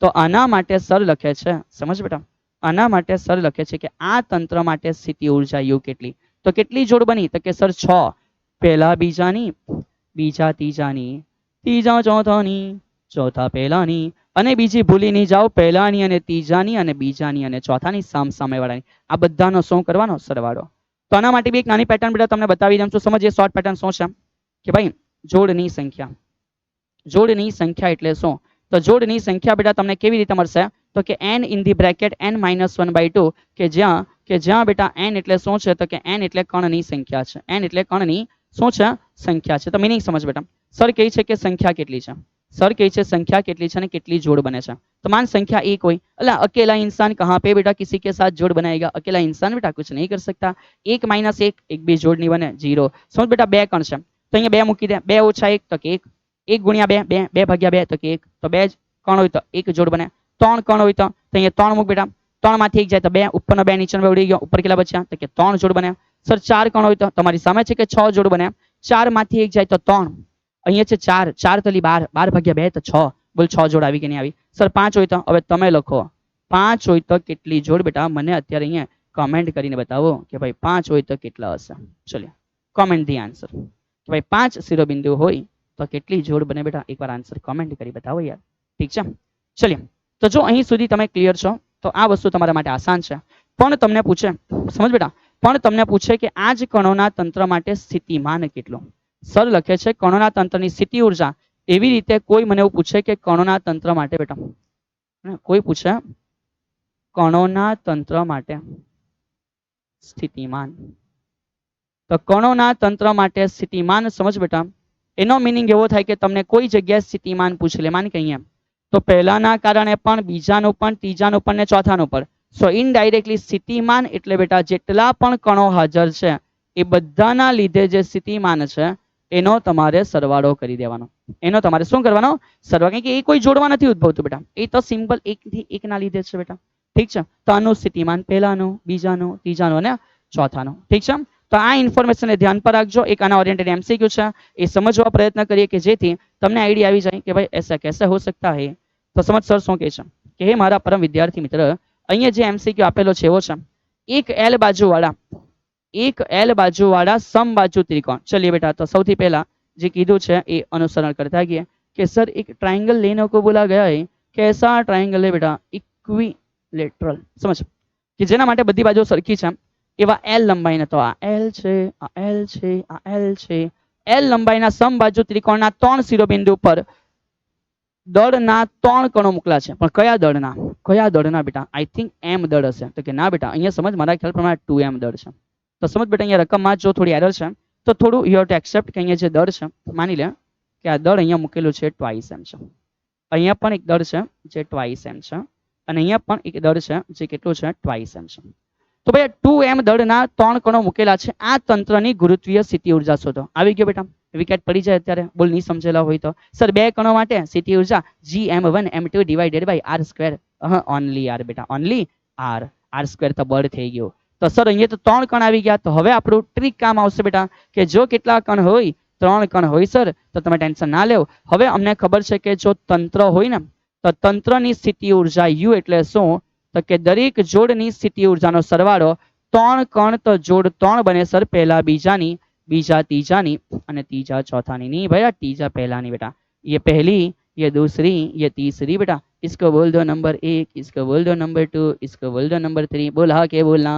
તો આના માટે સર લખે છે સમજ બેટા આના માટે સર લખે છે કે આ તંત્ર માટે સ્થિતિ ઉર્જા યુ કેટલી. તો કેટલી જોડ બની તો કે સર 6. પહેલા બીજાની, બીજા ત્રીજાની, ત્રીજા ચોથાની, ચોથા પહેલાની અને બીજી ભૂલી નહીં જાઓ, પહેલાની અને ત્રીજાની અને બીજાની અને ચોથાની સામસામેવાળાની આ બધાનો શું કરવાનો? સરવાળો. તો આના માટે બી એક નાની પેટર્ન બેટા તમને બતાવી દઉં છું. સમજીએ શોર્ટ પેટર્ન શું છે કે ભાઈ જોડની સંખ્યા. જોડની સંખ્યા એટલે શું? તો જોડની સંખ્યા બેટા તમને કેવી રીતે મળશે? તો કે n in the bracket n minus 1/2 કે જ્યાં બેટા n એટલે શું છે? તો કે n એટલે કણની સંખ્યા છે. n એટલે કણની શું છે? સંખ્યા છે. તો મીનિંગ સમજ બેટા. સર કહે છે કે સંખ્યા કેટલી છે? सर कही छे संख्या कितनी है कितनी जोड़ बने छे? तो मान संख्या एक हुई, अल्लाह अकेला इंसान कहाँ पे बेटा किसी के साथ जोड़ बनाएगा? अकेला इंसान बेटा कुछ नहीं कर सकता. एक माइनस एक भी जोड़ नहीं बने, जीरो. समझ बेटा बे कण छे तो अहीं बे मूकी दे, बे ओछा एक तो एक, एक गुणिया बे, बे बे भाग्या बे तो एक, तो बे कण होय तो एक जोड़ बने. त्रण कण होय तो अहीं त्रण मूक बेटा, त्रण मांथी एक जाए तो बे, उपरनो बे नीचेनो बे उड़ी गयो, ऊपर केटला बच्या? तो के त्रण जोड़ बने. सर चार कण होय तो तमारी सामे छे के 6 जोड़ बने. चार मांथी एक जाए तो त्रण, अहीं छे चार, चार तली 12, 12 भाग्या 2 तो 6. बोल 6 जोड़ आवी के नहीं आवी? सर 5 होय तो हवे तमे लखो 5 होय तो केटली जोड़ बेटा मने अत्यारे अहींया कमेंट करीने बतावो कि भाई 5 होय तो केटला हशे? चलिए कमेंट दी आंसर कि भाई 5 शिरोबिंदु होय तो केटली जोड़ बने बेटा? एक बार आंसर कमेंट करी बतावो यार. ठीक छे? चलिए तो जो अहीं सुधी तमे क्लियर छो तो आ वस्तु तमारा माटे आसान छे. पण तमने पूछे, समझ बेटा, पण तमने पूछे कि आज कणोना तंत्र माटे स्थितिमान केटलो? सर लखे छे कणोना तंत्रनी स्थिति ऊर्जा. एवी रीते कोई मने एवुं पूछे कि कणोना तंत्र माटे बेटा, कोई पूछे कणोना तंत्र माटे स्थितिमान, तो कणोना तंत्र माटे स्थितिमान समझ बेटा एनो मीनिंग एवो थाय के तमने कोई जग्याए स्थितिमान पूछ ले, मान के अहींया तो पहेलाना कारणे पण, बीजानुं पण, त्रीजानुं पण ने चौथानुं पण. सो इनडायरेक्टली स्थितिमान एटले बेटा जेटला पण कणो हाजर छे ए बधाना लीधे जे स्थितिमान छे एनो तमारे सरवाळो करी देवानो. एनो तमारे शुं करवानो? सरवाळो. कारण के ए कोई जोड़वा नथी उद्भवतुं बेटा, ए तो सिंपल एक थी एक ना लीधे छे बेटा. ठीक छे? तो आनुं स्थितिमान पहेलानुं, बीजानुं, त्रीजानुं अने चौथानुं. ठीक छे? तो आ इन्फॉर्मेशन ने ध्यान पर राखजो. एक आना ओरिएंटेड एमसीक्यू छे ए समझवा प्रयत्न करिए कि जेथी तमने आइडिया आवी जाए कि भाई ऐसा कैसे हो सकता है. तो समझ सर शुं कहे छे कि हे मारा परम विद्यार्थी मित्र, अहींया जे एमसीक्यू आपेलो छे एवो छे एक एल बाजुवाळा, एक एल बाजुवाळा समबाजु त्रिकोण. चलिए बेटा तो सौथी पहला जे कीधुं छे ए अनुसरण करता गए कि सर एक ट्रायंगल लेने को बोला गया है. कैसा ट्रायंगल है बेटा? इक्विलेटरल. समझ कि जेना माटे बधी बाजु सरखी छे एवा एल लंबाईना, तो आ एल छे, आ एल छे, आ एल छे. एल लंबाईना समबाजु त्रिकोणना 3 शिरोबिंदु पर दળના 3 કણો મોકલા છે. પણ કયા દળના? કયા દળના બેટા? આઈ થિંક એમ દળ હશે. તો કે ના બેટા અહીંયા સમજ, મારા ખ્યાલ પ્રમાણે 2m દળ છે. તો સમજ બેટા અહીંયા રકમમાં જો થોડી એરર છે તો થોડું યુ હેવ ટુ એક્સેપ્ટ કે અહીંયા જે દળ છે માની લે કે આ દળ અહીંયા મૂકેલું છે ટ્વાઇસ એમ છે. અહીંયા પણ એક દળ છે જે ટ્વાઇસ એમ છે અને અહીંયા પણ એક દળ છે જે કેટલું છે? ટ્વાઇસ એમ છે. તો ભાઈ 2m દળના 3 કણો મૂકેલા છે. આ તંત્રની ગુરુત્વીય સ્થિતિ ઊર્જા શોધો. આવી ગયો બેટા? વિકેટ પડી જાય અત્યારે, બોલ નહીં સમજેલા હોય તો. સર બે કણો માટે સ્થિતિ ઊર્જા gm1 m2 divided by r square. Only r બેટા, ઓનલી r. r સ્ક્વેર તો બળ થઈ ગયો. તો સર અહીંયા તો 3 કણ આવી ગયા. તો હવે આપણું ટ્રીક કામ આવશે બેટા કે જો કેટલા કણ હોય? 3 કણ હોય સર તો તમે ટેન્શન ના લેવો. હવે અમને ખબર છે કે જો તંત્ર હોય ને તો તંત્રની સ્થિતિ ઊર્જા u એટલે શું? તો કે દરેક જોડની સ્થિતિ ઊર્જાનો સરવાળો 3 કણ તો જોડ 3 બને સર, પહેલા બીજાની, बीजा तीजानी અને तीजा चौथानी. नहीं भैया तीजा पहलानी बेटा. ये पहली, ये दूसरी, ये तीसरी बेटा. इसको बोल दो नंबर 1, इसको बोल दो नंबर 2, इसको बोल दो नंबर 3. बोल हा के बोलना,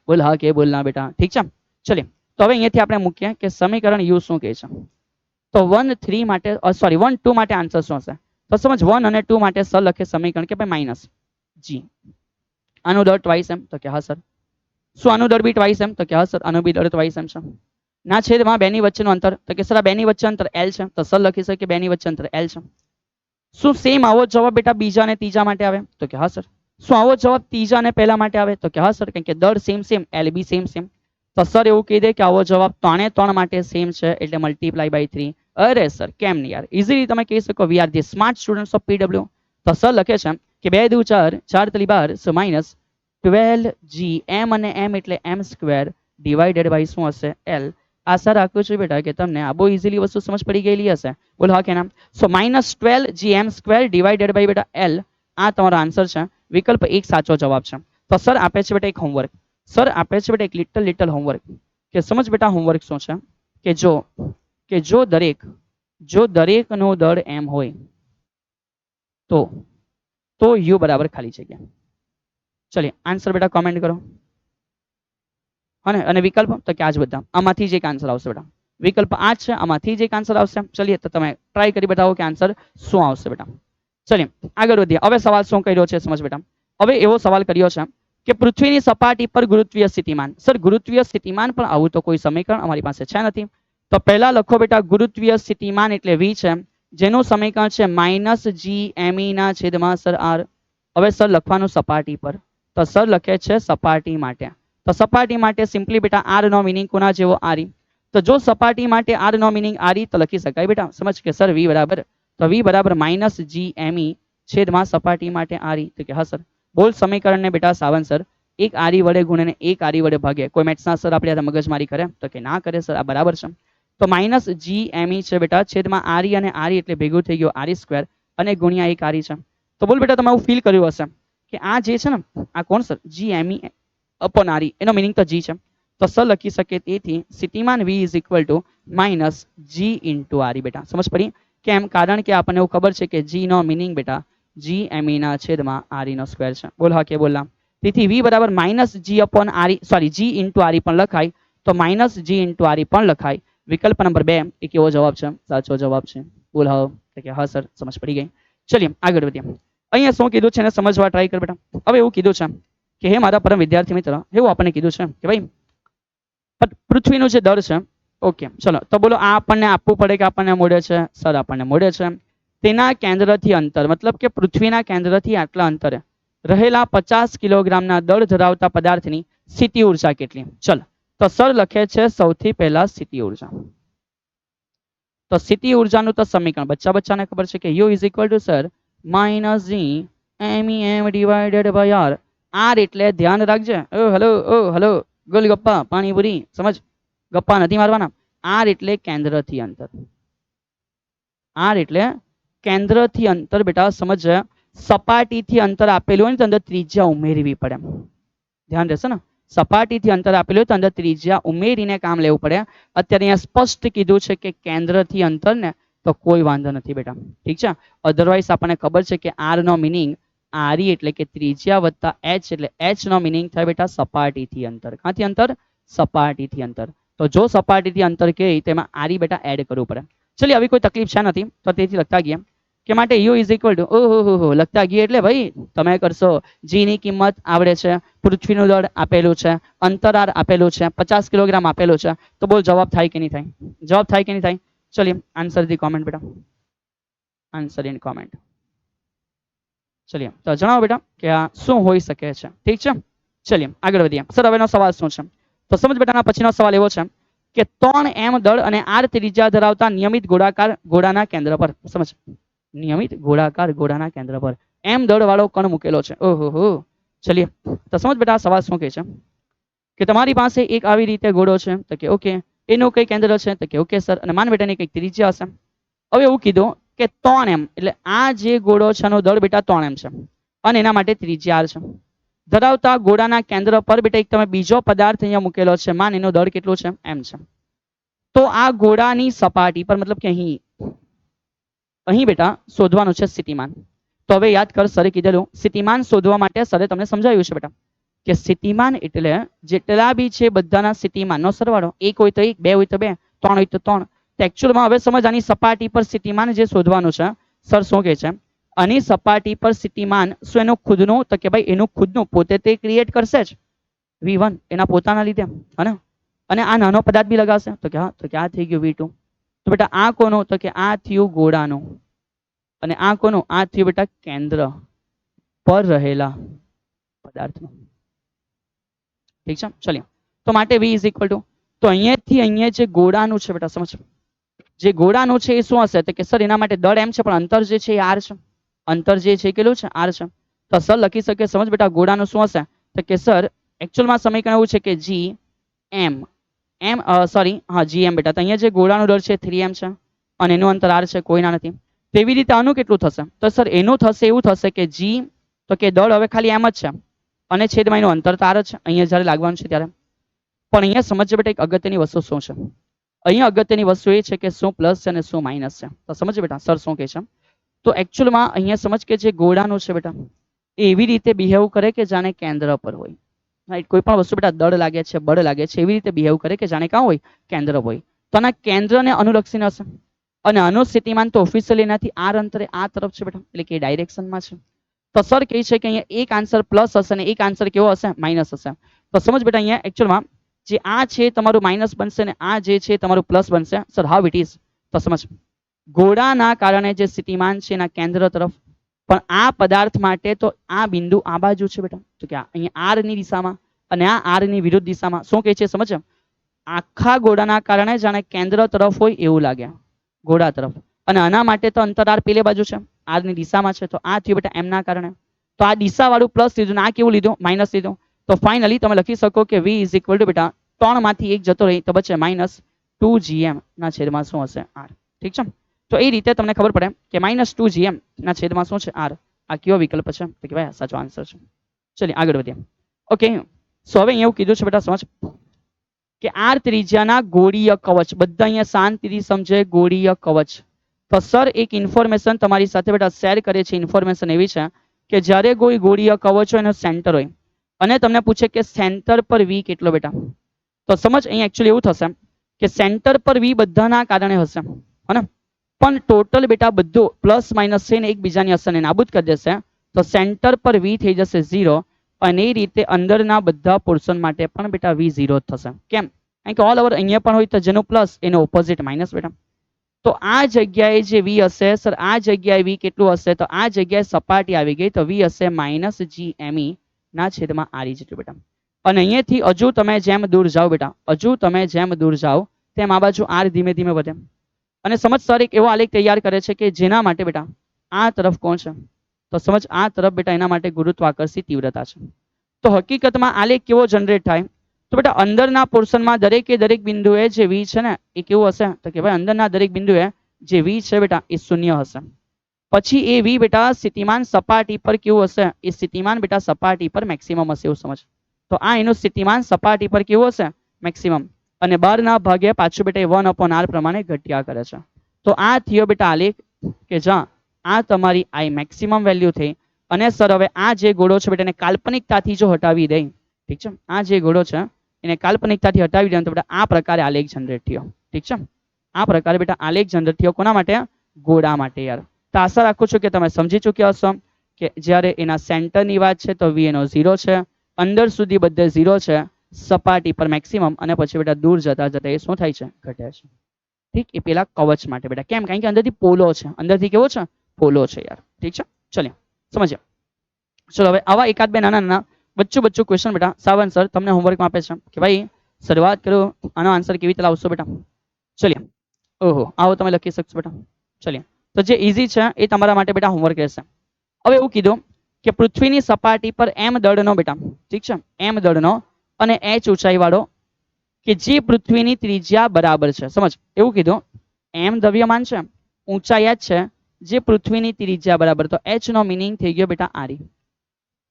बोल हा के बोलना बेटा. ठीक છે? चलिए तो હવે અહીંયાથી આપણે મૂકીએ કે સમીકરણ u શું કહે છે. તો 1 3 માટે સોરી 1 2 માટે આન્સર શું હશે? તો સમજ 1 અને 2 માટે સર લખે સમીકરણ કે ભાઈ માઈનસ g. આનું દર ટ્વાઇસ એમ. તો કે હા સર. શું આનું દર બી ટ્વાઇસ એમ? તો કે હા સર આનું બી દર ટ્વાઇસ એમ છે. ના છેદમાં બેની વચ્ચેનું અંતર. તો કે સર આ બેની વચ્ચે અંતર l છે. તો સર લખી શકે બેની વચ્ચે અંતર l છે. શું સેમ આવો જવાબ બેટા બીજા અને ત્રીજા માટે આવે? તો કે હા સર. શું આવો જવાબ ત્રીજા અને પહેલા માટે આવે? તો કે હા સર, કારણ કે દર સેમ સેમ, l બી સેમ સેમ. તો સર એવું કહી દે કે આવો જવાબ 3 3 માટે સેમ છે એટલે મલ્ટીપ્લાય બાય 3. અરે સર કેમ નહીં યાર, ઇઝીલી તમે કહી શકો we are the smart students of PW. તો સર લખે છે કે 2 દુ 4, 4 તલી 12, સો માઇનસ 12g. m અને m એટલે m સ્ક્વેર ડિવાઇડેડ બાય શું હશે? l. आशा રાખું છું બેટા કે તમને આ બહુ ઇઝીલી વસ્તુ સમજ પડી ગયેલી હશે. બોલો હા કે ના? સો -12gm² ડિવાઇડેડ બાય બેટા l. આ તમારો આન્સર છે. વિકલ્પ 1 સાચો જવાબ છે. તો સર આપે છે બેટા એક હોમવર્ક. સર આપે છે બેટા એક લિટલ હોમવર્ક કે સમજ બેટા હોમવર્ક શું છે કે જો દરેકનો દળ m હોય તો तो u बराबर खाली जग्या। चलिए आंसर बेटा कमेंट करो। हाँ ने અને વિકલ્પ તો કે આજ બધા આમાંથી જ એક આન્સર આવશે બેટા। વિકલ્પ આ જ છે, આમાંથી જ એક આન્સર આવશે। ચલિए તો તમે ટ્રાય કરી બતાવો કે આન્સર શું આવશે બેટા। ચલિए આગળ વધીએ। હવે સવાલ શું કર્યો છે સમજ બેટા। હવે એવો સવાલ કર્યો છે કે પૃથ્વીની સપાટી પર ગુરુત્વીય સ્થિતિમાન। સર ગુરુત્વીય સ્થિતિમાન પણ આવું તો કોઈ સમીકરણ અમારી પાસે છે નથી। તો પહેલા લખો બેટા ગુરુત્વીય સ્થિતિમાન એટલે v છે, જેનું સમીકરણ છે -g me ના છેદમાં સર r। હવે સર લખવાનું સપાટી પર, તો સર લખે છે સપાટી માટે। તો સપાટી માટે સિમ્પલી બેટા r નો મીનિંગ કોના જેવો r। તો જો સપાટી માટે r નો મીનિંગ r તો લખી શકાય બેટા સમજ કે સર v બરાબર, તો v બરાબર -g me છેદમાં સપાટી માટે r। તો કે હા સર। બોલ સમીકરણ ને બેટા સાવન સર એક r વડે ગુણીને એક r વડે ભાગે। કોઈ મેથ્સના સર આપણે આ મગજમારી કરે તો કે ના કરે સર, આ બરાબર છે। તો -g me છે બેટા છેદમાં r અને r એટલે ભેગું થઈ ગયું r² અને ગુણ્યા એક r છે। તો બોલ બેટા તમે આવું ફીલ કર્યું હશે કે આ જે છે ને આ કોણ sir g me upon r, એનો મીનિંગ તો g છે। તો સર લખી શકે તેથી સ્થિતિમાન v is equal two -g into r બેટા। સમજ પડી કેમ? કારણ કે આપણને એવું ખબર છે કે g નો મીનિંગ બેટા g me ના છેદમાં r નો સ્ક્વેર છે। બોલ હા કે બોલલા। તેથી v બરાબર -g upon r sorry g into r પણ લખાય, તો -g ઇન્ટુ r પણ લખાય। વિકલ્પ નંબર 2 એ કેવો જવાબ છે? સાચો જવાબ છે। બોલ હા કે હા સર, સમજ પડી ગઈ। ચલિए આગળ વધીએ। અહીંયા શું કીધું છે એને સમજવા ટ્રાય કર બેટા। હવે એવું કીધું છે કે હે મારા પરમ વિદ્યાર્થી મિત્ર, એવું આપણને કીધું છે કે ભાઈ પૃથ્વીનું જે દળ છે, ઓકે ચલો તો બોલો આ આપણને આપવું પડે કે આપણને મળે છે? સર આપણને મળે છે। તેના કેન્દ્રથી અંતર મતલબ કે પૃથ્વીના કેન્દ્રથી આટલા અંતરે રહેલા 50 કિલોગ્રામના દળ ધરાવતા પદાર્થની સ્થિતિ ઉર્જા કેટલી? ચલ તો સર લખે છે સૌથી પહેલા સ્થિતિ ઉર્જા। તો સ્થિતિ ઉર્જાનું તો સમીકરણ બચ્ચાને ખબર છે કે u is equal to sir -g me divided by r। r એટલે ધ્યાન રાખજે, ઓ હલો ગોલગપ્પા પાણીપુરી, સમજ ગપ્પા નથી મારવાના। r એટલે કેન્દ્રથી અંતર, r એટલે કેન્દ્રથી અંતર બેટા સમજ। સપાટીથી અંતર આપેલું હોય ને તો અંદર ત્રિજ્યા ઉમેરવી પડે, ધ્યાન રહેશે ને। સપાટીથી અંતર આપેલું હોય તો અંદર ત્રિજ્યા ઉમેરીને કામ લેવું પડે। અત્યારે અહીંયા સ્પષ્ટ કીધું છે કે કેન્દ્રથી અંતર ને, તો કોઈ વાંધો નથી બેટા, ઠીક છે। અધરવાઇઝ આપણને ખબર છે કે r નો મીનિંગ r એટલે કે ત્રિજ્યા વત્તા h એટલે h નો મીનિંગ થાય બેટા સપાટીથી અંતર। ક્યાંથી અંતર? સપાટીથી અંતર। તો જો સપાટીથી અંતર કહે તેમાં r બેટા એડ કરવું પડે। ચલિए આવી કોઈ તકલીફ છે નથી, તો તેથી લખતા ગયા કે માટે u ઇઝ ઇક્વલ ટુ ઓહો લખતા ગયા એટલે ભાઈ તમે કરશો g ની કિંમત આવડે છે, પૃથ્વીનું દળ આપેલું છે, અંતર r આપેલું છે, 50 કિલોગ્રામ આપેલું છે, તો બોલ જવાબ થાય કે નહીં થાય? જવાબ થાય કે નહીં થાય? ચલિए આન્સર ધી કોમેન્ટ બેટા, આન્સર ઇન કોમેન્ટ। ચલિए તો જણાવો બેટા કે આ શું હોઈ શકે છે, ઠીક છે। ચલિए આગળ વધીએ। સર હવેનો સવાલ શું છે? તો સમજ બેટાના પછીનો સવાલ એવો છે કે 3m દળ અને r ત્રિજ્યા ધરાવતા નિયમિત ગોળાકાર ઘોડાના કેન્દ્ર પર, સમજ નિયમિત ગોળાકાર ઘોડાના કેન્દ્ર પર m દળ વાળો કણ મૂકેલો છે। ઓહો ચલિए તો સમજ બેટા સવાલ શું કહે છે કે તમારી પાસે એક આવી રીતે ઘોડો છે, તો કે ઓકે એનું કઈ કેન્દ્ર છે? તો કે ઓકે સર, અને માન બેટાની કઈક ત્રિજ્યા હશે। હવે એવું કીધું કે 3m એટલે આ જે ઘોડો છે એનો દળ બેટા 3m છે અને એના માટે ત્રિજ્યા r છે। ધરાવતા ઘોડાના કેન્દ્ર પર બેટા એક તમે બીજો પદાર્થ અહીંયા મૂકેલો છે, માન એનું દળ કેટલું છે? m છે। તો આ ઘોડાની સપાટી પર મતલબ કે અહીં બેટા શોધવાનું છે સ્થિતિમાન। તો હવે યાદ કર સરે કીધેલું સ્થિતિમાન શોધવા માટે સરે તમને સમજાવ્યું છે બેટા કે સ્થિતિમાન એટલે જેટલા બી છે બધાના સ્થિતિમાનનો સરવાળો। એક હોય તો એક, બે હોય તો બે, ત્રણ હોય તો ત્રણ। તો એકચ્યુઅલમાં હવે સમજ આની સપાટી પર સ્થિતિમાન જે શોધવાનું છે, સર શું કહે છે આની સપાટી પર સ્થિતિમાન શું એનું ખુદનું? તો કે ભાઈ એનું ખુદનું પોતે તે ક્રિએટ કરશે જ v1 એના પોતાના લીધે, હને? અને આ નાનો પદાર્થ બી લગાવશે, તો કે હા, તો કે આ થઈ ગયું v2। તો બેટા આ કોનું? તો કે આ થયું ઘોડાનું, અને આ કોનું? આ થયું બેટા કેન્દ્ર પર રહેલા પદાર્થનું, ઠીક છે। ચલિए તો માટે v ઇઝ ઇક્વલ ટુ, તો અહીંયાથી અહીંયા જે ઘોડાનું છે બેટા સમજ, જે ઘોડાનું છે એ શું હશે? તો કે સર એના માટે દળ m છે પણ અંતર જે છે એ r છે। અંતર જે છે કેટલું છે? r છે। તો સર લખી શકે સમજ બેટા ઘોડાનું શું હશે? તો કે સર એકચ્યુઅલમાં સમીકરણ એવું છે કે g m સોરી હા gm બેટા, તો અહીંયા જે ઘોડાનું દળ છે 3m છે અને એનું અંતર r છે, કોઈના નથી। તેવી રીતે આનું કેટલું થશે? તો સર એનું થશે એવું થશે કે g તો કે દળ હવે ખાલી m જ છે અને છેદમાં એનું અંતર તો r જ છે અહીંયા જ્યારે લાગવાનું છે ત્યારે। પણ અહીંયા સમજજો બેટા એક અગત્યની વસ્તુ શું છે? અહીંયા અગત્યની વસ્તુ એ છે કે શું પ્લસ છે અને શું માઇનસ છે। તો સમજ બેટા સર શું કહે છે તો એકચ્યુઅલમાં અહીંયા સમજ કે જે ગોળાનું છે બેટા એ એવી રીતે બિહેવ કરે કે જાણે કેન્દ્ર પર હોય, રાઈટ? કોઈ પણ વસ્તુ બેટા દળ લાગે છે, બળ લાગે છે, એવી રીતે બિહેવ કરે કે જાણે ક્યાં હોય, કેન્દ્ર હોય. તો આના કેન્દ્રને અનુલક્ષીને હશે અને આનું સ્થિતિમાન તો ઓફિશિયલી એનાથી આર અંતરે આ તરફ છે બેટા, એટલે કે ડાયરેક્શનમાં છે. તો સર કહે છે કે અહીંયા એક આન્સર પ્લસ હશે અને એક આન્સર કેવો હશે, માઇનસ હશે. તો સમજ બેટા અહીંયા એકચ્યુઅલમાં જે આ છે તમારું માઇનસ બનશે ને આ જે છે તમારું પ્લસ બનશે. Sir how it is? તો સમજ, ગોળાના કારણે જે સ્થિતિમાન છે એના કેન્દ્ર તરફ, પણ આ પદાર્થ માટે તો આ બિંદુ આ બાજુ છે બેટા, તો કે અહીંયા આર ની દિશામાં અને આ આર ની વિરુદ્ધ દિશામાં. શું કહે છે સમજ, આખા ગોળાના કારણે જાણે કેન્દ્ર તરફ હોય એવું લાગે, ગોળા તરફ. અને આના માટે તો અંતર આર પેલે બાજુ છે, આર ની દિશામાં છે, તો આ થયું બેટા એમ ના કારણે. તો આ દિશા વાળું પ્લસ લીધું ને આ કેવું લીધું, માઇનસ લીધું. તો ફાઇનલી તમે લખી શકો કે v ઇઝ ઇક્વલ ટુ બેટા 3 માંથી 1 જતો રહી તો બચે -2gm ના છેદમાં શું હશે, r. ઠીક છે? તો એ રીતે તમને ખબર પડે કે -2gm ના છેદમાં શું છે, r. આ કયો વિકલ્પ છે, તો કે ભાઈ સાચો આન્સર છે. ચલિए આગળ વધીએ. ઓકે, સો હવે અહીંયા એવું કીધું છે બેટા સમજ કે આર ત્રિજ્યાના ગોળીય કવચ, બધા અહીંયા શાંતિથી સમજે, ગોળીય કવચ. તો સર એક ઇન્ફોર્મેશન તમારી સાથે બેટા શેર કરે છે. ઇન્ફોર્મેશન એવી છે કે જ્યારે કોઈ ગોળીય કવચ હોય એનો સેન્ટર હોય અને તમને પૂછે કે સેન્ટર પર વી કેટલો બેટા, તો સમજ અહીંયા એકચ્યુઅલી એવું થશે કે સેન્ટર પર વી બધાના કારણે હશે, હે ને? પણ ટોટલ બેટા બધું પ્લસ માઇનસ છે ને એકબીજાની અસરને નાબૂદ કરી દેશે. તો સેન્ટર પર વી થઈ જશે 0 અને એ રીતે અંદરના બધા પોર્શન માટે પણ બેટા વી 0 થશે. કેમ? કારણ કે ઓલ ઓવર અહીંયા પણ હોય તો જેનું પ્લસ એનો ઓપોઝિટ માઇનસ બેટા. તો આ જગ્યાએ જે વી હશે સર, આ જગ્યાએ વી કેટલું હશે, તો આ જગ્યાએ સપાટી આવી ગઈ તો વી હશે -gme ના છેદમાં આર જેટલું બેટા. અને અહીંયાથી હજુ તમે જેમ દૂર જાઓ બેટા, હજુ તમે જેમ દૂર જાઓ તેમ આ બાજુ આર ધીમે ધીમે વધે. અને સમજ સર એક એવો આલેખ તૈયાર કરે છે કે જેના માટે બેટા આ તરફ કોણ છે, તો સમજ આ તરફ બેટા એના માટે ગુરુત્વાકર્ષી તીવ્રતા છે. તો હકીકતમાં આલેખ કેવો જનરેટ થાય, તો બેટા અંદરના પોર્શનમાં દરેકે દરેક બિંદુએ જે વી છે ને એ કેવું હશે, તો કે ભાઈ અંદરના દરેક બિંદુએ જે વી છે બેટા એ 0 હશે. પછી એ વી બેટા સ્થિતિમાન સપાટી પર કેવું હશે, એ સ્થિતિમાન બેટા સપાટી પર મેક્સિમમ હશે એવું સમજ. તો આ એનું સ્થિતિમાન સપાટી પર કેવું હશે, મેક્સિમમ. અને બારના ભાગે પાછું બેટા 1/r પ્રમાણે ઘટ્યા કરે છે. તો આ થયો બેટા આલેખ કે જ્યાં આ તમારી આઈ મેક્સિમમ વેલ્યુ થઈ. અને સર હવે આ જે ગોળો છે બેટા એને કાલ્પનિકતાથી જો હટાવી દઈ, ઠીક છે, આ જે ગોળો છે એને કાલ્પનિકતાથી હટાવી દે તો બેટા આ પ્રકારે આલેખ જનરેટ થયો. ઠીક છે? આ પ્રકારે બેટા આલેખ જનરેટ થયો. કોના માટે? ગોળા માટે યાર. તો આશા રાખું છું કે તમે સમજી ચૂક્યા હશો કે જ્યારે એના સેન્ટરની વાત છે તો વી એનો 0 છે, અંદર સુધી બધે 0 છે, સપાટી પર મેક્સિમમ, અને પછી બેટા દૂર જતા જતા એ શું થાય છે, ઘટે છે. ઠીક? એ પેલા કવચ માટે બેટા. કેમ? કારણ કે અંદરથી પોલો છે, અંદરથી કેવો છે, પોલો છે યાર. ઠીક છે? ચલિए સમજ્યા. ચલો હવે આવા એકાદ બે નાના નાના બચ્ચું ક્વેશ્ચન બેટા સાવન સર તમને હોમવર્કમાં આપે છે કે ભાઈ શરૂઆત કરો, આનો આન્સર કેવી રીતે લાવશો બેટા. ચલિए. ઓહો, આવો તમે લખી શકશો બેટા. ચલિए. તો જે ઈઝી છે એ તમારા માટે બેટા હોમવર્ક રહેશે. હવે એવું કીધું કે પૃથ્વીની સપાટી પર m દળનો બેટા, ઠીક છે, m દળનો અને h ઊંચાઈ વાળો કે જે પૃથ્વીની ત્રિજ્યા બરાબર છે. સમજ, એવું કીધું m દ્રવ્યમાન છે, ઊંચાઈ h છે, જે પૃથ્વીની ત્રિજ્યા બરાબર, તો h નો મીનિંગ થઈ ગયો બેટા આર.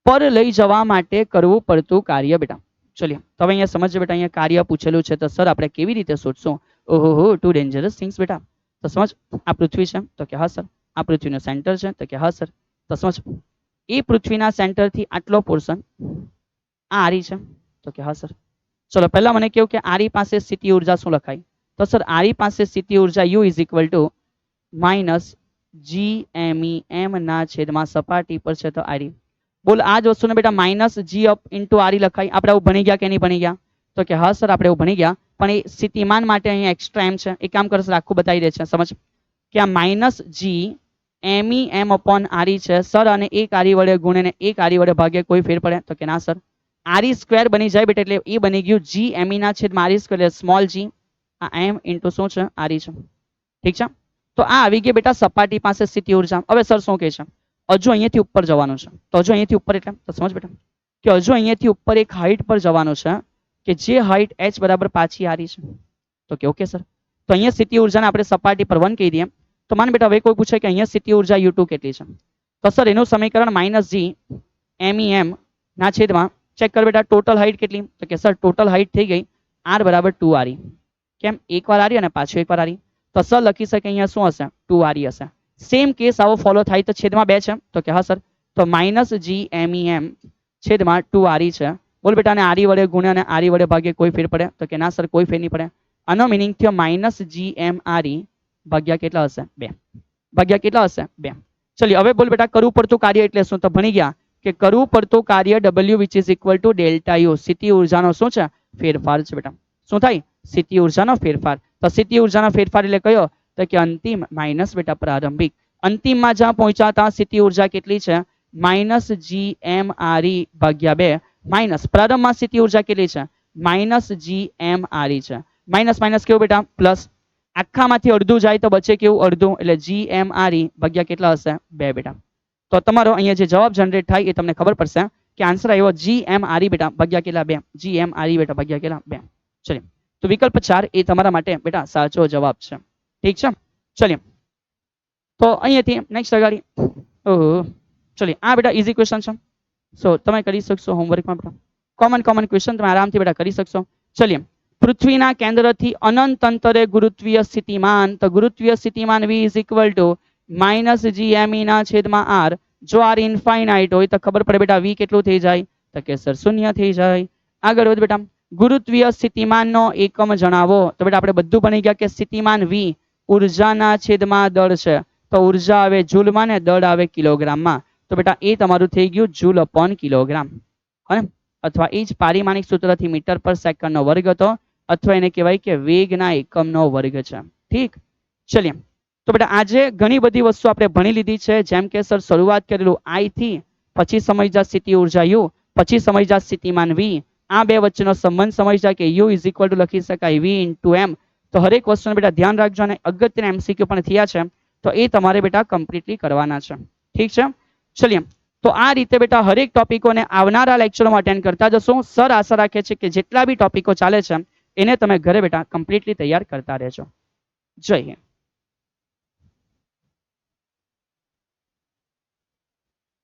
પર લઈ જવા માટે કરવું પડતું કાર્ય બેટા. ચલિए તો હવે અહીંયા સમજ બેટા, અહીંયા કાર્ય પૂછેલું છે તો સર આપણે કેવી રીતે શોધશું. ઓહો, ટુ ડેન્જરસ થિંગ્સ બેટા. તો સમજ, આ પૃથ્વી છે તો કે હા સર, આ પૃથ્વીનો સેન્ટર છે તો કે હા સર. તો સમજ, એ પૃથ્વીના સેન્ટરથી આટલો પોર્શન આ આરી છે તો કે હા સર. ચલો પહેલા મને કહ્યું કે આરી પાસે સ્થિતિ ઉર્જા શું લખાય, તો સર આરી પાસે સ્થિતિ ઉર્જા U is equal two -gmem ના છેદમાં સપાટી પર છે તો આરી. બોલ આ જ વસ્તુને બેટા -g અપ ઇન્ટુ આરી લખાય. આપણે આવું ભણી ગયા કે નહીં ભણી ગયા, તો કે હા સર આપણે એવું ભણી ગયા. પણ એ સ્થિતિમાન માટે અહીંયા એક્સ્ટ્રા એમ છે, એક કામ કરશે આખું બતાવી દે છે. સમજ કે આ -gmem અપોન આરી છે સર, અને એક આરી વડે ગુણીને એક આરી વડે ભાગે કોઈ ફેર પડે, તો કે ના સર. આરી સ્ક્વેર બની જાય બેટા, એટલે એ બની ગયું gme ના છેદમાં આરી સ્ક્વેર, એટલે સ્મોલ g, આ m ઇન્ટુ શું છે, આરી છે. ઠીક છે? તો આ આવી ગઈ બેટા સપાટી પાસે સ્થિતિ ઉર્જા. હવે સર શું કહે છે, હજુ અહીંયાથી ઉપર જવાનું છે. તો હજુ અહીંયાથી ઉપર એટલે તો સમજ બેટા કે હજુ અહીંયાથી ઉપર એક હાઈટ પર જવાનું છે કે જે હાઈટ h બરાબર પાછી આરી છે. તો કે ઓકે સર. તો અહીંયા સ્થિતિ ઉર્જાને આપણે સપાટી પર 1 કહી દઈએ. તો માન બેટા હવે કોઈ પૂછે કે અહીંયા સ્થિતિ ઉર્જા U2 કેટલી છે, તો સર એનું સમીકરણ -gmem ના છેદમાં ચેક કર બેટા ટોટલ હાઈટ કેટલી, તો કે સર ટોટલ હાઈટ થઈ ગઈ r બરાબર 2 આરી. કેમ? એકવાર આરી અને પાછું એકવાર આરી. તો સર લખી શકે અહીંયા શું હશે, 2 આરી હશે. સેમ કેસ આવો ફોલો થાય તો છેદમાં 2 છે તો કે હા સર તો માઇનસ GMEM છેદમાં 2RE છે. બોલ બેટા અને RE વડે ગુણ્યા અને RE વડે ભાગે કોઈ ફેર પડે તો કે ના સર કોઈ ફેર નહીં પડે. આનો મિનિંગ થયો માઇનસ GMRE ભાગ્યા કેટલા હશે 2 ભાગ્યા કેટલા હશે 2. ચલિए હવે બોલ બેટા કરવું પડતું કાર્ય એટલે શું તો ભણી ગયા કે કરવું પડતું કાર્ય W which is equal to delta U સ્થિતિ ઉર્જાનો શું છે ફેરફાર છે બેટા. શું થાય સ્થિતિ ઉર્જાનો ફેરફાર. તો સ્થિતિ ઉર્જાનો ફેરફાર એટલે કયો તો કે અંતિમ માઇનસ બેટા પ્રારંભિક. અંતિમમાં જ્યાં પહોંચ્યા ત્યાં સ્થિતિ ઉર્જા કેટલી છે માઇનસ GMRE ભાગ્યા 2 માઇનસ પ્રારંભમાં સ્થિતિ ઉર્જા કેટલી છે માઇનસ GMRE છે. માઇનસ માઇનસ કેવું બેટા પ્લસ આખામાંથી અડધું જાય તો બચે કેવું અડધું એટલે GMRE ભાગ્યા કેટલા હશે 2 બેટા. તો તમારો અહીંયા જે જવાબ જનરેટ થાય એ તમને ખબર પડશે કે આન્સર આવ્યો GMRE બેટા ભાગ્યા કેટલા 2 GMRE બેટા ભાગ્યા કેટલા 2. ચલિए તો વિકલ્પ 4 એ તમારા માટે બેટા સાચો જવાબ છે. ઠીક છે ચલિए તો અહીંયાથી નેક્સ્ટ અગાડી ઓહો ચલિए આ બેટા ઈઝી ક્વેશ્ચન છે. સો તમે કરી શકશો હોમવર્કમાં બેટા કોમન ક્વેશ્ચન તમે આરામથી બેટા કરી શકશો. ચલિए પૃથ્વીના કેન્દ્રથી અનંત અંતરે ગુરુત્વીય સ્થિતિમાન તો ગુરુત્વીય સ્થિતિમાન V is equal to minus GME ના છેદમાં R. જો R ઇન્ફાઇનાઇટ હોય તો ખબર પડે બેટા V કેટલું થઈ જાય તો કે સર શૂન્ય થઈ જાય. આગળ વધ બેટા ગુરુત્વીય સ્થિતિમાનનો એકમ જણાવો તો બેટા આપણે બધું ભણી ગયા કે સ્થિતિમાન V ઉર્જાના છેદમાં દળ છે તો ઉર્જા આવે જૂલમાં ને દળ આવે કિલોગ્રામમાં. તો બેટા એ તમારું થઈ ગયું જૂલ અપોન કિલોગ્રામ હે અથવા એ જ પારિમાણિક સૂત્રથી મીટર પર સેકન્ડનો વર્ગ હતો અથવા એને કહેવાય કે વેગના એકમનો વર્ગ છે. ઠીક ચલિए તો બેટા આજે ઘણી બધી વસ્તુ આપણે ભણી લીધી છે જેમ કે સર શરૂઆત કરેલું I થી પછી સમજ્યા સ્થિતિ ઉર્જા U પછી સમજ્યા સ્થિતિમાન V આ બે વચ્ચેનો સંબંધ સમજ્યા કે U ઇઝ ઇક્વલ ટુ લખી શકાય V ઇન્ટુ M. તો હરેક વસ્તુને બેટા ધ્યાન રાખજો અને અગત્યના MCQ પણ થયા છે તો એ તમારે બેટા કમ્પ્લીટલી કરવાના છે. ઠીક છે ચલિए તો આ રીતે બેટા હરેક ટોપિકોને આવનારા લેક્ચરોમાં અટેન્ડ કરતા જશો. સર આશા રાખે છે કે જેટલા બી ટોપિકો ચાલે છે એને તમે ઘરે બેટા કમ્પ્લીટલી તૈયાર કરતા રહેજો. જય હિન્દ.